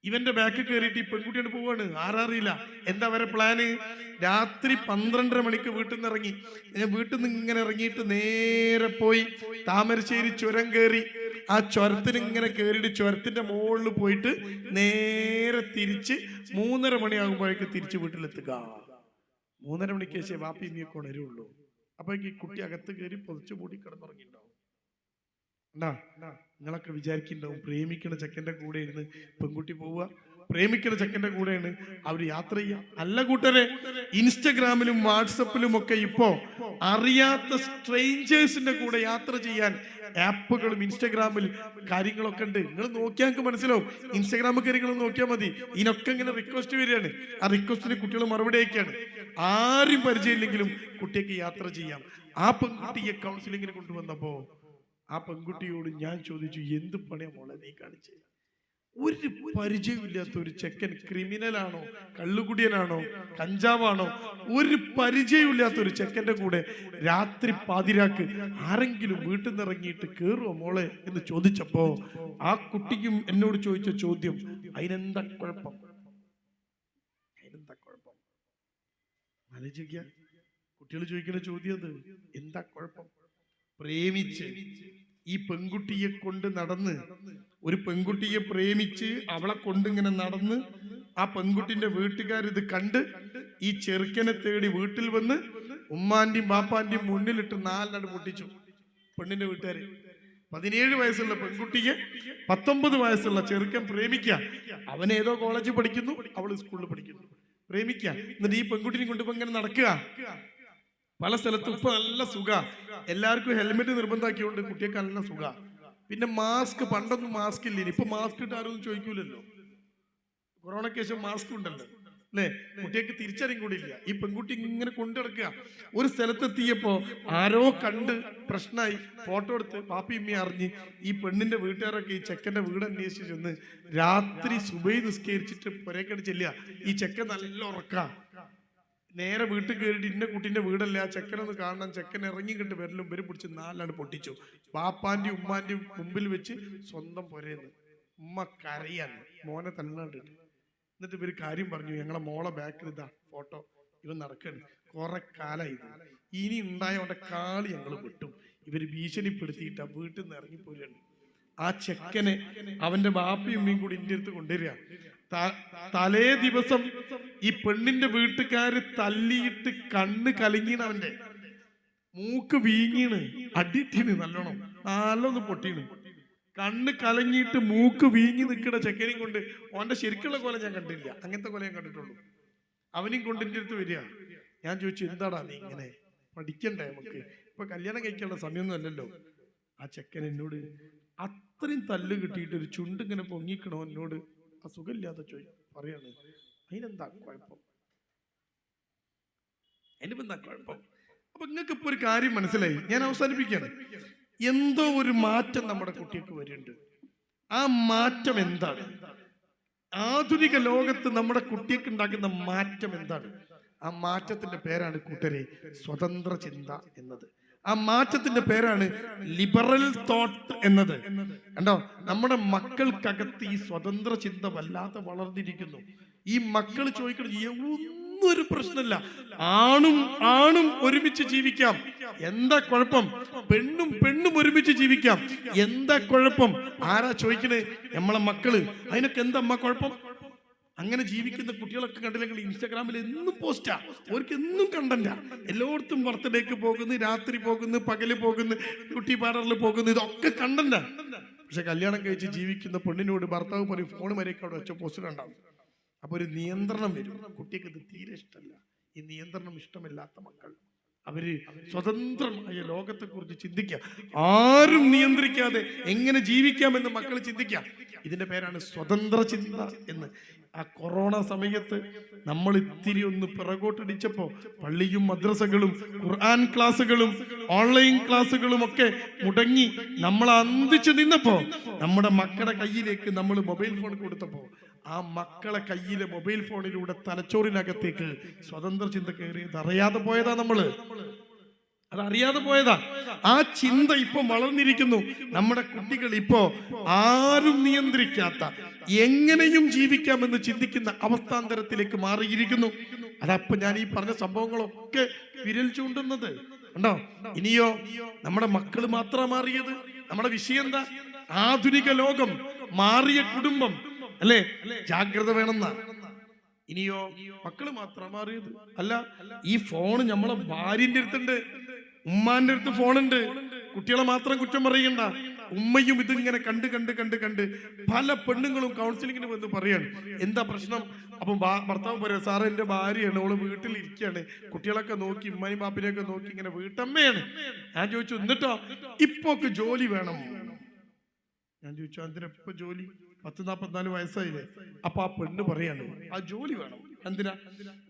ഇവന്റെ ബാക്ക് കയറിയിട്ട് ഈ പെൺകുട്ടിയോട് പോവാണ്. ആരറിയില്ല. എന്താ വരെ പ്ലാന്? രാത്രി 12:30 മണിക്ക് വീട്ടിൽ നിന്ന് ഇറങ്ങി. ഞാൻ വീട്ടിൽ നിന്ന് ഇങ്ങനെ ഇറങ്ങിയിട്ട് നേരെ പോയി താമരശ്ശേരി ചുരം കയറി. ആ ചുരത്തിന് ഇങ്ങനെ കയറിയിട്ട് ചുരത്തിന്റെ മുകളിൽ പോയിട്ട് നേരെ തിരിച്ച് 3:30 മണിയാകുമ്പോഴേക്ക് തിരിച്ച് വീട്ടിലെത്തുക. 3:30 മണിക്ക് ശേഷം വാപ്പി മീയൊക്കെ ഉണരുള്ളൂ. അപ്പൊ ഈ കുട്ടി അകത്ത് കയറി പൊതിച്ചു മൂടി കിടന്നുറങ്ങിണ്ടാവും. നിങ്ങളൊക്കെ വിചാരിക്കുന്നുണ്ടാവും പ്രേമിക്കുന്ന ചെക്കൻ്റെ കൂടെ ഇരുന്ന് പെൺകുട്ടി പോവുക, പ്രേമിക്കുന്ന ചെക്കൻ്റെ കൂടെയാണ് അവർ യാത്ര ചെയ്യുക. അല്ല കൂട്ടരെ, ഇൻസ്റ്റഗ്രാമിലും വാട്സപ്പിലും ഒക്കെ ഇപ്പോ അറിയാത്ത സ്ട്രേഞ്ചേഴ്സിന്റെ കൂടെ യാത്ര ചെയ്യാൻ ആപ്പുകളും ഇൻസ്റ്റഗ്രാമിൽ കാര്യങ്ങളൊക്കെ ഉണ്ട്. നിങ്ങൾ നോക്കിയാൽ മനസ്സിലാവും. ഇൻസ്റ്റഗ്രാമിൽ കാര്യങ്ങൾ നോക്കിയാൽ മതി. ഇതിനൊക്കെ ഇങ്ങനെ റിക്വസ്റ്റ് വരികയാണ്. ആ റിക്വസ്റ്റിന് കുട്ടികൾ മറുപടി അയക്കുകയാണ്. ആരും പരിചയമില്ലെങ്കിലും കുട്ടിക്ക് യാത്ര ചെയ്യാം. ആ പെൺകുട്ടിയെ കൗൺസിലിങ്ങിന് കൊണ്ടുവന്നപ്പോ ആ പെൺകുട്ടിയോട് ഞാൻ ചോദിച്ചു, എന്ത് പണിയാ മോളെ നീ കാണിച്ചത്? ഒരു പരിചയമില്ലാത്ത ഒരു ചെക്കൻ ക്രിമിനലാണോ, കള്ളുകുടിയനാണോ, കഞ്ചാവാണോ, ഒരു പരിചയമില്ലാത്ത ഒരു ചെക്കൻ്റെ കൂടെ രാത്രി പാതിരാക്ക് ആരെങ്കിലും വീട്ടിൽ നിന്ന് ഇറങ്ങിയിട്ട് കേറുവോ മോളെ എന്ന് ചോദിച്ചപ്പോ ആ കുട്ടിക്കും എന്നോട് ചോദിച്ച ചോദ്യം, അതിനെന്താ കുഴപ്പം? അതിനെന്താ കുഴപ്പം? ആലോചിക്കുക. കുട്ടികൾ ചോദിക്കുന്ന ചോദ്യം അത്, എന്താ കുഴപ്പം? പ്രേമിച്ച് ഈ പെൺകുട്ടിയെ കൊണ്ട് നടന്ന്, ഒരു പെൺകുട്ടിയെ പ്രേമിച്ച് അവളെ കൊണ്ടിങ്ങനെ നടന്ന് ആ പെൺകുട്ടിന്റെ വീട്ടുകാരിത് കണ്ട് ഈ ചെറുക്കനെ തേടി വീട്ടിൽ വന്ന് ഉമ്മാന്റെയും ബാപ്പാന്റെയും മുന്നിലിട്ട് 4 പൊട്ടിച്ചു. പെണ്ണിന്റെ വീട്ടുകാര് 17 വയസ്സുള്ള പെൺകുട്ടിയെ 19 വയസ്സുള്ള ചെറുക്കൻ പ്രേമിക്കുക. അവൻ ഏതോ കോളേജിൽ പഠിക്കുന്നു, അവള് സ്കൂളിൽ പഠിക്കുന്നു. പ്രേമിക്കുക. എന്നിട്ട് ഈ പെൺകുട്ടിനെ കൊണ്ടിപ്പോ ഇങ്ങനെ നടക്കുക. പല സ്ഥലത്തും ഇപ്പൊ നല്ല സുഖ. എല്ലാവർക്കും ഹെൽമെറ്റ് നിർബന്ധമാക്കിയോണ്ട് കുട്ടിയൊക്കെ നല്ല സുഖ. പിന്നെ മാസ്ക്, പണ്ടൊന്നും മാസ്ക് ഇല്ല. ഇപ്പൊ മാസ്ക് ഇട്ട് ആരും ചോദിക്കൂലല്ലോ. കൊറോണയ്ക്ക് ശേഷം മാസ്ക് ഉണ്ടല്ലോ അല്ലെ? കുട്ടിയൊക്കെ തിരിച്ചറിയും കൂടി ഇല്ല. ഈ പെൺകുട്ടി ഇങ്ങനെ കൊണ്ടിടക്കുക. ഒരു സ്ഥലത്തെത്തിയപ്പോ ആരോ കണ്ട് പ്രശ്നമായി. ഫോട്ടോ എടുത്ത് പാപ്പി ഇമ്മി അറിഞ്ഞ് ഈ പെണ്ണിന്റെ വീട്ടുകാരൊക്കെ ഈ ചെക്കന്റെ വീട് അന്വേഷിച്ച് ചെന്ന് രാത്രി സുബൈ നിസ്കരിച്ചിട്ട് പുരേക്കടി ചെല്ലുക. ഈ ചെക്കൻ നല്ല ഉറക്ക. നേരെ വീട്ടിൽ കയറിയിട്ട് ഇന്ന കുട്ടീൻ്റെ വീടല്ല, ആ ചെക്കനൊന്ന് കാണണം, ചെക്കൻ ഇറങ്ങിക്കിട്ട് വരലും ഇവര് പിടിച്ച് നാലാണ് പൊട്ടിച്ചു. ബാപ്പാൻ്റെയും ഉമ്മാൻ്റെയും മുമ്പിൽ വെച്ച് സ്വന്തം പുരയെന്ന്. ഉമ്മ കരയാണ് മോനെ തന്നാണ്ടിട്ട്. എന്നിട്ട് ഇവര് കാര്യം പറഞ്ഞു, ഞങ്ങളെ മോളെ ബാക്കിൽ ഇതാ ഫോട്ടോ, ഇവൻ നടക്കണ്, കുറെ കാലമായി, ഇനി ഉണ്ടായവന്റെ കാളി ഞങ്ങൾ വിട്ടും. ഇവര് ഭീഷണിപ്പെടുത്തിയിട്ട് ആ വീട്ടിൽ നിന്ന് ഇറങ്ങിപ്പോരാണ്. ആ ചെക്കനെ അവന്റെ ബാപ്പയും ഉമ്മയും കൂടി ഇന്റെ അടുത്ത് കൊണ്ടുവരിക. തലേ ദിവസം ഈ പെണ്ണിന്റെ വീട്ടുകാര് തല്ലിയിട്ട് കണ്ണ് കലങ്ങീണ്, അവന്റെ മൂക്ക് വീങ്ങീണ്, അടിയിട്ടീണ്, നല്ലോണം പൊട്ടീണ്, കണ്ണ് കലങ്ങിയിട്ട് മൂക്ക് വീങ്ങി നിൽക്കുന്ന ചെക്കനെയും കൊണ്ട്. ഓന്റെ ശരിക്കുള്ള കൊല ഞാൻ കണ്ടില്ല, അങ്ങനത്തെ കൊല ഞാൻ കണ്ടിട്ടുള്ളൂ. അവനെയും കൊണ്ട് എൻ്റെ അടുത്ത് വരിക. ഞാൻ ചോദിച്ചു, എന്താടാ നീ ഇങ്ങനെ, പഠിക്കണ്ടേ, നമുക്ക് ഇപ്പൊ കല്യാണം കഴിക്കാനുള്ള സമയമൊന്നും അല്ലല്ലോ. ആ ചെക്കൻ എന്നോട് അത്രയും തല്ല് കിട്ടിയിട്ട് ഒരു ചുണ്ട് ഇങ്ങനെ പൊങ്ങിക്കണോ എന്നോട് ആ സുഖമില്ലാതെ പറയാണ്. അതിനെന്താ കുഴപ്പം, അതിനിപ്പെന്താ കുഴപ്പം? അപ്പൊ നിങ്ങൾക്ക് ഇപ്പൊ ഒരു കാര്യം മനസ്സിലായി, ഞാൻ അവസാനിപ്പിക്കുകയാണ്. എന്തോ ഒരു മാറ്റം നമ്മുടെ കുട്ടിക്ക് വരുന്നുണ്ട്. ആ മാറ്റം എന്താണ്? ആധുനിക ലോകത്ത് നമ്മുടെ കുട്ടിക്ക് ഉണ്ടാക്കുന്ന മാറ്റം എന്താണ്? ആ മാറ്റത്തിന്റെ പേരാണ് കൂട്ടരെ സ്വതന്ത്ര ചിന്ത എന്നത്. ആ മാറ്റത്തിന്റെ പേരാണ് ലിബറൽ തോട്ട് എന്നത്. കണ്ടോ, നമ്മുടെ മക്കൾക്കകത്ത് ഈ സ്വതന്ത്ര ചിന്ത വല്ലാതെ വളർന്നിരിക്കുന്നു. ഈ മക്കൾ ചോദിക്കണം, ഒരു പ്രശ്നമില്ല, ആണും ഒരുമിച്ച് ജീവിക്കാം, എന്താ കുഴപ്പം? പെണ്ണും ഒരുമിച്ച് ജീവിക്കാം, എന്താ കുഴപ്പം? ആരാ ചോദിക്കണേ? നമ്മളെ മക്കള്. അതിനൊക്കെ എന്താ അമ്മ കുഴപ്പം? അങ്ങനെ ജീവിക്കുന്ന കുട്ടികളൊക്കെ കണ്ടില്ലെങ്കിൽ ഇൻസ്റ്റാഗ്രാമിൽ എന്നും പോസ്റ്റാ, അവർക്ക് എന്നും കണ്ടന്റാ. എല്ലായിടത്തും ബർത്ത്ഡേക്ക് പോകുന്നു, രാത്രി പോകുന്നു, പകല് പോകുന്നു, ബ്യൂട്ടി പാർലറിൽ പോകുന്നു, ഇതൊക്കെ കണ്ടന്റാ. പക്ഷെ കല്യാണം കഴിച്ച് ജീവിക്കുന്ന പെണ്ണിനോട് ഭർത്താവ് പറയും ഫോൺ വരെയൊക്കെ അവിടെ വെച്ച പോസ്റ്റ് ഉണ്ടാവും. അപ്പൊ ഒരു നിയന്ത്രണം വരും. കുട്ടിക്ക് ഇത് തീരെ ഇഷ്ടമല്ല. ഈ നിയന്ത്രണം ഇഷ്ടമില്ലാത്ത മക്കൾ അവര് സ്വതന്ത്രമായ ലോകത്തെ കുറിച്ച് ചിന്തിക്കുക, ആരും നിയന്ത്രിക്കാതെ എങ്ങനെ ജീവിക്കാമെന്ന് മക്കൾ ചിന്തിക്കുക. ഇതിന്റെ പേരാണ് സ്വതന്ത്ര ചിന്ത എന്ന്. ആ കൊറോണ സമയത്ത് നമ്മൾ ഇത്തിരി ഒന്ന് പിറകോട്ടടിച്ചപ്പോ പള്ളിയും മദ്രസകളും ഖുർആൻ ക്ലാസ്സുകളും ഓൺലൈൻ ക്ലാസ്സുകളും ഒക്കെ മുടങ്ങി നമ്മൾ അന്തിച്ചു നിന്നപ്പോ നമ്മുടെ മക്കളുടെ കയ്യിലേക്ക് നമ്മൾ മൊബൈൽ ഫോൺ കൊടുത്തപ്പോ ആ മക്കളെ കയ്യിലെ മൊബൈൽ ഫോണിലൂടെ തലച്ചോറിനകത്തേക്ക് സ്വതന്ത്ര ചിന്ത കയറിയത് അറിയാതെ പോയതാ. അതറിയാതെ പോയതാ. ആ ചിന്ത ഇപ്പൊ വളർന്നിരിക്കുന്നു. നമ്മുടെ കുട്ടികൾ ഇപ്പോ ആരും നിയന്ത്രിക്കാത്ത എങ്ങനെയും ജീവിക്കാമെന്ന് ചിന്തിക്കുന്ന അവസ്ഥാന്തരത്തിലേക്ക് മാറിയിരിക്കുന്നു. അതപ്പൊ ഞാൻ ഈ പറഞ്ഞ സംഭവങ്ങളൊക്കെ വിരൽ ചൂണ്ടുന്നത് ഉണ്ടോ? ഇനിയോ നമ്മുടെ മക്കൾ മാത്രം മാറിയത്? നമ്മുടെ വിഷയം എന്താ? ആധുനിക ലോകം, മാറിയ കുടുംബം, അല്ലേ? ജാഗ്രത വേണമെന്ന. ഇനിയോ മക്കള് മാത്രം മാറിയത്? അല്ല, ഈ ഫോൺ നമ്മളെ ഭാര്യന്റെ അടുത്തുണ്ട്, ഉമ്മാന്റെ അടുത്ത് ഫോണുണ്ട്. കുട്ടികളെ മാത്രം കുറ്റം പറയണ്ട, ഉമ്മയും ഇതിങ്ങനെ കണ്ട് പല പെണ്ണുങ്ങളും കൗൺസിലിങ്ങിന് വന്ന് പറയാണ് എന്താ പ്രശ്നം. അപ്പം ഭർത്താവ് പറയാം, സാറേ എന്റെ ഭാര്യയാണ്, ഓള് വീട്ടിലിരിക്കുകയാണ്, കുട്ടികളൊക്കെ നോക്കി ഉമ്മയും ബാപ്പിനെയൊക്കെ നോക്കി ഇങ്ങനെ വീട്ടമ്മയാണ്. ഞാൻ ചോദിച്ചു, എന്നിട്ടോ ഇപ്പൊക്കെ ജോലി വേണം? ഞാൻ ചോദിച്ചു, എന്തിനാ ജോലി? 40-44 വയസ്സായില്ലേ? അപ്പൊ ആ പെണ്ണ് പറയാണ്, ആ ജോലി വേണം. എന്തിനാ?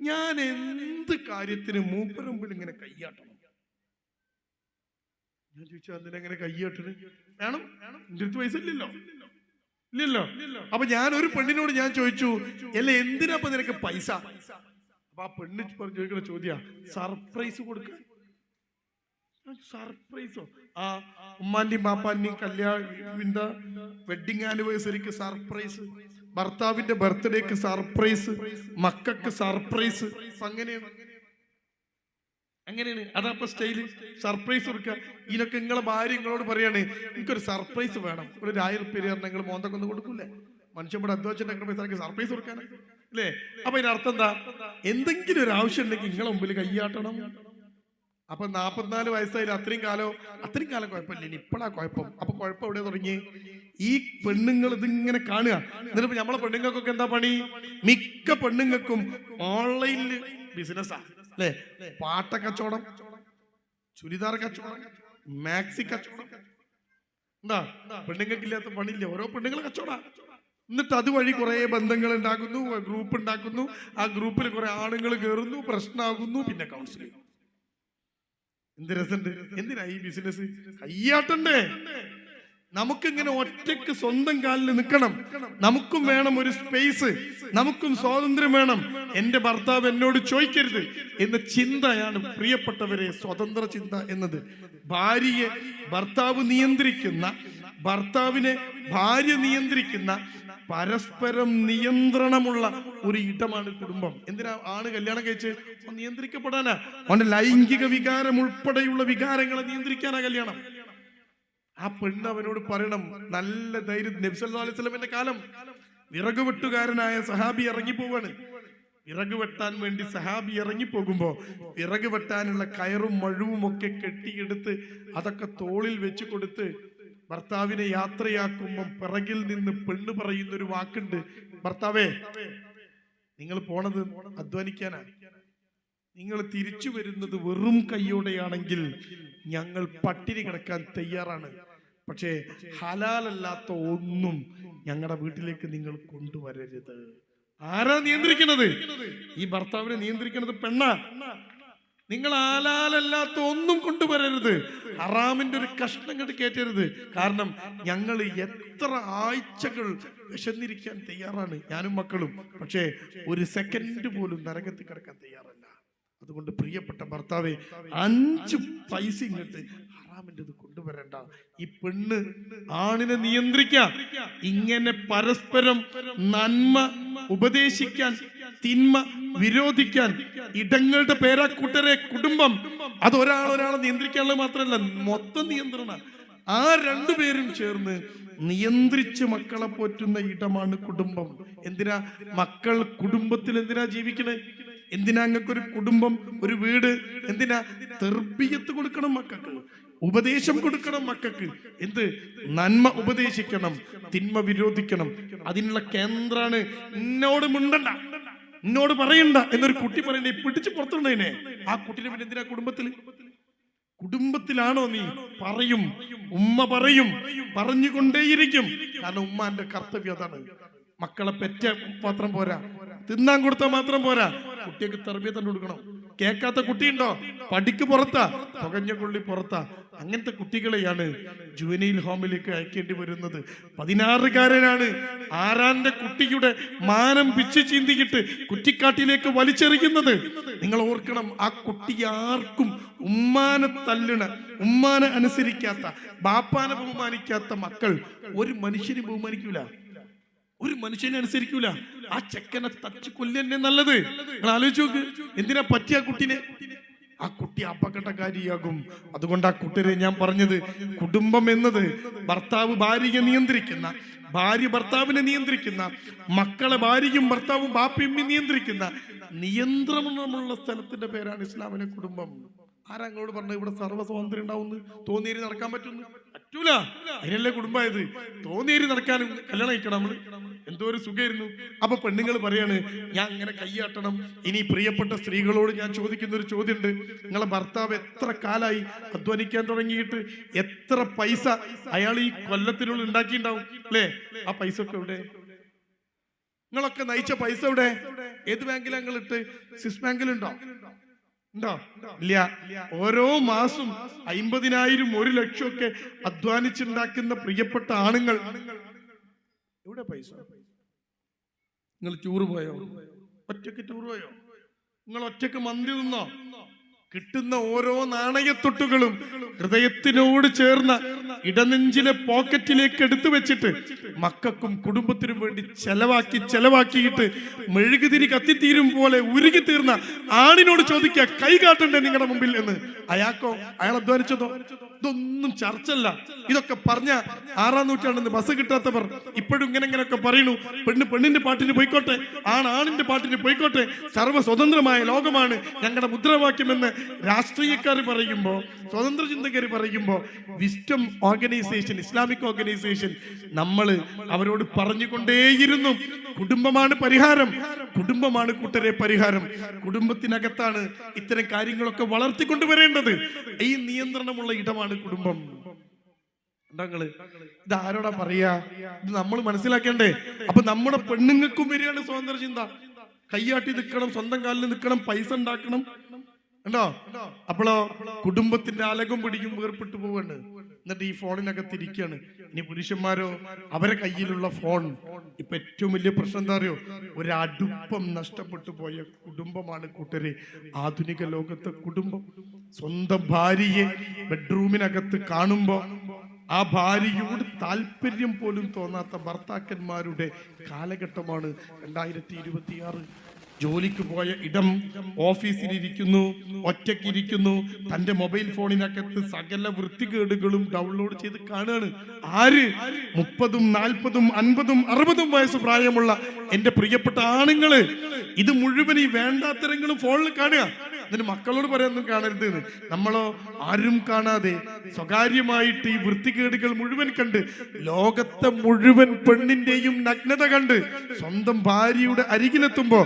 ഞാൻ എന്ത് കാര്യത്തിന് മൂപ്പരമ്പിൽ ഇങ്ങനെ കയ്യാട്ടണം. ഞാൻ ചോദിച്ചു, എന്തിനെങ്ങനെ കയ്യാട്ടണ്? വേണം, എന്റെ അടുത്ത് പൈസ ഇല്ലല്ലോ. അപ്പൊ ഞാൻ ഒരു പെണ്ണിനോട് ഞാൻ ചോദിച്ചു, അല്ല എന്തിനാ അപ്പൊ നിനക്ക് പൈസ? അപ്പൊ ആ പെണ്ണ് ചോദിക്കുന്ന ചോദ്യ, സർപ്രൈസ് കൊടുക്കാൻ. സർപ്രൈസോ? ആ ഉമ്മാന്റെയും ബാപ്പാന്റെയും കല്യാണ വെഡിങ് ആനിവേഴ്സറിക്ക് സർപ്രൈസ്, ഭർത്താവിന്റെ ബർത്ത്ഡേക്ക് സർപ്രൈസ്, മക്കൾക്ക് സർപ്രൈസ്. അങ്ങനെയാണ് അതപ്പൊ സ്റ്റൈല്, സർപ്രൈസ് കൊടുക്കുക. ഇതിനൊക്കെ നിങ്ങളെ ഭാര്യ നിങ്ങളോട് പറയാണ്, എനിക്കൊരു സർപ്രൈസ് വേണം, ഒരു 1000 രൂപ നിങ്ങൾ മോന്തൊക്കെ ഒന്ന് കൊടുക്കൂലേ? മനുഷ്യവിടെ അധ്വാനിച്ചിട്ട് പൈസ സർപ്രൈസ് കൊടുക്കാൻ അല്ലേ? അപ്പൊ ഇതിനർത്ഥം എന്താ? എന്തെങ്കിലും ഒരു ആവശ്യം ഉണ്ടെങ്കിൽ നിങ്ങളെ മുമ്പിൽ കയ്യാട്ടണം. അപ്പൊ 44 വയസ്സായാലും അത്രയും കാലം കുഴപ്പമില്ല, ഇനി ഇപ്പോഴാ കുഴപ്പം. അപ്പൊ കുഴപ്പം എവിടെ തുടങ്ങി? ഈ പെണ്ണുങ്ങൾ ഇതിങ്ങനെ കാണുക. എന്നിട്ട് നമ്മളെ പെണ്ണുങ്ങൾക്കൊക്കെ എന്താ പണി? മിക്ക പെണ്ണുങ്ങൾക്കും ഓൺലൈനിൽ ബിസിനസ്സാ, അല്ലേ? പാട്ട കച്ചവടം, ചുരിദാർ കച്ചവടം, മാക്സി കച്ചവടം. എന്താ പെണ്ണുങ്ങൾക്കില്ലാത്ത പണിയില്ല? ഓരോ പെണ്ണുങ്ങൾ കച്ചവടം. എന്നിട്ട് അതുവഴി കുറെ ബന്ധങ്ങൾ ഉണ്ടാക്കുന്നു, ഗ്രൂപ്പ് ഉണ്ടാക്കുന്നു. ആ ഗ്രൂപ്പിൽ കുറെ ആണുങ്ങൾ കയറുന്നു, പ്രശ്നമാകുന്നു, പിന്നെ കൗൺസിലിംഗ്. എന്ത് രസമുണ്ട്! എന്തിനാ ഈ ബിസിനസ്? കയ്യാട്ടണ്ടേ? നമുക്കിങ്ങനെ ഒറ്റയ്ക്ക് സ്വന്തം കാലിൽ നിൽക്കണം, നമുക്കും വേണം ഒരു സ്പേസ്, നമുക്കും സ്വാതന്ത്ര്യം വേണം. എന്റെ ഭർത്താവ് എന്നോട് ചോദിക്കരുത് എന്ന ചിന്തയാണ് പ്രിയപ്പെട്ടവരെ സ്വതന്ത്ര ചിന്ത എന്നത്. ഭാര്യയെ ഭർത്താവ് നിയന്ത്രിക്കുന്ന, ഭർത്താവിനെ ഭാര്യ നിയന്ത്രിക്കുന്ന, പരസ്പരം നിയന്ത്രണമുള്ള ഒരു ഇടമാണ് കുടുംബം. എന്തിനാ ആണ് കല്യാണം കഴിച്ച്? നിയന്ത്രിക്കപ്പെടാനാ. അവന്റെ ലൈംഗിക വികാരം ഉൾപ്പെടെയുള്ള വികാരങ്ങളെ നിയന്ത്രിക്കാനാ കല്യാണം. ആ പെണ്ണ് അവനോട് പറയണം നല്ല ധൈര്യം. നബി സല്ലല്ലാഹു അലൈഹി വസല്ലമയുടെ കാലം വിറക് വെട്ടുകാരനായ സഹാബി ഇറങ്ങിപ്പോവാണ്. വിറക് വെട്ടാൻ വേണ്ടി സഹാബി ഇറങ്ങിപ്പോകുമ്പോ വിറക് വെട്ടാനുള്ള കയറും മഴുവും ഒക്കെ കെട്ടിയെടുത്ത് അതൊക്കെ തോളിൽ വെച്ച് കൊടുത്ത് ഭർത്താവിനെ യാത്രയാക്കുമ്പോ പിറകിൽ നിന്ന് പെണ്ണ് പറയുന്നൊരു വാക്കുണ്ട്, ഭർത്താവേ നിങ്ങൾ പോണത് അധ്വാനിക്കാനാ, നിങ്ങൾ തിരിച്ചു വരുന്നത് വെറും കൈയോടെയാണെങ്കിൽ ഞങ്ങൾ പട്ടിണി കിടക്കാൻ തയ്യാറാണ്. പക്ഷേ ഹലാലല്ലാത്ത ഒന്നും ഞങ്ങളുടെ വീട്ടിലേക്ക് നിങ്ങൾ കൊണ്ടുവരരുത്. ആരാ നിയന്ത്രിക്കുന്നത്? ഈ ഭർത്താവിനെ നിയന്ത്രിക്കുന്നത് പെണ്ണാ. നിങ്ങൾ ഹലാലല്ലാത്ത ഒന്നും കൊണ്ടുവരരുത്, ഹറാമിന്റെ ഒരു കഷ്ണം കണ്ട് കയറ്റരുത്. കാരണം ഞങ്ങൾ എത്ര ആഴ്ചകൾ വിശന്നിരിക്കാൻ തയ്യാറാണ്, ഞാനും മക്കളും, പക്ഷേ ഒരു സെക്കൻഡ് പോലും നരകത്തിൽ കിടക്കാൻ തയ്യാറല്ല. അതുകൊണ്ട് പ്രിയപ്പെട്ട ഭർത്താവെ, 5 പൈസ ഇങ്ങോട്ട് ഹറാമിൻ്റെ കൊണ്ടുവരണ്ട. ഈ പെണ്ണ് ആണിനെ നിയന്ത്രിക്കാം. ഇങ്ങനെ പരസ്പരം നന്മ ഉപദേശിക്കാൻ, തിന്മ വിരോധിക്കാൻ ഇടങ്ങളുടെ പേരാ കൂട്ടരെ കുടുംബം. അത് ഒരാളെ നിയന്ത്രിക്കാനുള്ളത് മാത്രമല്ല, മൊത്തം നിയന്ത്രണ. ആ 2 പേരും ചേർന്ന് നിയന്ത്രിച്ച് മക്കളെ പോറ്റുന്ന ഇടമാണ് കുടുംബം. എന്തിനാ മക്കൾ കുടുംബത്തിൽ എന്തിനാ ജീവിക്കണേ? എന്തിനാ അങ്ങക്കൊരു കുടുംബം, ഒരു വീട്? എന്തിനാ? തർബിയത്ത് കൊടുക്കണം മക്കൾക്ക്, ഉപദേശം കൊടുക്കണം മക്കൾക്ക്. എന്ത്? നന്മ ഉപദേശിക്കണം, തിന്മ വിരോധിക്കണം. അതിനുള്ള കേന്ദ്രാണ് എന്നോട് മിണ്ടണ്ട, എന്നോട് പറയണ്ട എന്നൊരു കുട്ടി പറയണ്ടേ, പിടിച്ച് പുറത്തുണ്ടേനെ. ആ കുട്ടിനെ പിന്നെ എന്തിനാ കുടുംബത്തിലാണോ നീ? പറയും, ഉമ്മ പറയും, പറഞ്ഞുകൊണ്ടേയിരിക്കും. കാരണം ഉമ്മാന്റെ കർത്തവ്യം അതാണ്. മക്കളെ പെറ്റ മാത്രം പോരാ, തിന്നാൻ കൊടുത്താൽ മാത്രം പോരാ, കുട്ടിക്ക് തർബിയത്ത് കൊടുക്കണം. കേൾക്കാത്ത കുട്ടിയുണ്ടോ? പഠിക്ക് പുറത്താ, പുകഞ്ഞ കൊള്ളി പുറത്താ. അങ്ങനത്തെ കുട്ടികളെയാണ് ജുവനൈൽ ഹോമിലേക്ക് അയക്കേണ്ടി വരുന്നത്. 16കാരനാണ് ആരാന്റെ കുട്ടിയുടെ മാനം പിച്ചു ചീന്തിയിട്ട് കുറ്റിക്കാട്ടിലേക്ക് വലിച്ചെറിയുന്നത്. നിങ്ങൾ ഓർക്കണം, ആ കുട്ടി ആർക്കും ഉമ്മാനെ തല്ലണ, ഉമ്മാനെ അനുസരിക്കാത്ത, ബാപ്പാനെ ബഹുമാനിക്കാത്ത മക്കൾ ഒരു മനുഷ്യനെ ബഹുമാനിക്കൂല, ഒരു മനുഷ്യനെ അനുസരിക്കൂല. ആ ചെക്കനെ തച്ച് കൊല്ലന്നെ നല്ലത്. നിങ്ങൾ ആലോചിച്ച് നോക്ക്, എന്തിനാ പറ്റിയ കുട്ടിനെ? ആ കുട്ടി അപകടകാരിയാകും. അതുകൊണ്ട് ആ കുട്ടിയെ ഞാൻ പറഞ്ഞത്, കുടുംബം എന്നത് ഭർത്താവ് ഭാര്യയെ നിയന്ത്രിക്കുന്ന, ഭാര്യ ഭർത്താവിനെ നിയന്ത്രിക്കുന്ന, മക്കളെ ഭാര്യയും ഭർത്താവും ബാപ്പയും നിയന്ത്രിക്കുന്ന നിയന്ത്രണമുള്ള സ്ഥലത്തിന്റെ പേരാണ് ഇസ്ലാമിലെ കുടുംബം. ആരാ അങ്ങോട്ട് പറഞ്ഞത് ഇവിടെ സർവ്വ സ്വാതന്ത്ര്യം ഉണ്ടാവുന്നു? തോന്നിയേരി നടക്കാൻ പറ്റുന്നു? പറ്റൂല. അതിനല്ലേ കുടുംബമായത്. തോന്നിയേരി നടക്കാനും കല്യാണം കഴിക്കണം നമ്മള്. എന്തോ ഒരു സുഖമായിരുന്നു. അപ്പൊ പെണ്ണുങ്ങൾ പറയാണ്, ഞാൻ അങ്ങനെ കൈയാട്ടണം. ഇനി പ്രിയപ്പെട്ട സ്ത്രീകളോട് ഞാൻ ചോദിക്കുന്ന ഒരു ചോദ്യമുണ്ട്. നിങ്ങളെ ഭർത്താവ് എത്ര കാലായി അധ്വാനിക്കാൻ തുടങ്ങിയിട്ട്? എത്ര പൈസ അയാൾ ഈ കൊല്ലത്തിനുള്ളിൽ ഉണ്ടാക്കിയിട്ടുണ്ടാവും അല്ലേ? ആ പൈസ ഒക്കെ എവിടെ? നിങ്ങളൊക്കെ നയിച്ച പൈസ എവിടെ? ഏത് ബാങ്കിലാണ് നിങ്ങൾ ഇട്ട്? സ്വിസ് ബാങ്കിലുണ്ടോ? ഉണ്ടോ? ഇല്ല. ഓരോ മാസം 50,000, 1 ലക്ഷം ഒക്കെ അധ്വാനിച്ചുണ്ടാക്കുന്ന പ്രിയപ്പെട്ട ആണുങ്ങൾ എവിടെ പൈസ? നിങ്ങൾ ടൂറ് പോയോ? ഒറ്റക്ക് ടൂർ പോയോ? നിങ്ങൾ ഒറ്റക്ക് മന്തി തിന്നോ? കിട്ടുന്ന ഓരോ നാണയത്തൊട്ടുകളും ഹൃദയത്തിനോട് ചേർന്ന ഇടനെഞ്ചിലെ പോക്കറ്റിലേക്ക് എടുത്തു വെച്ചിട്ട് മക്കൾക്കും കുടുംബത്തിനും വേണ്ടി ചെലവാക്കിയിട്ട് മെഴുകുതിരി കത്തിത്തീരും പോലെ ഉരുകി തീർന്ന ആണിനോട് ചോദിക്കുക, കൈ കാട്ടണ്ടേ നിങ്ങളുടെ മുമ്പിൽ എന്ന്? അയാൾക്കോ? അയാൾ അധ്വാനിച്ചതോ? ഇതൊന്നും ചർച്ചല്ല. ഇതൊക്കെ പറഞ്ഞ 6-ാം നൂറ്റാണ്ടിന് ബസ് കിട്ടാത്തവർ ഇപ്പോഴും ഇങ്ങനെയൊക്കെ പറയുന്നു. പെണ്ണിന്റെ പാട്ടിന് പോയിക്കോട്ടെ, ആണിന്റെ പാട്ടിന് പോയിക്കോട്ടെ, സർവ്വ സ്വതന്ത്രമായ ലോകമാണ് ഞങ്ങളുടെ മുദ്രാവാക്യമെന്ന് രാഷ്ട്രീയക്കാർ പറയുമ്പോ, സ്വതന്ത്ര ചിന്തക്കാർ പറയുമ്പോ, വിസ്റ്റം ഓർഗനൈസേഷൻ, ഇസ്ലാമിക് ഓർഗനൈസേഷൻ നമ്മൾ അവരോട് പറഞ്ഞുകൊണ്ടേയിരുന്നു, കുടുംബമാണ് പരിഹാരം, കുടുംബമാണ് കൂട്ടരെ പരിഹാരം. കുടുംബത്തിനകത്താണ് ഇത്തരം കാര്യങ്ങളൊക്കെ വളർത്തിക്കൊണ്ടുവരേണ്ടത്. ഈ നിയന്ത്രണമുള്ള ഇടമാണ് കുടുംബം. ഇത് ആരോടാ പറയാ? ഇത് നമ്മൾ മനസ്സിലാക്കേണ്ടേ? അപ്പൊ നമ്മുടെ പെണ്ണുങ്ങൾക്കും വരികയാണ് സ്വതന്ത്ര ചിന്ത. കയ്യാട്ടി നിൽക്കണം, സ്വന്തം കാലിൽ നിൽക്കണം, പൈസ ഉണ്ടാക്കണം. ഉണ്ടോ? അപ്പോഴോ കുടുംബത്തിന്റെ അലകും പിടിക്കും വേർപെട്ടു പോവാണ്. എന്നിട്ട് ഈ ഫോണിനകത്ത് ഇരിക്കുകയാണ്. ഇനി പുരുഷന്മാരോ അവരെ കയ്യിലുള്ള ഫോൺ. ഇപ്പൊ ഏറ്റവും വലിയ പ്രശ്നം എന്താ അറിയോ? ഒരു അടുപ്പം നഷ്ടപ്പെട്ടു പോയ കുടുംബമാണ് കൂട്ടരെ ആധുനിക ലോകത്തെ കുടുംബം. സ്വന്തം ഭാര്യയെ ബെഡ്റൂമിനകത്ത് കാണുമ്പോ ആ ഭാര്യയോട് താല്പര്യം പോലും തോന്നാത്ത ഭർത്താക്കന്മാരുടെ കാലഘട്ടമാണ് 2026. ജോലിക്ക് പോയ ഇടം ഓഫീസിലിരിക്കുന്നു, ഒറ്റയ്ക്കിരിക്കുന്നു, തന്റെ മൊബൈൽ ഫോണിനകത്ത് സകല വൃത്തികേടുകളും ഡൗൺലോഡ് ചെയ്ത് കാണുകയാണ്. ആര്? 30, 40, 50, 60 വയസ്സ് പ്രായമുള്ള എന്റെ പ്രിയപ്പെട്ട ആണുങ്ങള് ഇത് മുഴുവൻ ഈ വേണ്ടാത്തരങ്ങളും ഫോണിൽ കാണുക. എന്നിട്ട് മക്കളോട് പറയാനൊന്നും കാണരുത് എന്ന്. നമ്മളോ ആരും കാണാതെ സ്വകാര്യമായിട്ട് ഈ വൃത്തികേടുകൾ മുഴുവൻ കണ്ട്, ലോകത്തെ മുഴുവൻ പെണ്ണിന്റെയും നഗ്നത കണ്ട് സ്വന്തം ഭാര്യയുടെ അരികിലെത്തുമ്പോ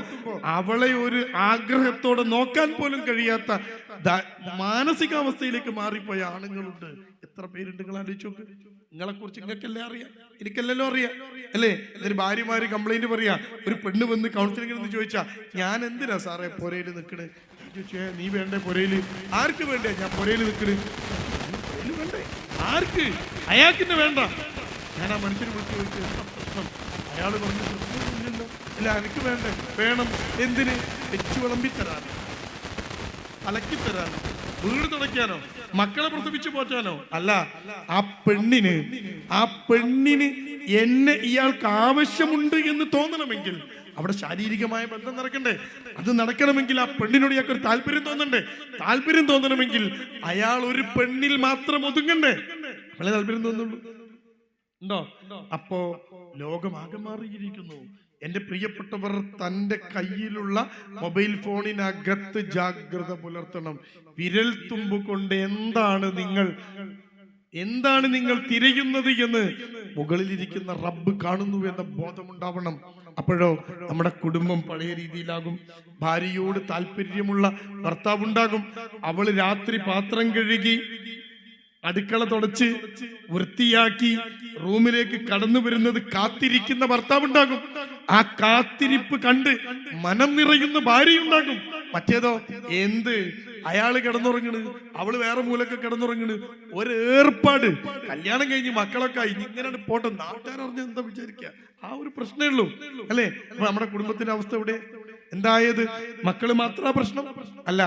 അവളെ ഒരു ആഗ്രഹത്തോടെ നോക്കാൻ പോലും കഴിയാത്ത മാനസികാവസ്ഥയിലേക്ക് മാറിപ്പോയ ആണുങ്ങളുണ്ട്. എത്ര പേരുണ്ട് നിങ്ങൾ ആലോചിച്ച് നോക്ക്. നിങ്ങളെ കുറിച്ച് നിങ്ങൾക്കല്ലേ അറിയാം, എനിക്കല്ലല്ലോ അറിയാം അല്ലേ? എന്നൊരു ഭാര്യമാര് കംപ്ലൈന്റ് പറയാ, ഒരു പെണ്ണ് വന്ന് കൗൺസിലിംഗ് എന്ന് ചോദിച്ചാ, ഞാൻ എന്തിനാ സാറേ പൊരയിൽ നിൽക്കണേ? നീ വേണ്ടേ പൊരയില്? ആർക്ക് വേണ്ടേ ഞാൻ പൊരയിൽ നിൽക്കണേ? വേണ്ടേ ആർക്ക്? അയാൾക്കിന്നെ വേണ്ട. ഞാൻ ആ മനുഷ്യനെ വിളിച്ചു ചോദിച്ചു, എന്താ പ്രശ്നം? അയാൾ പറഞ്ഞു, പ്രശ്നമൊന്നുമില്ലല്ലോ. ഇല്ല, എനിക്ക് വേണ്ടേ? വേണം. എന്തിന്? വെച്ചു വിളമ്പിത്തരാനോ, അലക്കിത്തരാനോ, വീട് തുടയ്ക്കാനോ, മക്കളെ പ്രസവിച്ചു പോറ്റാനോ? അല്ല, ആ പെണ്ണിന് എന്നെ ഇയാൾക്ക് ആവശ്യമുണ്ട് എന്ന് തോന്നണമെങ്കിൽ അവിടെ ശാരീരികമായ ബന്ധം നടക്കണ്ടേ? അത് നടക്കണമെങ്കിൽ ആ പെണ്ണിനോട് ഇയാൾക്ക് ഒരു താല്പര്യം തോന്നണ്ടേ? താല്പര്യം തോന്നണമെങ്കിൽ അയാൾ ഒരു പെണ്ണിൽ മാത്രം ഒതുങ്ങണ്ടേ? നമ്മളെ താല്പര്യം തോന്നുള്ളൂ ഉണ്ടോ? അപ്പോ ലോകമാകെ മാറിയിരിക്കുന്നു. എന്റെ പ്രിയപ്പെട്ടവർ, തന്റെ കയ്യിലുള്ള മൊബൈൽ ഫോണിനകത്ത് ജാഗ്രത പുലർത്തണം. വിരൽ തുമ്പ് കൊണ്ട് എന്താണ് നിങ്ങൾ തിരയുന്നത് എന്ന് മുകളിലിരിക്കുന്ന റബ്ബ് കാണുന്നു എന്ന ബോധമുണ്ടാവണം. അപ്പോഴോ നമ്മുടെ കുടുംബം പഴയ രീതിയിലാകും. ഭാര്യയോട് താല്പര്യമുള്ള ഭർത്താവുണ്ടാകും. അവള് രാത്രി പാത്രം കഴുകി അടുക്കള തുടച്ച് വൃത്തിയാക്കി റൂമിലേക്ക് കടന്നു വരുന്നത് കാത്തിരിക്കുന്ന ഭർത്താവുണ്ടാകും. ആ കാത്തിരിപ്പ് കണ്ട് മനം നിറയുന്ന ഭാര്യയുണ്ടാകും. മറ്റേതോ എന്ത്, അയാള് കിടന്നുറങ്ങണ്, അവള് വേറെ മൂലൊക്കെ കിടന്നുറങ്ങണ്. ഒരേർപ്പാട്. കല്യാണം കഴിഞ്ഞ് മക്കളൊക്കെ ആയി, ഇങ്ങനെ പോട്ടെ, നാട്ടുകാരറിഞ്ഞ എന്താ വിചാരിക്കുക? ആ ഒരു പ്രശ്നമേ ഉള്ളൂ അല്ലേ? അപ്പൊ നമ്മുടെ കുടുംബത്തിന്റെ അവസ്ഥ ഇവിടെ എന്തായത്? മക്കള് മാത്രം പ്രശ്നം അല്ല,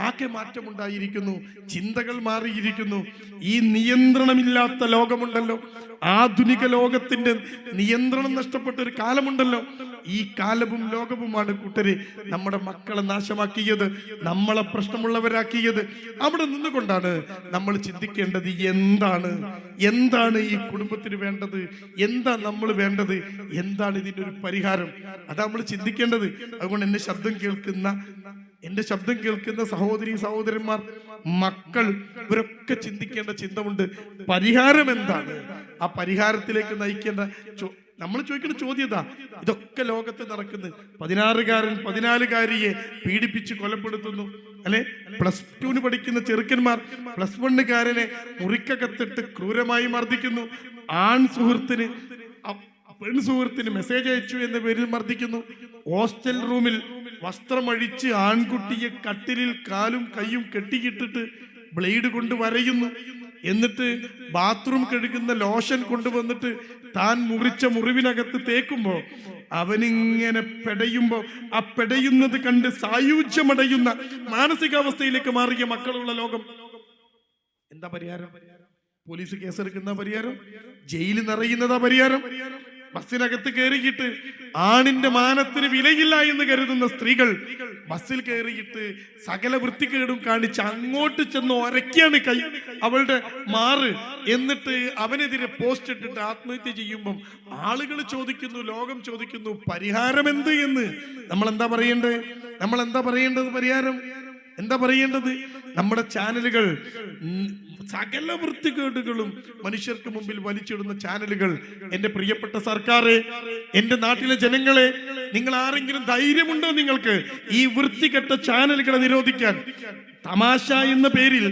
ആകെ മാറ്റമുണ്ടായിരിക്കുന്നു. ചിന്തകൾ മാറിയിരിക്കുന്നു. ഈ നിയന്ത്രണമില്ലാത്ത ലോകമുണ്ടല്ലോ, ആധുനിക ലോകത്തിന്റെ നിയന്ത്രണം നഷ്ടപ്പെട്ട ഒരു കാലമുണ്ടല്ലോ. ഈ കാലവും ലോകവുമാണ് കൂട്ടരെ നമ്മുടെ മക്കളെ നാശമാക്കിയത്, നമ്മളെ പ്രശ്നമുള്ളവരാക്കിയത്. അവിടെ നിന്നുകൊണ്ടാണ് നമ്മൾ ചിന്തിക്കേണ്ടത്, എന്താണ് ഈ കുടുംബത്തിന് വേണ്ടത്, എന്താ നമ്മൾ വേണ്ടത്, എന്താണ് ഇതിൻ്റെ ഒരു പരിഹാരം? അതാ നമ്മൾ ചിന്തിക്കേണ്ടത്. അതുകൊണ്ട് എന്റെ ശബ്ദം കേൾക്കുന്ന സഹോദരി സഹോദരന്മാർ, മക്കൾ, ഇവരൊക്കെ ചിന്തിക്കേണ്ട ചിന്തമുണ്ട്. പരിഹാരം എന്താണ്? ആ പരിഹാരത്തിലേക്ക് നയിക്കേണ്ട നമ്മൾ ചോദിക്കുന്ന ചോദ്യം ഇതാ. ഇതൊക്കെ ലോകത്ത് നടക്കുന്നു. 16-കാരൻ 14-കാരിയെ പീഡിപ്പിച്ച് കൊലപ്പെടുത്തുന്നു അല്ലെ? +2 പഠിക്കുന്ന ചെറുക്കന്മാർ +1-കാരനെ മുറിക്കകത്തിട്ട് ക്രൂരമായി മർദ്ദിക്കുന്നു. പെൺ സുഹൃത്തിന് മെസ്സേജ് അയച്ചു എന്ന പേരിൽ മർദ്ദിക്കുന്നു. ഹോസ്റ്റൽ റൂമിൽ വസ്ത്രമഴിച്ച് ആൺകുട്ടിയെ കട്ടിലിൽ കാലും കൈയും കെട്ടിയിട്ടിട്ട് ബ്ലേഡ് കൊണ്ട് വരയുന്നു. എന്നിട്ട് ബാത്റൂം കഴുകുന്ന ലോഷൻ കൊണ്ടുവന്നിട്ട് താൻ മുറിച്ച മുറിവിനകത്ത് തേക്കുമ്പോ അവനിങ്ങനെ പെടയുമ്പോ ആ പെടയുന്നത് കണ്ട് സായുജ്യമടയുന്ന മാനസികാവസ്ഥയിലേക്ക് മാറിയ മക്കളുള്ള ലോകം. എന്താ പരിഹാരം? പോലീസ് കേസെടുക്കുന്ന പരിഹാരം? ജയിലിൽ നിറയുന്നതാ പരിഹാരം? ബസ്സിനകത്ത് കയറിയിട്ട് ആണിന്റെ മാനത്തിന് വിലയില്ല എന്ന് കരുതുന്ന സ്ത്രീകൾ ബസ്സിൽ കയറിയിട്ട് സകല വൃത്തികേടും കാണിച്ച് അങ്ങോട്ട് ചെന്ന് ഒരയ്ക്കാണ് കൈ അവളുടെ മാറ്. എന്നിട്ട് അവനെതിരെ പോസ്റ്റ് ഇട്ടിട്ട് ആത്മഹത്യ ചെയ്യുമ്പം ആളുകൾ ചോദിക്കുന്നു, ലോകം ചോദിക്കുന്നു, പരിഹാരം എന്ത് എന്ന്. നമ്മൾ എന്താ പറയേണ്ടത്? പരിഹാരം എന്താ പറയേണ്ടത്? നമ്മുടെ ചാനലുകൾ, സകല വൃത്തികേടുകളും മനുഷ്യർക്ക് മുമ്പിൽ വലിച്ചിടുന്ന ചാനലുകൾ. എന്റെ പ്രിയപ്പെട്ട സർക്കാരെ, എന്റെ നാട്ടിലെ ജനങ്ങളെ, നിങ്ങൾ ആരെങ്കിലും ധൈര്യമുണ്ടോ നിങ്ങൾക്ക് ഈ വൃത്തികെട്ട ചാനലുകളെ നിരോധിക്കാൻ? തമാശ എന്ന പേരിൽ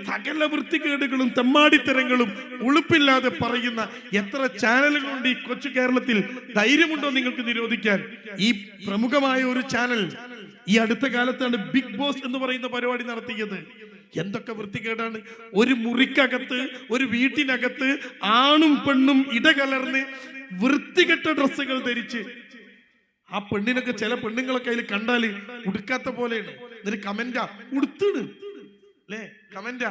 സകല വൃത്തികേടുകളും തെമ്മാടിത്തരങ്ങളും ഉളുപ്പില്ലാതെ പറയുന്ന എത്ര ചാനലുകളുണ്ട് ഈ കൊച്ചു കേരളത്തിൽ? ധൈര്യമുണ്ടോ നിങ്ങൾക്ക് നിരോധിക്കാൻ? ഈ പ്രമുഖമായ ഒരു ചാനൽ ഈ അടുത്ത കാലത്താണ് ബിഗ് ബോസ് എന്ന് പറയുന്ന പരിപാടി നടത്തിയത്. എന്തൊക്കെ വൃത്തികേടാണ്! ഒരു മുറിക്കകത്ത്, ഒരു വീട്ടിനകത്ത് ആണും പെണ്ണും ഇടകലർന്ന് വൃത്തികെട്ട ഡ്രസ്സുകൾ ധരിച്ച്, ആ പെണ്ണിനൊക്കെ ചില പെണ്ണുങ്ങളൊക്കെ അതിൽ കണ്ടാല് ഉടുക്കാത്ത പോലെയാണ്. എന്നിട്ട് കമന്റാ ഉടുത്തിട് അല്ലേ, കമന്റാ.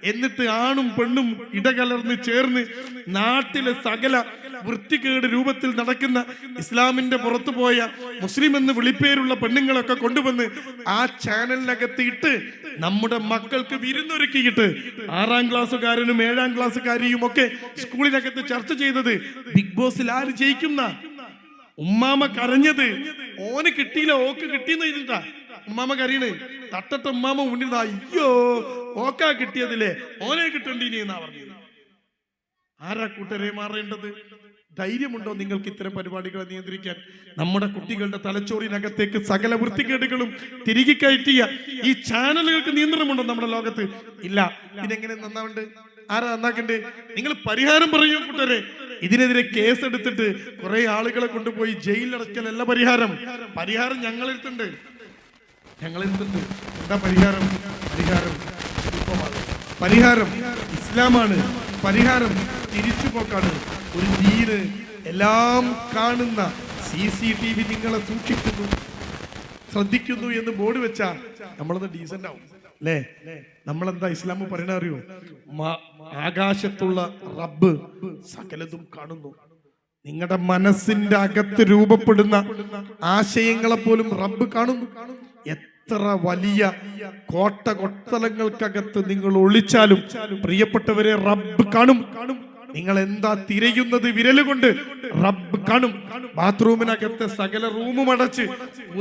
എന്നിട്ട് ആണും പെണ്ണും ഇടകലർന്ന് ചേർന്ന് നാട്ടിലെ സകല വൃത്തികേട് രൂപത്തിൽ നടക്കുന്ന ഇസ്ലാമിന്റെ പുറത്തു പോയ മുസ്ലിം എന്ന് വിളിപ്പേരുള്ള പെണ്ണുങ്ങളൊക്കെ കൊണ്ടുവന്ന് ആ ചാനലിനകത്ത് ഇട്ട് നമ്മുടെ മക്കൾക്ക് വിരുന്നൊരുക്കിയിട്ട് 6ാം ക്ലാസ്സുകാരനും 7ാം ക്ലാസ്സുകാരിയും ഒക്കെ സ്കൂളിനകത്ത് ചർച്ച ചെയ്തത് ബിഗ് ബോസിൽ ആര് ജയിക്കുന്ന. ഉമ്മാമ കരഞ്ഞത് ഓന് കിട്ടിയില്ല, ഓക്ക് കിട്ടിയെന്ന് കഴിഞ്ഞിട്ടാ ഉമ്മാമ കരയണ്. തട്ടട്ട ഉമ്മാമ മുന്നിൽ അയ്യോ ഓക്കാ കിട്ടിയതില്ലേ, ഓനെ കിട്ടണ്ടീനി എന്നാ പറഞ്ഞത്. ആരാ കൂട്ടരെ മാറേണ്ടത്? ധൈര്യമുണ്ടോ നിങ്ങൾക്ക് ഇത്തരം പരിപാടികളെ നിയന്ത്രിക്കാൻ? നമ്മുടെ കുട്ടികളുടെ തലച്ചോറിനകത്തേക്ക് സകല വൃത്തികേടുകളും തിരികെ കയറ്റിയ ഈ ചാനലുകൾക്ക് നിയന്ത്രണമുണ്ടോ നമ്മുടെ ലോകത്ത്? ഇല്ല. ഇതെങ്ങനെ നന്നാവണ്ട്? ആരാ നന്നാക്കണ്ടേ? നിങ്ങൾ പരിഹാരം പറയൂ കൂട്ടരെ. ഇതിനെതിരെ കേസ് എടുത്തിട്ട് കുറെ ആളുകളെ കൊണ്ടുപോയി ജയിലിലടക്കലല്ല പരിഹാരം. പരിഹാരം ഞങ്ങളെടുത്തുണ്ട്. എന്താ പരിഹാരം? പരിഹാരം ഇസ്ലാമാണ്. പരിഹാരം തിരിച്ചുപോക്കാണ്. ഒരു ദീന് എല്ലാം കാണുന്ന CCTV നിങ്ങളെ സൂക്ഷിക്കുന്നു, ശ്രദ്ധിക്കുന്നു എന്ന് ബോർഡ് വെച്ചാ നമ്മളത് ഡീസന്റ് ആവും അല്ലേ? നമ്മളെന്താ ഇസ്ലാം പറയണ അറിയോ? ആകാശത്തുള്ള റബ്ബ് സകലതും കാണുന്നു. നിങ്ങളുടെ മനസ്സിന്റെ അകത്ത് രൂപപ്പെടുന്ന ആശയങ്ങളെ പോലും റബ്ബ് കാണുന്നു. എത്ര വലിയ കൊത്തളങ്ങൾക്കകത്ത് നിങ്ങൾ ഒളിച്ചാലും പ്രിയപ്പെട്ടവരെ റബ്ബ് കാണും. നിങ്ങൾ എന്താ തിരയുന്നത് വിരലുകൊണ്ട് റബ്ബ് കാണും. ബാത്റൂമിനകത്തെ സകല റൂമും അടച്ച്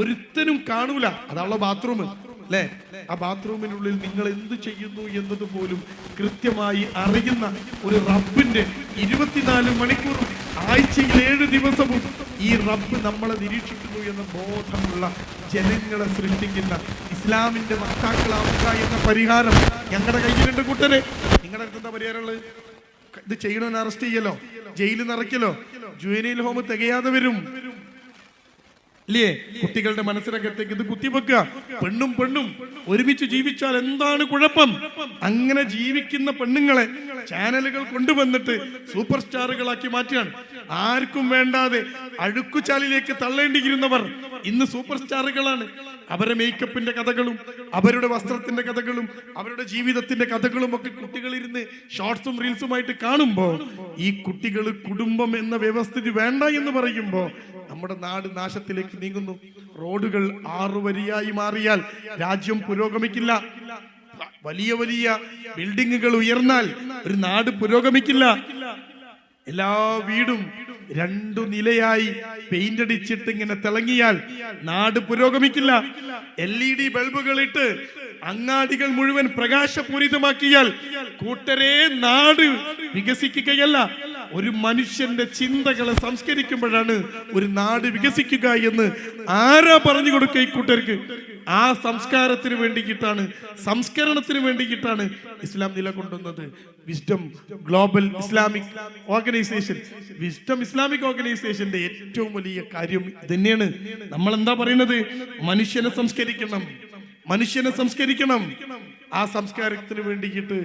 ഒരുത്തനും കാണൂല, അതാണല്ലോ ബാത്റൂം അല്ലേ? ആ ബാത്റൂമിനുള്ളിൽ നിങ്ങൾ എന്ത് ചെയ്യുന്നു എന്നത് പോലും കൃത്യമായി അറിയുന്ന ഒരു റബ്ബിന്റെ 24 മണിക്കൂറും ആഴ്ചയിൽ 7 ദിവസവും ഈ റബ്ബ് നമ്മളെ നിരീക്ഷിക്കുന്നു എന്ന ബോധമുള്ള ജനങ്ങളെ സൃഷ്ടിക്കുന്ന ഇസ്ലാമിന്റെ വക്താക്കളാവുക എന്ന പരിഹാരം ഞങ്ങളുടെ കയ്യിലുണ്ട് കൂട്ടരെ. നിങ്ങളുടെ അടുത്ത് എന്താ പരിഹാരമുള്ളത്? ഇത് ചെയ്യണമെന്ന് അറസ്റ്റ് ചെയ്യലോ, ജയിലിൽ നിറയ്ക്കലോ, ജുവനൈൽ ഹോം തികയാതെ വരും ഇല്ലേ? കുട്ടികളുടെ മനസ്സിനകത്തേക്ക് ഇത് കുത്തിവെക്കുക. പെണ്ണും ഒരുമിച്ച് ജീവിച്ചാൽ എന്താണ് കുഴപ്പം? അങ്ങനെ ജീവിക്കുന്ന പെണ്ണുങ്ങളെ ചാനലുകൾ കൊണ്ടുവന്നിട്ട് സൂപ്പർ സ്റ്റാറുകളാക്കി മാറ്റുകയാണ്. ആർക്കും വേണ്ടാതെ അഴുക്കുചാലിലേക്ക് തള്ളേണ്ടിയിരുന്നവർ ഇന്ന് സൂപ്പർ സ്റ്റാറുകളാണ്. അവരുടെ മേക്കപ്പിന്റെ കഥകളും അവരുടെ വസ്ത്രത്തിന്റെ കഥകളും അവരുടെ ജീവിതത്തിന്റെ കഥകളും ഒക്കെ കുട്ടികളിരുന്ന് ഷോർട്സും റീൽസുമായിട്ട് കാണുമ്പോൾ ഈ കുട്ടികൾ കുടുംബം എന്ന വ്യവസ്ഥിതി വേണ്ട എന്ന് പറയുമ്പോൾ നമ്മുടെ നാട് നാശത്തിലേക്ക് നീങ്ങുന്നു. റോഡുകൾ 6 വരിയായി മാറിയാൽ രാജ്യം പുരോഗമിക്കില്ല. വലിയ വലിയ ബിൽഡിങ്ങുകൾ ഉയർന്നാൽ ഒരു നാട് പുരോഗമിക്കില്ല. എല്ലാ വീടും 2 നിലയായി പെയിന്റ് അടിച്ചിട്ട് ഇങ്ങനെ തിളങ്ങിയാൽ നാട് പുരോഗമിക്കില്ല. LED ബൾബുകളിട്ട് അങ്ങാടികൾ മുഴുവൻ പ്രകാശപൂരിതമാക്കിയാൽ കൂട്ടരെ നാട് വികസിക്കുകയല്ല. ഒരു മനുഷ്യന്റെ ചിന്തകളെ സംസ്കരിക്കുമ്പോഴാണ് ഒരു നാട് വികസിക്കുക എന്ന് ആരാ പറഞ്ഞു കൊടുക്കുക ഈ കൂട്ടർക്ക്? ആ സംസ്കാരത്തിന് വേണ്ടിയിട്ടാണ്, സംസ്കരണത്തിന് വേണ്ടിയിട്ടാണ് ഇസ്ലാം നിലകൊണ്ടുന്നത്. Wisdom global Islamic organisation, wisdom Islamic ഓർഗനൈസേഷന്റെ ഏറ്റവും വലിയ കാര്യം തന്നെയാണ്. നമ്മൾ എന്താ പറയുന്നത്? മനുഷ്യനെ സംസ്കരിക്കണം. ആ സംസ്കാരത്തിന് വേണ്ടിയിട്ട്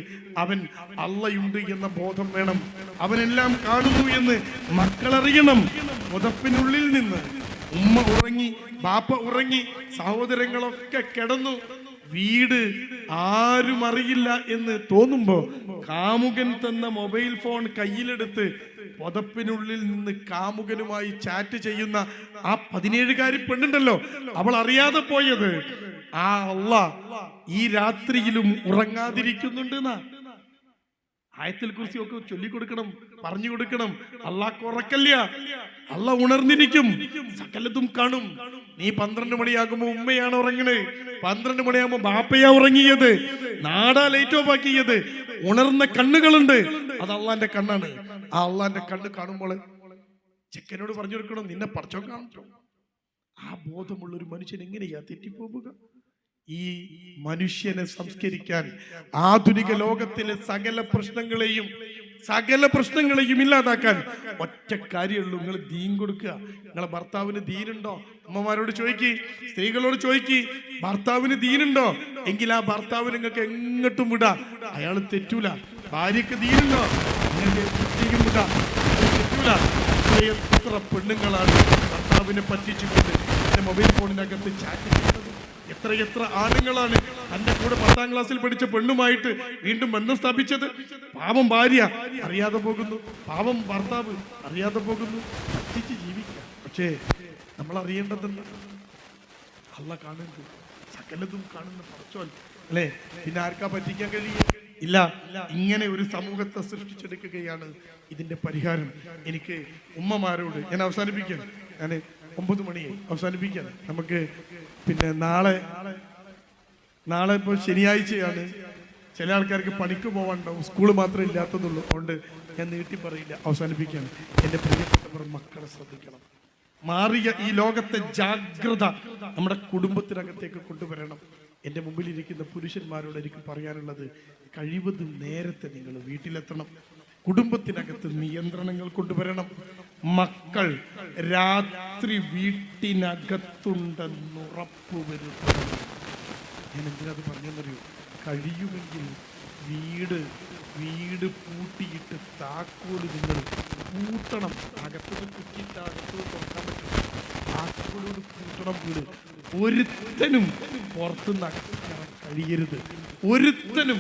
അവൻ അള്ളയുണ്ട് എന്ന ബോധം വേണം. അവനെല്ലാം കാണുന്നു എന്ന് മക്കളറിയണം. പുതപ്പിനുള്ളിൽ നിന്ന് ഉമ്മ ഉറങ്ങി, ബാപ്പ ഉറങ്ങി, സഹോദരങ്ങളൊക്കെ കിടന്നു, വീട് ആരും അറിയില്ല എന്ന് തോന്നുമ്പോ കാമുകൻ തന്ന മൊബൈൽ ഫോൺ കയ്യിലെടുത്ത് പുതപ്പിനുള്ളിൽ നിന്ന് കാമുകനുമായി ചാറ്റ് ചെയ്യുന്ന ആ 17കാരി പെണ്ണുണ്ടല്ലോ, അവൾ അറിയാതെ പോയത് ആ അല്ലാഹ് ഈ രാത്രിയിലും ഉറങ്ങാതിരിക്കുന്നുണ്ട്. ആയത്തിൽ കുറിച്ച് ഒക്കെ ചൊല്ലിക്കൊടുക്കണം, പറഞ്ഞു കൊടുക്കണം. അള്ളാഹ് ഉറക്കല്ല, അള്ളാഹ് ഉണർന്നിരിക്കും, സകലതും കാണും. നീ 12 മണിയാകുമ്പോ ഉമ്മയാണ് ഉറങ്ങണേ, 12 മണിയാകുമ്പോ ബാപ്പയാ ഉറങ്ങിയത്, നാടാ ലൈറ്റ് ഓഫ് ആക്കിയത്. ഉണർന്ന കണ്ണുകളുണ്ട്, അത് അള്ളാന്റെ കണ്ണാണ്. ആ അള്ളാന്റെ കണ്ണ് കാണുമ്പോൾ ചെക്കനോട് പറഞ്ഞു കൊടുക്കണം, നിന്നെ പടച്ചോൻ കാണും. ആ ബോധമുള്ള ഒരു മനുഷ്യൻ എങ്ങനെയാ തെറ്റിപ്പോവുക? ഈ മനുഷ്യനെ സംസ്കരിക്കാൻ ആധുനിക ലോകത്തിലെ സകല പ്രശ്നങ്ങളെയും ഇല്ലാതാക്കാൻ ഒറ്റ കാര്യമുള്ളൂ. നിങ്ങൾ ദീൻ കൊടുക്കുക. നിങ്ങളെ ഭർത്താവിന് ദീനുണ്ടോ? അമ്മമാരോട് ചോദിക്കി, സ്ത്രീകളോട് ചോദിക്കി, ഭർത്താവിന് ദീനുണ്ടോ? എങ്കിൽ ആ ഭർത്താവ് നിങ്ങൾക്ക് എങ്ങോട്ടും വിടാ, അയാൾ തെറ്റൂല. ഭാര്യക്ക് ദീനുണ്ടോ? നിങ്ങൾക്ക് വിടാ, തെറ്റൂല. എത്ര പെണ്ണുങ്ങളാണ് ഭർത്താവിനെ പറ്റിച്ചുകൊണ്ട് മൊബൈൽ ഫോണിനകത്ത് ചാറ്റ് ചെയ്യുന്നത്? എത്ര ആണുങ്ങളാണ് തന്റെ കൂടെ 10ാം ക്ലാസ്സിൽ പഠിച്ച പെണ്ണുമായിട്ട് വീണ്ടും ബന്ധം സ്ഥാപിച്ചത്? പാവം ഭാര്യ അറിയാതെ പോകുന്നു, പാവം ഭർത്താവ് അറിയാതെ പോകുന്നു. പറ്റിച്ച് ജീവിക്കാം. പക്ഷേ നമ്മൾ അറിയേണ്ടതല്ല, അള്ളാഹ് കാണുന്നത്, സകലതും കാണുന്ന പടച്ചോൻ അല്ലേ? പിന്നെ ആർക്കാ പറ്റിക്കാൻ കഴിയും? ഇല്ല. ഇങ്ങനെ ഒരു സമൂഹത്തെ സൃഷ്ടിച്ചെടുക്കുകയാണ് ഇതിന്റെ പരിഹാരം. എനിക്ക് ഉമ്മമാരോട് ഞാൻ അവസാനിപ്പിക്കാം. ഞാൻ 9 മണിയായി അവസാനിപ്പിക്കാൻ. നമുക്ക് പിന്നെ നാളെ ഇപ്പോൾ ശനിയാഴ്ചയാണ്. ചില ആൾക്കാർക്ക് പണിക്ക് പോകാനുണ്ടാവും, സ്കൂൾ മാത്രമേ ഇല്ലാത്തതുള്ളൂ. അതുകൊണ്ട് ഞാൻ നീട്ടി പറയില്ല, അവസാനിപ്പിക്കാൻ. എൻ്റെ പ്രിയപ്പെട്ടവർ, മക്കളെ ശ്രദ്ധിക്കണം. മാറിയ ഈ ലോകത്തെ ജാഗ്രത നമ്മുടെ കുടുംബത്തിനകത്തേക്ക് കൊണ്ടുവരണം. എൻ്റെ മുമ്പിലിരിക്കുന്ന പുരുഷന്മാരോട് എനിക്ക് പറയാനുള്ളത്, കഴിവതും നേരത്തെ നിങ്ങൾ വീട്ടിലെത്തണം. കുടുംബത്തിനകത്ത് നിയന്ത്രണങ്ങൾ കൊണ്ടുവരണം. മക്കൾ രാത്രി വീട്ടിനകത്തുണ്ടെന്ന് ഉറപ്പുവരുത്തണം. ഞാൻ എന്തിനത് പറഞ്ഞെന്നറിയോ? കഴിയുമെങ്കിൽ വീട് പൂട്ടിയിട്ട് താക്കോല് നിങ്ങൾ പൂട്ടണം. അകത്തത് കുറ്റിയിട്ട് അകത്തത് തുറക്കാൻ പറ്റും. താക്കോലോട് പൂട്ടണം വീട്. ഒരുത്തനും പുറത്തുനിന്ന് അകത്ത് കിടക്കാൻ കഴിയരുത്. ഒരുത്തനും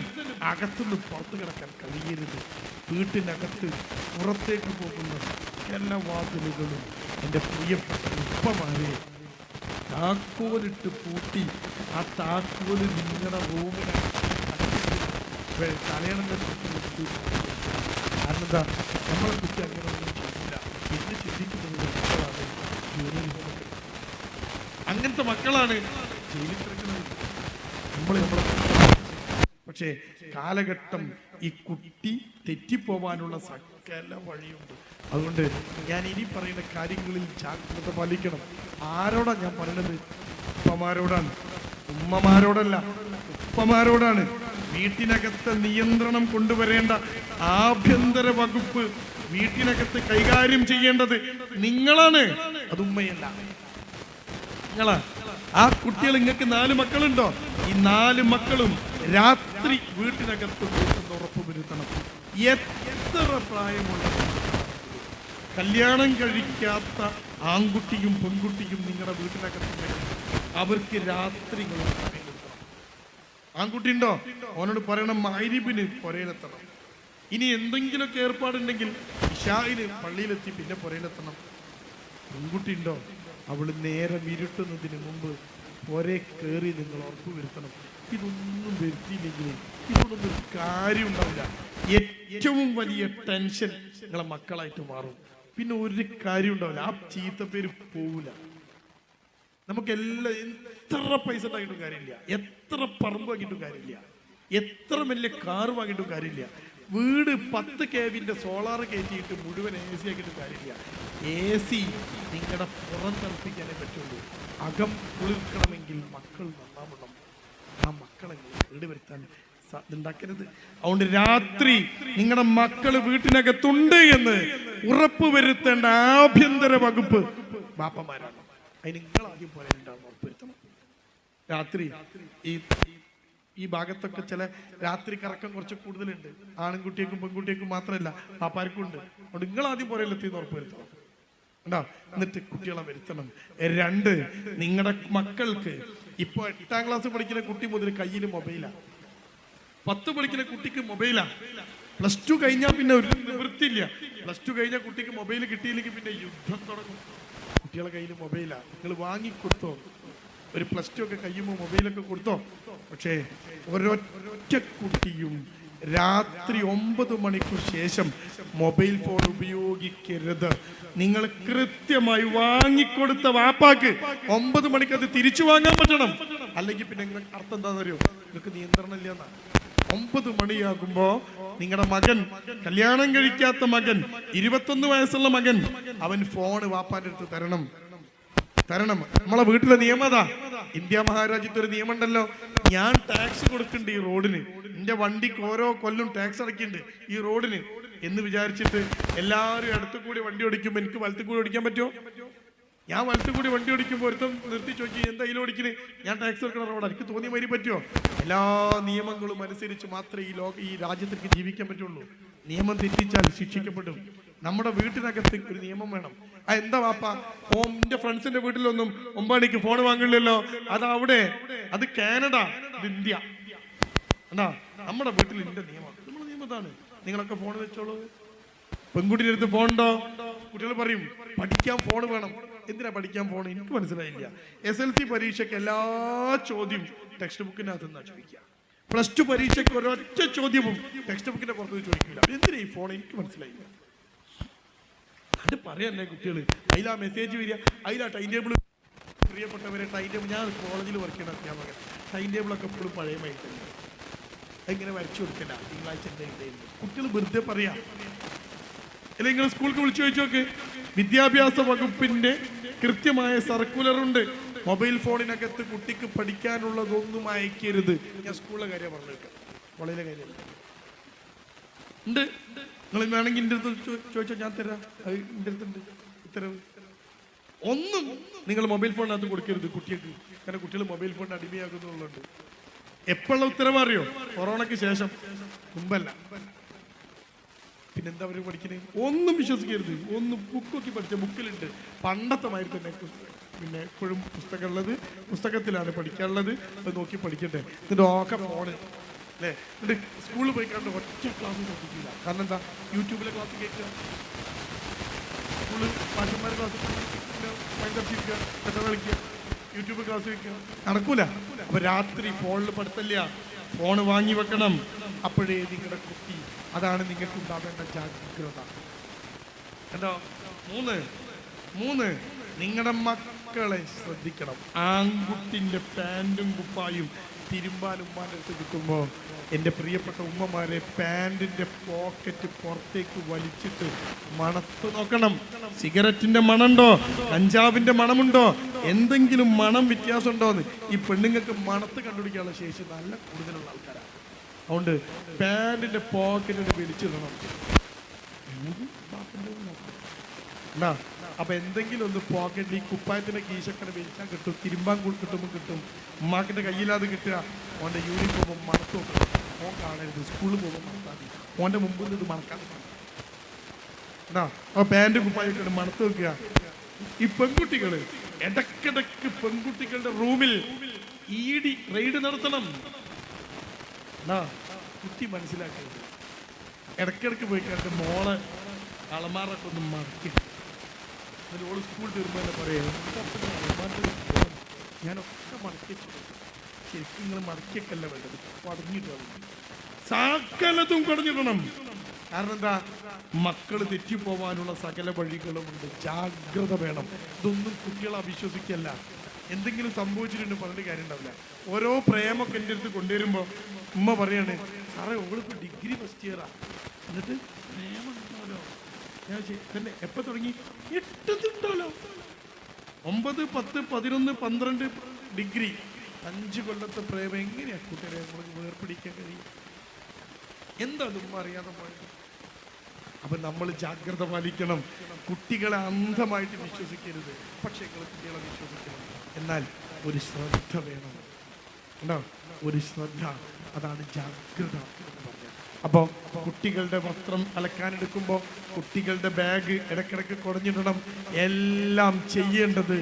അകത്തുനിന്ന് പുറത്ത് കിടക്കാൻ കഴിയരുത്. വീട്ടിനകത്ത് പുറത്തേക്ക് പോകുന്ന എല്ലാ വാതിലുകളും എൻ്റെ പ്രിയപ്പെട്ട ഉപ്പമാരെ താക്കോലിട്ട് പൂട്ടി ആ താക്കോല് നിങ്ങളുടെ റൂമിനകത്ത് തലയണന്റെ ചുറ്റും. കാരണം എന്താ? നമ്മളെ കുട്ടി അങ്ങനെ ഒന്നും ചെയ്യില്ല എന്ന് ചിന്തിക്കുന്നത് മക്കളാണ് ജോലി. അങ്ങനത്തെ മക്കളാണ് ജയിലിൽ കിടക്കുന്നത്. നമ്മളെ പക്ഷേ കാലഘട്ടം ഈ കുട്ടി തെറ്റിപ്പോവാനുള്ള സകല വഴിയുണ്ട്. അതുകൊണ്ട് ഞാൻ ഇനി പറയുന്ന കാര്യങ്ങളിൽ ജാഗ്രത പാലിക്കണം. ആരോടാ ഞാൻ പറയുന്നത്? ഉപ്പമാരോടാണ്, ഉമ്മമാരോടല്ല, ഉപ്പമാരോടാണ്. വീട്ടിനകത്ത് നിയന്ത്രണം കൊണ്ടുവരേണ്ട ആഭ്യന്തര വകുപ്പ് വീട്ടിനകത്ത് കൈകാര്യം ചെയ്യേണ്ടത് നിങ്ങളാണ്, അത് ഉമ്മയല്ല. നിങ്ങളാ. ആ കുട്ടികൾ, നിങ്ങൾക്ക് 4 മക്കളുണ്ടോ? ഈ 4 മക്കളും രാത്രി വീട്ടിനകത്ത് പോയിട്ട് ഉറപ്പ് വരുത്തണം. എത്ര പ്രായമുള്ള കല്യാണം കഴിക്കാത്ത ആൺകുട്ടിയും പെൺകുട്ടിയും നിങ്ങളുടെ വീട്ടിനകത്തുണ്ടെങ്കിൽ അവർക്ക് രാത്രികൾ ആൺകുട്ടി ഉണ്ടോ? അവനോട് പറയണം മഗ്‌രിബിന് പുരയിലെത്തണം. ഇനി എന്തെങ്കിലുമൊക്കെ ഏർപ്പാടുണ്ടെങ്കിൽ ഇശാഇന് പള്ളിയിലെത്തി പിന്നെ പുരയിലെത്തണം. പെൺകുട്ടി ഉണ്ടോ? അവള് നേരം ഇരുട്ടുന്നതിന് മുമ്പ് ഒരേ കയറി നിങ്ങൾ ഉറപ്പ് വരുത്തണം. ഇതൊന്നും വരുത്തിയില്ലെങ്കിൽ ഇതൊന്നും കാര്യം ഉണ്ടാവില്ല. ഏറ്റവും വലിയ ടെൻഷൻ നിങ്ങളെ മക്കളായിട്ട് മാറും. പിന്നെ ഒരു കാര്യം ഉണ്ടാവില്ല. ആ ചീത്ത പേര് പോവില്ല. നമുക്കെല്ലാം എത്ര പൈസ ഉണ്ടാക്കിയിട്ടും കാര്യമില്ല, എത്ര പറമ്പ് വാങ്ങിയിട്ടും കാര്യമില്ല, എത്ര വലിയ കാർ വാങ്ങിയിട്ടും കാര്യമില്ല. വീട് 10 kV സോളാർ കയറ്റിയിട്ട് മുഴുവൻ AC ആക്കിയിട്ട് കാര്യമില്ല. AC നിങ്ങളുടെ പുറം തണുപ്പിക്കാനേ പറ്റുള്ളൂ. അകം കുളിർക്കണമെങ്കിൽ മക്കൾ നന്നാവണം. ആ മക്കളെ വീട് വരുത്താൻ ഉണ്ടാക്കരുത്. അതുകൊണ്ട് രാത്രി നിങ്ങളുടെ മക്കള് വീട്ടിനകത്തുണ്ട് എന്ന് ഉറപ്പ് വരുത്തേണ്ട ആഭ്യന്തര വകുപ്പ് ബാപ്പമാരാണ്. അതിന് നിങ്ങൾ ആദ്യം പോരാണ്ടാണ് ഉറപ്പുവരുത്തണം. രാത്രി ഈ ഭാഗത്തൊക്കെ ചില രാത്രി കറക്കം കുറച്ച് കൂടുതലുണ്ട്. ആൺകുട്ടിയേക്കും പെൺകുട്ടിയേക്കും മാത്രമല്ല, പാപ്പാർക്കും ഉണ്ട്. അതുകൊണ്ട് നിങ്ങൾ ആദ്യം പുരയിലെത്തിയെന്ന് ഉറപ്പുവരുത്തണം. ഉണ്ടോ? എന്നിട്ട് കുട്ടികളെ വരുത്തണം. 2, നിങ്ങളുടെ മക്കൾക്ക് ഇപ്പൊ 8ാം ക്ലാസ് പഠിക്കുന്ന കുട്ടി മുതൽ കയ്യിൽ മൊബൈലാ. 10 പഠിക്കുന്ന കുട്ടിക്ക് മൊബൈലാ. +2 കഴിഞ്ഞാൽ പിന്നെ ഒരു നിവൃത്തിയില്ല. +2 കഴിഞ്ഞാൽ കുട്ടിക്ക് മൊബൈൽ കിട്ടിയില്ലെങ്കിൽ പിന്നെ യുദ്ധം തുടങ്ങും. കുട്ടികളെ കയ്യിൽ മൊബൈലാ. നിങ്ങൾ വാങ്ങിക്കൊടുത്തോ? ഒരു +2 ഒക്കെ കഴിയുമ്പോൾ മൊബൈലൊക്കെ കൊടുത്തോ? പക്ഷേ ഒരൊറ്റ കുട്ടിയും രാത്രി 9 മണിക്ക് ശേഷം മൊബൈൽ ഫോൺ ഉപയോഗിക്കരുത്. നിങ്ങൾ കൃത്യമായി വാങ്ങിക്കൊടുത്ത വാപ്പാക്ക് 9 മണിക്ക് അത് തിരിച്ചു വാങ്ങാൻ പറ്റണം. അല്ലെങ്കിൽ പിന്നെ നിങ്ങൾക്ക് അർത്ഥം എന്താണെന്ന് അറിയോ? നിങ്ങൾക്ക് നിയന്ത്രണം ഇല്ല എന്നാ. 9 മണിയാകുമ്പോ നിങ്ങളുടെ മകൻ, കല്യാണം കഴിക്കാത്ത മകൻ, 21 വയസ്സുള്ള മകൻ, അവൻ ഫോൺ വാപ്പാന്റെ അടുത്ത് തരണം. നമ്മളെ വീട്ടിലെ നിയമതാ. ഇന്ത്യ മഹാരാജ്യത്ത് ഒരു നിയമം ഉണ്ടല്ലോ, ഞാൻ ടാക്സ് കൊടുക്കുന്നുണ്ട് ഈ റോഡിന്, എന്റെ വണ്ടിക്ക് ഓരോ കൊല്ലം ടാക്സ് അടയ്ക്കുന്നുണ്ട് ഈ റോഡിന് എന്ന് വിചാരിച്ചിട്ട് എല്ലാവരും ഇടത്തു കൂടി വണ്ടി ഓടിക്കുമ്പോൾ എനിക്ക് വലത്തു കൂടി ഓടിക്കാൻ പറ്റുമോ? ഞാൻ വലത്തു കൂടി വണ്ടി ഓടിക്കുമ്പോൾ ഒരുത്തം നിർത്തി ചോദിച്ചു എന്താ ഇതിൽ ഓടിക്കണേ, ഞാൻ ടാക്സ് കൊടുക്കുന്ന റോഡ്, എനിക്ക് തോന്നിയ മാതിരി പറ്റുമോ? എല്ലാ നിയമങ്ങളും അനുസരിച്ച് മാത്രമേ ഈ രാജ്യത്തേക്ക് ജീവിക്കാൻ പറ്റുള്ളൂ. നിയമം തെറ്റിച്ചാൽ ശിക്ഷിക്കപ്പെടും. നമ്മുടെ വീട്ടിനകത്ത് ഒരു നിയമം വേണം. എന്താ വാപ്പ, എന്റെ ഫ്രണ്ട്സിന്റെ വീട്ടിലൊന്നും 9 മണിക്ക് ഫോൺ വാങ്ങില്ലല്ലോ, അതവിടെ, അത് കാനഡ, ഇത് ഇന്ത്യ. എന്താ നമ്മുടെ വീട്ടിൽ ഇന്ത്യ നിയമം, നമ്മുടെ നിയമത്താണ്. നിങ്ങളൊക്കെ ഫോൺ വെച്ചോളൂ. പെൺകുട്ടിയുടെ അടുത്ത് ഫോൺ ഉണ്ടോ? കുട്ടികൾ പറയും പഠിക്കാൻ ഫോൺ വേണം. എന്തിനാ പഠിക്കാൻ ഫോൺ? എനിക്ക് മനസ്സിലായില്ല. SLC പരീക്ഷയ്ക്ക് എല്ലാ ചോദ്യം ടെക്സ്റ്റ് ബുക്കിനകത്ത് നിന്നാ ചോദിക്കുക. +2 പരീക്ഷയ്ക്ക് ഒരൊറ്റ ചോദ്യവും ടെക്സ്റ്റ് ബുക്കിന്റെ പുറത്ത് ചോദിക്കില്ല. എന്തിനാ ഈ ഫോൺ? എനിക്ക് മനസ്സിലായില്ല. അത് പറയല്ലേ കുട്ടികൾ, അതിലാ മെസ്സേജ് വരിക, അതിലാ ടൈം ടേബിൾ. പ്രിയപ്പെട്ടവരെ, ടൈം ടേബിൾ, ഞാൻ കോളേജിൽ വർക്ക് ചെയ്യുന്ന അധ്യാപകൻ, ടൈം ടേബിളൊക്കെ എപ്പോഴും പഴയമായിട്ടുണ്ട്. അതിങ്ങനെ വരച്ചു കൊടുക്കില്ല. തിങ്കളാഴ്ച കുട്ടികൾ വെറുതെ പറയാ. അല്ലെങ്കിൽ നിങ്ങൾ സ്കൂൾക്ക് വിളിച്ചു ചോദിച്ചു നോക്ക്, വിദ്യാഭ്യാസ വകുപ്പിന്റെ കൃത്യമായ സർക്കുലറുണ്ട്, മൊബൈൽ ഫോണിനകത്ത് കുട്ടിക്ക് പഠിക്കാനുള്ളതൊന്നും അയക്കരുത്. ഞാൻ സ്കൂളിലെ കാര്യം പറഞ്ഞു വെക്കാം, കോളേജിലെ കാര്യം ഉണ്ട്. നിങ്ങൾ വേണമെങ്കിൽ എൻ്റെ അടുത്ത് ചോദിച്ചാൽ ഞാൻ തരാം. അത് എൻ്റെ അടുത്തുണ്ട് ഉത്തരവ്. ഒന്നും നിങ്ങൾ മൊബൈൽ ഫോണിനകത്ത് കൊടുക്കരുത് കുട്ടികൾക്ക്. കാരണം കുട്ടികൾ മൊബൈൽ ഫോണിന് അടിമയാകുന്നുള്ളതുണ്ട്. എപ്പോഴുള്ള ഉത്തരവ് അറിയോ? കൊറോണയ്ക്ക് ശേഷം, മുമ്പല്ല. പിന്നെന്താ അവർ പഠിക്കുന്നത്? ഒന്നും വിശ്വസിക്കരുത്. ഒന്നും ബുക്കൊക്കെ പഠിച്ച ബുക്കിലുണ്ട്. പണ്ടത്തെ മാതിരി തന്നെ പിന്നെ എപ്പോഴും പുസ്തകമുള്ളത്, പുസ്തകത്തിലാണ് പഠിക്കാനുള്ളത്. അത് നോക്കി പഠിക്കട്ടെ. എന്നിട്ട് ഒക്കെ ഫോണ് അല്ലേ. എന്നിട്ട് സ്കൂളിൽ പോയി കണ്ട് ഒറ്റ ക്ലാസ് പഠിക്കില്ല. കാരണം എന്താ? യൂട്യൂബിലെ ക്ലാസ് കേൾക്കുക, സ്കൂളിൽ പാഷന്മാരുടെ ക്ലാസ് ഭയങ്കര കഥ കളിക്കുക, യൂട്യൂബ് ക്ലാസ് വെക്കുക, നടക്കൂല. അപ്പൊ രാത്രി ഫോണിൽ പഠിത്തല്ല, ഫോണ് വാങ്ങി വെക്കണം. അപ്പോഴേ നിങ്ങളുടെ കുട്ടി, അതാണ് നിങ്ങൾക്ക് ഉണ്ടാവേണ്ട ജാഗ്രത. എന്താ? 3 നിങ്ങളുടെ മക്കളെ ശ്രദ്ധിക്കണം. ആൺകുട്ടിന്റെ പാൻറ്റും കുപ്പായും തിരുമ്പാൻ ഉമ്മാൻ്റെ അടുത്ത് കിട്ടുമ്പോൾ, എൻ്റെ പ്രിയപ്പെട്ട ഉമ്മമാരെ, പാൻറ്റിന്റെ പോക്കറ്റ് പുറത്തേക്ക് വലിച്ചിട്ട് മണത്ത് നോക്കണം. സിഗരറ്റിന്റെ മണമുണ്ടോ, കഞ്ചാവിന്റെ മണമുണ്ടോ, എന്തെങ്കിലും മണം വ്യത്യാസം ഉണ്ടോന്ന്. ഈ പെണ്ണുങ്ങൾക്ക് മണത്ത് കണ്ടുപിടിക്കാനുള്ള ശേഷി നല്ല കൂടുതലുള്ള ആൾക്കാരാണ്. അതുകൊണ്ട് പാൻറ്റിന്റെ പോക്കറ്റിന് വലിച്ചിടണം. എന്നാ അപ്പൊ എന്തെങ്കിലും ഒന്ന് പോക്കറ്റിൽ ഈ കുപ്പായത്തിന്റെ കീശക്കട വലിച്ചാൽ കിട്ടും, തിരുമ്പാൻ കിട്ടുമ്പോൾ കിട്ടും. ഉമ്മാക്കിന്റെ കയ്യിലാതെ കിട്ടുക. ഓന്റെ യൂണിഫോം മണത്ത് നോക്കണം. ഓൻ കാണരുത്. സ്കൂളിൽ പോകുമ്പോൾ മണത്താൽ മതി. ഓന്റെ മുമ്പിൽ ഇത് മണക്കാൻ എന്നാ ആ പാൻറ് കുപ്പായിട്ട് മണത്ത് വെക്കുക. ഈ പെൺകുട്ടികള് ഇടക്കിടക്ക് പെൺകുട്ടികളുടെ റൂമിൽ ED റെയ്ഡ് നടത്തണം. കുട്ടി മനസ്സിലാക്കരുത്. ഇടക്കിടക്ക് പോയി കണ്ട് മോളെ അളമാറൊക്കെ ഒന്ന് മറക്കി. എന്നിട്ട് ഓള് സ്കൂൾ തീർമ്പോൾ തന്നെ പറയാം, ഞാനൊക്കെ മടക്കി ശരിക്കും നിങ്ങൾ മടക്കിയൊക്കെയല്ല വേണ്ടത്, പടഞ്ഞിട്ട് സകലതും കടഞ്ഞിടണം. കാരണം എന്താ? മക്കൾ തെറ്റിപ്പോവാനുള്ള സകല വഴികളുമുണ്ട്. ജാഗ്രത വേണം. ഇതൊന്നും കുട്ടികളെ അവിശ്വസിക്കല്ല. എന്തെങ്കിലും സംഭവിച്ചിട്ടുണ്ട് പറഞ്ഞിട്ട് കാര്യം ഉണ്ടാവില്ല. ഓരോ പ്രേമൊക്കെ എൻ്റെ അടുത്ത് കൊണ്ടുവരുമ്പോൾ ഉമ്മ പറയാണ്, സാറേ ഓളിപ്പോൾ ഡിഗ്രി ഫസ്റ്റ് ഇയറാ, എന്നിട്ട് പ്രേമം ഉണ്ടല്ലോ. ഞാൻ തന്നെ എപ്പോൾ തുടങ്ങി? 8 ഉണ്ടല്ലോ. 9, 10, 11, 12 ഡിഗ്രി, 5 കൊല്ലത്തെ പ്രേമം എങ്ങനെയാ കുട്ടികളെ നമ്മൾക്ക് വേർപിടിക്കാൻ കഴിയും? എന്താ ഉമ്മ അറിയാതെ പോയത്? അപ്പൊ നമ്മൾ ജാഗ്രത പാലിക്കണം. കുട്ടികളെ അന്ധമായിട്ട് വിശ്വസിക്കരുത്. പക്ഷേ കുട്ടികളെ വിശ്വസിക്കണം. എന്നാൽ ഒരു ശ്രദ്ധ വേണം. ഉണ്ടോ? ഒരു ശ്രദ്ധ, അതാണ് ജാഗ്രത എന്ന് പറഞ്ഞാൽ. അപ്പോൾ കുട്ടികളുടെ വസ്ത്രം അലക്കാനെടുക്കുമ്പോൾ കുട്ടികളുടെ ബാഗ് ഇടക്കിടക്ക് കുടഞ്ഞിടണം. എല്ലാം ചെയ്യേണ്ടത്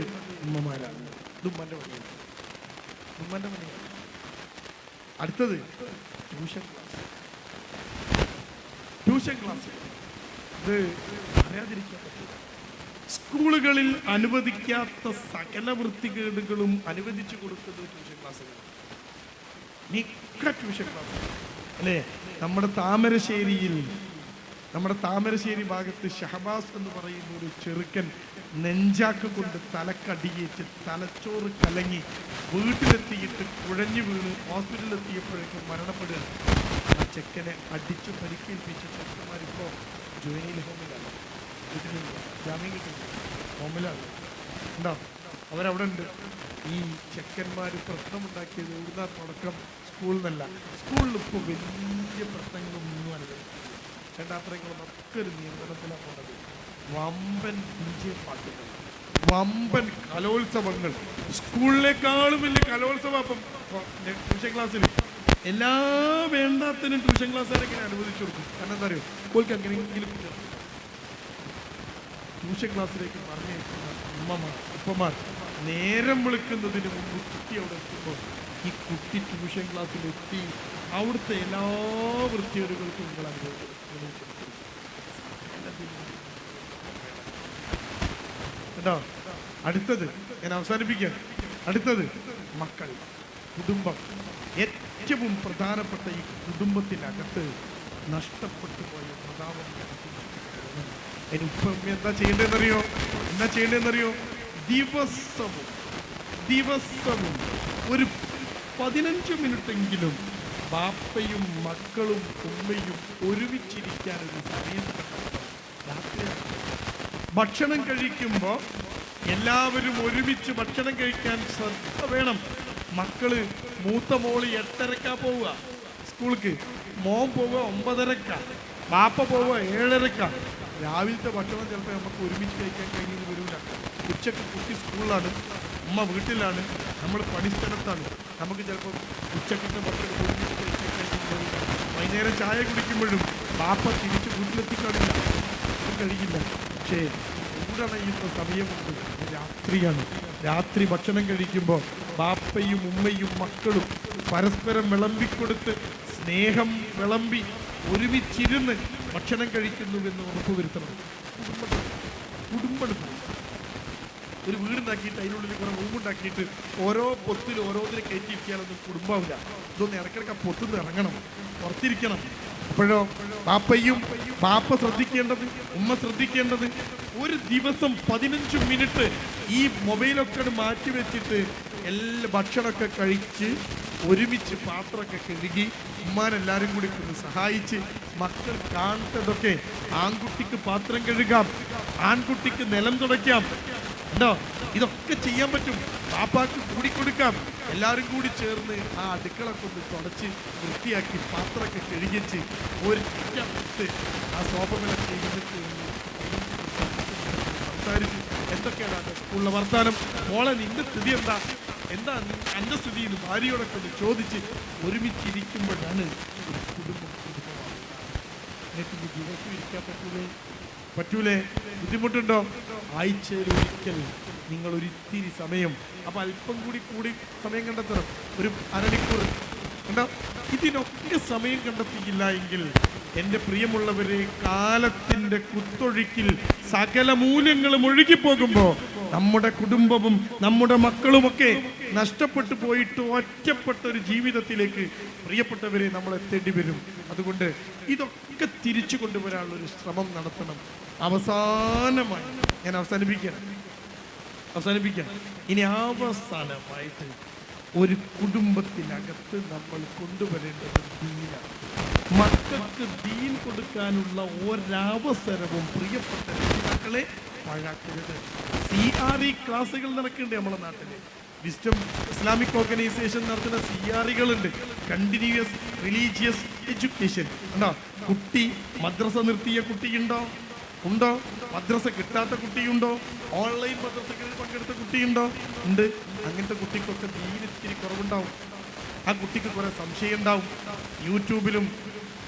ഉമ്മമാരാണ്. ഇത് ഉമ്മന്റെ പണിയാണ്. ഉമ്മന്റെ പണിയാണ്. അടുത്തത് ട്യൂഷൻ ക്ലാസ്. ഇത് അറിയാതിരിക്കാൻ പറ്റില്ല. സ്കൂളുകളിൽ അനുവദിക്കാത്ത സകല വൃത്തികേടുകളും അനുവദിച്ചു കൊടുക്കുന്നത് ട്യൂഷൻ ക്ലാസ്സുകളാണ്. മിക്ക ട്യൂഷൻ ക്ലാസ് അല്ലേ? നമ്മുടെ താമരശ്ശേരി ഭാഗത്ത് ഷഹബാസ് എന്ന് പറയുന്ന ഒരു ചെറുക്കൻ നെഞ്ചാക്ക് കൊണ്ട് തലക്കടിയേറ്റ് തലച്ചോറ് കലങ്ങി വീട്ടിലെത്തിയിട്ട് കുഴഞ്ഞു വീണ് ഹോസ്പിറ്റലിലെത്തിയപ്പോഴേക്കും മരണപ്പെടുക. ആ ചെക്കനെ അടിച്ചു പരിക്കേൽപ്പിച്ച ചെക്കന്മാരിപ്പോൾ ജുവനൈൽ ഹോമിലാണ്, വീട്ടിലില്ല, ജാമ്യം കിട്ടുന്നു, ഹോമിലാണ്. ഉണ്ടോ? അവരവിടെ ഉണ്ട്. ഈ ചെക്കന്മാര് പ്രശ്നമുണ്ടാക്കിയത് എവിടുന്ന തുടക്കം? സ്കൂളിൽ നിന്നല്ല. സ്കൂളിൽ ഇപ്പോൾ വലിയ പ്രശ്നങ്ങളൊന്നും അനുഭവിക്കും. രണ്ടാത്രങ്ങളൊക്കെ ഒരു നിയന്ത്രണത്തിലാണ് പോണത്. വമ്പൻ DJ പാട്ടുകൾ, വമ്പൻ കലോത്സവങ്ങൾ, സ്കൂളിനേക്കാളും വലിയ കലോത്സവം. അപ്പം ട്യൂഷൻ ക്ലാസ്സിൽ എല്ലാ വേണ്ടാത്തതിനും ട്യൂഷൻ ക്ലാസ്സുകാരെങ്ങനെ അനുവദിച്ചു കൊടുക്കും. കാരണം എന്താ അറിയോ? ഓൾക്ക് അങ്ങനെയെങ്കിലും ട്യൂഷൻ ക്ലാസ്സിലേക്ക് പറഞ്ഞേക്കുന്ന ഉമ്മമാർ ഉപ്പമാർ നേരം വിളിക്കുന്നതിന് മുമ്പ് കുട്ടി അവിടെ എത്തുമ്പോൾ ഈ കുട്ടി ട്യൂഷൻ ക്ലാസ്സിലെത്തി അവിടുത്തെ എല്ലാ വൃത്തികേടുകൾക്കും നിങ്ങൾ അനുഭവിക്കും. കേട്ടോ? അടുത്തത് ഞാൻ അവസാനിപ്പിക്കാം. അടുത്തത് മക്കൾ, കുടുംബം. ഏറ്റവും പ്രധാനപ്പെട്ട ഈ കുടുംബത്തിനകത്ത് നഷ്ടപ്പെട്ടു പോയ പ്രതാപം. ഇപ്പം എന്താ ചെയ്യേണ്ടതെന്നറിയോ? ദിവസവും ഒരു 15 മിനിറ്റെങ്കിലും ബാപ്പയും മക്കളും ഉമ്മയും ഒരുമിച്ചിരിക്കാൻ ഒരു സമയം രാത്രിയാണ്. ഭക്ഷണം കഴിക്കുമ്പോൾ എല്ലാവരും ഒരുമിച്ച് ഭക്ഷണം കഴിക്കാൻ ശ്രദ്ധ വേണം. മക്കള് മൂത്ത മോള് 8:30 പോവുക സ്കൂൾക്ക്, മോൻ പോവുക 9:30, ബാപ്പ പോവുക 7:30. രാവിലത്തെ ഭക്ഷണം ചിലപ്പോൾ നമുക്ക് ഒരുമിച്ച് കഴിക്കാൻ കഴിയുന്നത് വരില്ല. ഉച്ചക്ക് കുട്ടി സ്കൂളിലാണ്, ഉമ്മ വീട്ടിലാണ്, നമ്മൾ പണിസ്ഥലത്താണ്. നമുക്ക് ചിലപ്പോൾ ഉച്ചക്കത്തെ ഭക്ഷണം ഒരുമിച്ച് കഴിക്കാൻ കഴിയുന്നത് വൈകുന്നേരം ചായ കുടിക്കുമ്പോഴും ബാപ്പ തിരിച്ച് വീട്ടിലെത്തിക്കാണില്ല, കഴിയില്ല. പക്ഷേ ഊടണയുന്ന സമയമുണ്ട്, രാത്രിയാണ്. രാത്രി ഭക്ഷണം കഴിക്കുമ്പോൾ ബാപ്പയും ഉമ്മയും മക്കളും പരസ്പരം വിളമ്പിക്കൊടുത്ത് സ്നേഹം വിളമ്പി ഒരുമിച്ചിരുന്ന് ഭക്ഷണം കഴിക്കുന്നുവെന്ന് ഉറപ്പുവരുത്തണം. കുടുംബം ഒരു വീടുണ്ടാക്കിയിട്ട് അതിനുള്ളിൽ കുറെ റൂമുണ്ടാക്കിയിട്ട് ഓരോ പൊത്തിലും ഓരോന്നിനെ കയറ്റിയിരിക്കാനൊന്നും കുടുംബമാവില്ല. ഇതൊന്ന് ഇടയ്ക്കിടയ്ക്ക് ആ പൊത്തുനിന്ന് ഇറങ്ങണം, പുറത്തിരിക്കണം. അപ്പോഴോ ബാപ്പ ശ്രദ്ധിക്കേണ്ടത്, ഉമ്മ ശ്രദ്ധിക്കേണ്ടത്, ഒരു ദിവസം 15 മിനിറ്റ് ഈ മൊബൈലൊക്കെ മാറ്റി വെച്ചിട്ട് എല്ലാ ഭക്ഷണമൊക്കെ കഴിച്ച് ഒരുമിച്ച് പാത്രമൊക്കെ കഴുകി ഉമ്മാനെല്ലാവരും കൂടി സഹായിച്ച് മക്കൾ കാണുന്നതൊക്കെ ആൺകുട്ടിക്ക് പാത്രം കഴുകാം, ആൺകുട്ടിക്ക് നിലം തുടയ്ക്കാം. ഉണ്ടോ? ഇതൊക്കെ ചെയ്യാൻ പറ്റും. പാപ്പാക്ക് കൂടിക്കൊടുക്കാം. എല്ലാവരും കൂടി ചേർന്ന് ആ അടുക്കളൊക്കെ ഒന്ന് തുടച്ച് വൃത്തിയാക്കി പാത്രമൊക്കെ കഴുകിച്ച് ഒരിക്കത്ത് ആ സോഫ മേലെ ചെയ്തിട്ട് സംസാരിച്ച് എന്തൊക്കെയാണ് സ്കൂളിലെ വർത്താനം, മോളെ നിന്റെ സ്ഥിതി എന്താ എൻ്റെ സ്ഥിതി എന്ന് ഭാര്യയോടൊക്കെ ഒന്ന് ചോദിച്ച് ഒരുമിച്ചിരിക്കുമ്പോഴാണ് ഒരു കുടുംബം. ദിവസം ഇരിക്കാൻ പറ്റൂലേ? ബുദ്ധിമുട്ടുണ്ടോ? ആഴ്ചയിൽ ഒരിക്കൽ നിങ്ങൾ ഒരിത്തിരി സമയം, അപ്പൊ അല്പം കൂടി സമയം കണ്ടെത്തണം. ഒരു അരമണിക്കൂർ കണ്ടോ? ഇതിനൊക്കെ സമയം കണ്ടെത്തിയില്ല എങ്കിൽ എൻ്റെ പ്രിയമുള്ളവരെ, കാലത്തിൻ്റെ കുത്തൊഴുക്കിൽ സകല മൂല്യങ്ങളും ഒഴുകിപ്പോകുമ്പോൾ നമ്മുടെ കുടുംബവും നമ്മുടെ മക്കളുമൊക്കെ നഷ്ടപ്പെട്ടു പോയിട്ട് ഒറ്റപ്പെട്ട ഒരു ജീവിതത്തിലേക്ക് പ്രിയപ്പെട്ടവരെ നമ്മൾ എത്തേണ്ടി വരും. അതുകൊണ്ട് ഇതൊക്കെ തിരിച്ചു കൊണ്ടുവരാനുള്ള ഒരു ശ്രമം നടത്തണം. അവസാനമായി ഞാൻ അവസാനിപ്പിക്കാം. ഇനി അവസാനമായിട്ട് ഒരു കുടുംബത്തിനകത്ത് നമ്മൾ കൊണ്ടുവരേണ്ടത് ദീനാണ്. മക്കൾക്ക് ദീൻ കൊടുക്കാനുള്ള ഒരവസരവും പ്രിയപ്പെട്ട രക്ഷിതാക്കളെ പാഴാക്കരുത്. CRE ക്ലാസ്സുകൾ നടക്കുന്നുണ്ട് നമ്മുടെ നാട്ടിൽ. വിസ്ഡം ഇസ്ലാമിക് ഓർഗനൈസേഷൻ നടത്തുന്ന CREകളുണ്ട്, കണ്ടിന്യൂസ് റിലീജിയസ് എഡ്യൂക്കേഷൻ. ഉണ്ടോ? കുട്ടി മദ്രസ നിർത്തിയ കുട്ടിയുണ്ടോ? മദ്രസ കിട്ടാത്ത കുട്ടിയുണ്ടോ? ഓൺലൈൻ മദ്രസകളിൽ പങ്കെടുത്ത കുട്ടിയുണ്ടോ? ഉണ്ട്. അങ്ങനത്തെ കുട്ടിക്കൊക്കെ ദീനിത്തിരി കുറവുണ്ടാവും. ആ കുട്ടിക്ക് കുറെ സംശയം ഉണ്ടാവും. യൂട്യൂബിലും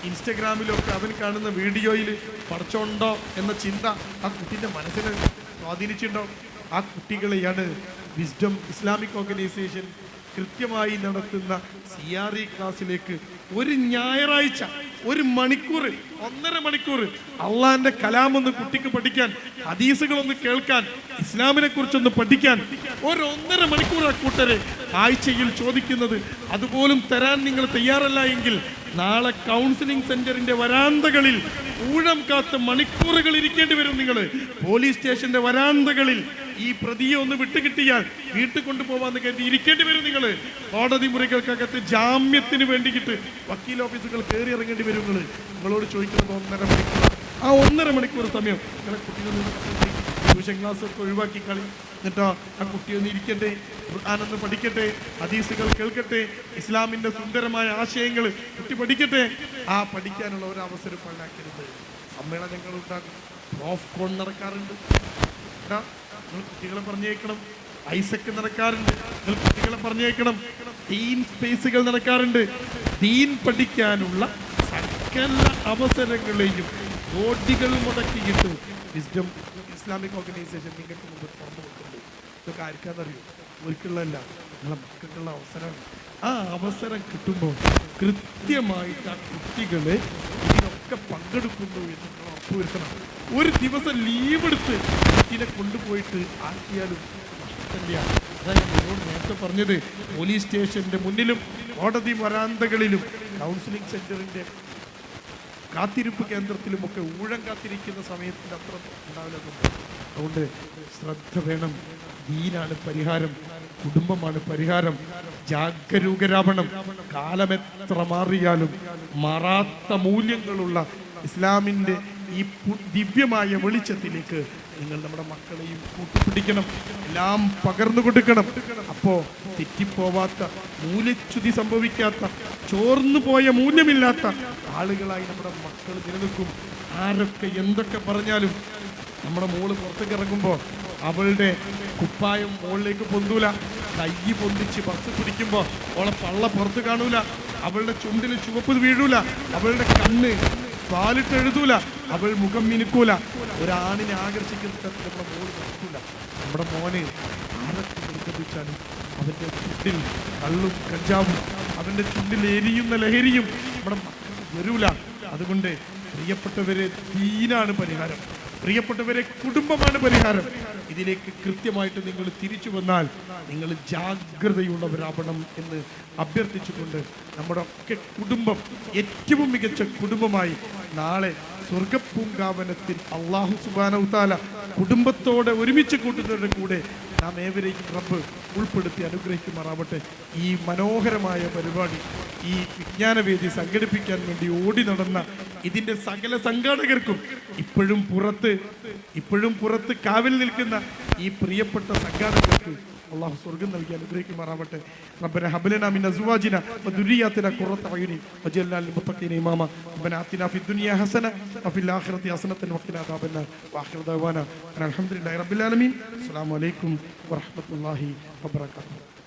ഇൻസ്റ്റഗ്രാമിലും ഒക്കെ അവൻ കാണുന്ന വീഡിയോയിൽ പഠിച്ചോണ്ടോ എന്ന ചിന്ത ആ കുട്ടീൻ്റെ മനസ്സിനെ സ്വാധീനിച്ചിട്ടുണ്ടാവും. ആ കുട്ടികളെയാണ് വിസ്ഡം ഇസ്ലാമിക് ഓർഗനൈസേഷൻ കൃത്യമായി നടത്തുന്ന CRE ക്ലാസ്സിലേക്ക് ഒരു ഞായറാഴ്ച 1 മണിക്കൂർ 1.5 മണിക്കൂർ അള്ളാന്റെ കലാമൊന്ന് കുട്ടിക്ക് പഠിക്കാൻ, ഹദീസുകളൊന്ന് കേൾക്കാൻ, ഇസ്ലാമിനെ കുറിച്ചൊന്ന് പഠിക്കാൻ 1.5 മണിക്കൂർ ആ കൂട്ടരെ ആഴ്ചയിൽ ചോദിക്കുന്നത്. അതുപോലും തരാൻ നിങ്ങൾ തയ്യാറല്ല എങ്കിൽ നാളെ കൗൺസിലിംഗ് സെന്ററിന്റെ വരാന്തകളിൽ ഊഴം കാത്ത് മണിക്കൂറുകൾ ഇരിക്കേണ്ടി വരും. നിങ്ങൾ പോലീസ് സ്റ്റേഷന്റെ വരാന്തകളിൽ ഈ പ്രതിയെ ഒന്ന് വിട്ടുകിട്ടിയാൽ വീട്ടിൽ കൊണ്ടുപോകാന്ന് കരുതി ഇരിക്കേണ്ടി വരും. നിങ്ങൾ കോടതി മുറികൾക്കകത്ത് ജാമ്യത്തിന് വേണ്ടിയിട്ട് വക്കീൽ ഓഫീസുകൾ കയറി ഇറങ്ങേണ്ടി വരും. നിങ്ങളോട് ചോദിക്കുന്നത് 1.5 മണിക്കൂർ. ആ 1.5 മണിക്കൂർ സമയം നിങ്ങളെ കുട്ടികൾ ട്യൂഷൻ ക്ലാസ് ഒക്കെ ഒഴിവാക്കി കളി. എന്നിട്ടോ ആ കുട്ടിയൊന്ന് ഇരിക്കട്ടെ, ഖുർആനൊന്ന് പഠിക്കട്ടെ, ഹദീസുകൾ കേൾക്കട്ടെ, ഇസ്ലാമിന്റെ സുന്ദരമായ ആശയങ്ങൾ കുട്ടി പഠിക്കട്ടെ. ആ പഠിക്കാനുള്ള ഒരു അവസരം പാഴാക്കരുത്. സമ്മേളനങ്ങൾ ഉണ്ടാകും, പ്രോഫ് കോൺ നടക്കാറുണ്ട്, നിങ്ങൾ കുട്ടികളെ പറഞ്ഞേക്കണം. ഐസക്ക് നടക്കാറുണ്ട്, നിങ്ങൾ കുട്ടികളെ പറഞ്ഞേക്കണം. ദീൻ സ്പേസുകൾ നടക്കാറുണ്ട്. ദീൻ പഠിക്കാനുള്ള സകല അവസരങ്ങളെയും കോടികൾ മുടക്കിയിട്ട് വിസ്ഡം ഇസ്ലാമിക് ഓർഗനൈസേഷൻ നിങ്ങൾക്ക് മുമ്പ് തുറന്നു വെക്കുന്നുണ്ട്. ഇതൊക്കെ ആർക്കാന്നറിയോ? ഒരിക്കലല്ല, നിങ്ങളെ മക്കൾക്കുള്ള അവസരമാണ്. ആ അവസരം കിട്ടുമ്പോൾ കൃത്യമായിട്ട് ആ കുട്ടികളെ ഇതിനൊക്കെ പങ്കെടുക്കുന്നു എന്ന് നിങ്ങൾ ഉറപ്പുവരുത്തണം. ഒരു ദിവസം ലീവ് എടുത്ത് കുട്ടീനെ കൊണ്ടുപോയിട്ട് ആക്കിയാലും നഷ്ടമില്ല. അതായത് നിങ്ങളോട് നേരത്തെ പറഞ്ഞത്, പോലീസ് സ്റ്റേഷന്റെ മുന്നിലും കോടതി വരാന്തകളിലും കൗൺസിലിംഗ് സെന്ററിന്റെ കാത്തിരിപ്പ് കേന്ദ്രത്തിലുമൊക്കെ ഊഴം കാത്തിരിക്കുന്ന സമയത്തിന് അത്ര ഉണ്ടാവില്ല. അതുകൊണ്ട് ശ്രദ്ധ വേണം. ദീനാണ് പരിഹാരം, കുടുംബമാണ് പരിഹാരം. ജാഗരൂകരാവണം. കാലമെത്ര മാറിയാലും മാറാത്ത മൂല്യങ്ങളുള്ള ഇസ്ലാമിൻ്റെ ഈ ദിവ്യമായ വെളിച്ചത്തിലേക്ക് നിങ്ങൾ നമ്മുടെ മക്കളെയും കൂട്ടുപിടിക്കണം, എല്ലാം പകർന്നു കൊടുക്കണം. അപ്പോൾ തെറ്റിപ്പോവാത്ത, മൂല്യച്യുതി സംഭവിക്കാത്ത, ചോർന്നു പോയ മൂല്യമില്ലാത്ത ആളുകളായി നമ്മുടെ മക്കൾ നിലനിൽക്കും. ആരൊക്കെ എന്തൊക്കെ പറഞ്ഞാലും നമ്മുടെ മോള് പുറത്തേക്ക് ഇറങ്ങുമ്പോൾ അവളുടെ കുപ്പായം മുകളിലേക്ക് പൊന്തൂല, കൈ പൊന്തിച്ച് ബസ് പിടിക്കുമ്പോൾ അവളെ പള്ള പുറത്ത് കാണൂല, അവളുടെ ചുണ്ടിൽ ചുവപ്പ് വീഴൂല, അവളുടെ കണ്ണ് പാലിട്ട് എഴുതൂല, അവൾ മുഖം മിനുക്കൂല. ഒരാണിനെ ആകർഷിക്കുന്ന തരത്തിൽ നമ്മുടെ മോള് നടക്കൂല. നമ്മുടെ മോന് ആരൊക്കെ നിർബന്ധിച്ചാലും അവൻ്റെ ചുണ്ടിൽ കള്ളും കഞ്ചാവും, അവൻ്റെ ചുണ്ടിൽ എരിയുന്ന ലഹരിയും നമ്മുടെ മക്കൾക്ക് വരൂല. അതുകൊണ്ട് പ്രിയപ്പെട്ടവരെ, ദീനാണ് പരിഹാരം, പ്രിയപ്പെട്ടവരെ, കുടുംബമാണ് പരിഹാരം. ഇതിലേക്ക് കൃത്യമായിട്ട് നിങ്ങൾ തിരിച്ചു വന്നാൽ നിങ്ങൾ ജാഗ്രതയുള്ളവരാവണം എന്ന് അഭ്യർത്ഥിച്ചുകൊണ്ട് നമ്മുടെ ഒക്കെ കുടുംബം ഏറ്റവും മികച്ച കുടുംബമായി നാളെ സ്വർഗപ്പൂങ്കാവനത്തിൽ അല്ലാഹു സുബ്ഹാനഹു തആല കുടുംബത്തോടെ ഒരുമിച്ച് കൂട്ടുന്നവരുടെ കൂടെ നാം ഏവരെയും റബ്ബ് ഉൾപ്പെടുത്തി അനുഗ്രഹിക്കുമാറാവട്ടെ. ഈ മനോഹരമായ പരിപാടി, ഈ വിജ്ഞാനവേദി സംഘടിപ്പിക്കാൻ വേണ്ടി ഓടി നടന്ന ഇതിൻ്റെ സകല സംഘാടകർക്കും ഇപ്പോഴും പുറത്ത് കാവൽ നിൽക്കുന്ന ഈ പ്രിയപ്പെട്ട സംഘാടകർക്ക് അല്ലാഹു സ്വർഗ്ഗം നൽകി അനുഗ്രഹിക്കുമാറാവട്ടെ. റബ്ബന ഹബ് ലനാ മിൻ അസ്വാജിനാ വദുരിയാതിനാ ഖുറത അയുനി വജഅൽനാ ലിൽ മുത്തഖീന ഇമാമാ റബ്ബന ആതിനാ ഫിദ് ദുനിയാ ഹസന വഫിൽ ആഖിറതി ഹസനതൻ വഖിനാ അദാബന്നാർ വആഖിറു ദഅവാനാ അൽഹംദുലില്ലാഹി റബ്ബിൽ ആലമീൻ. അസ്സലാമു അലൈക്കും വറഹ്മത്തുള്ളാഹി വബറകാതുഹു.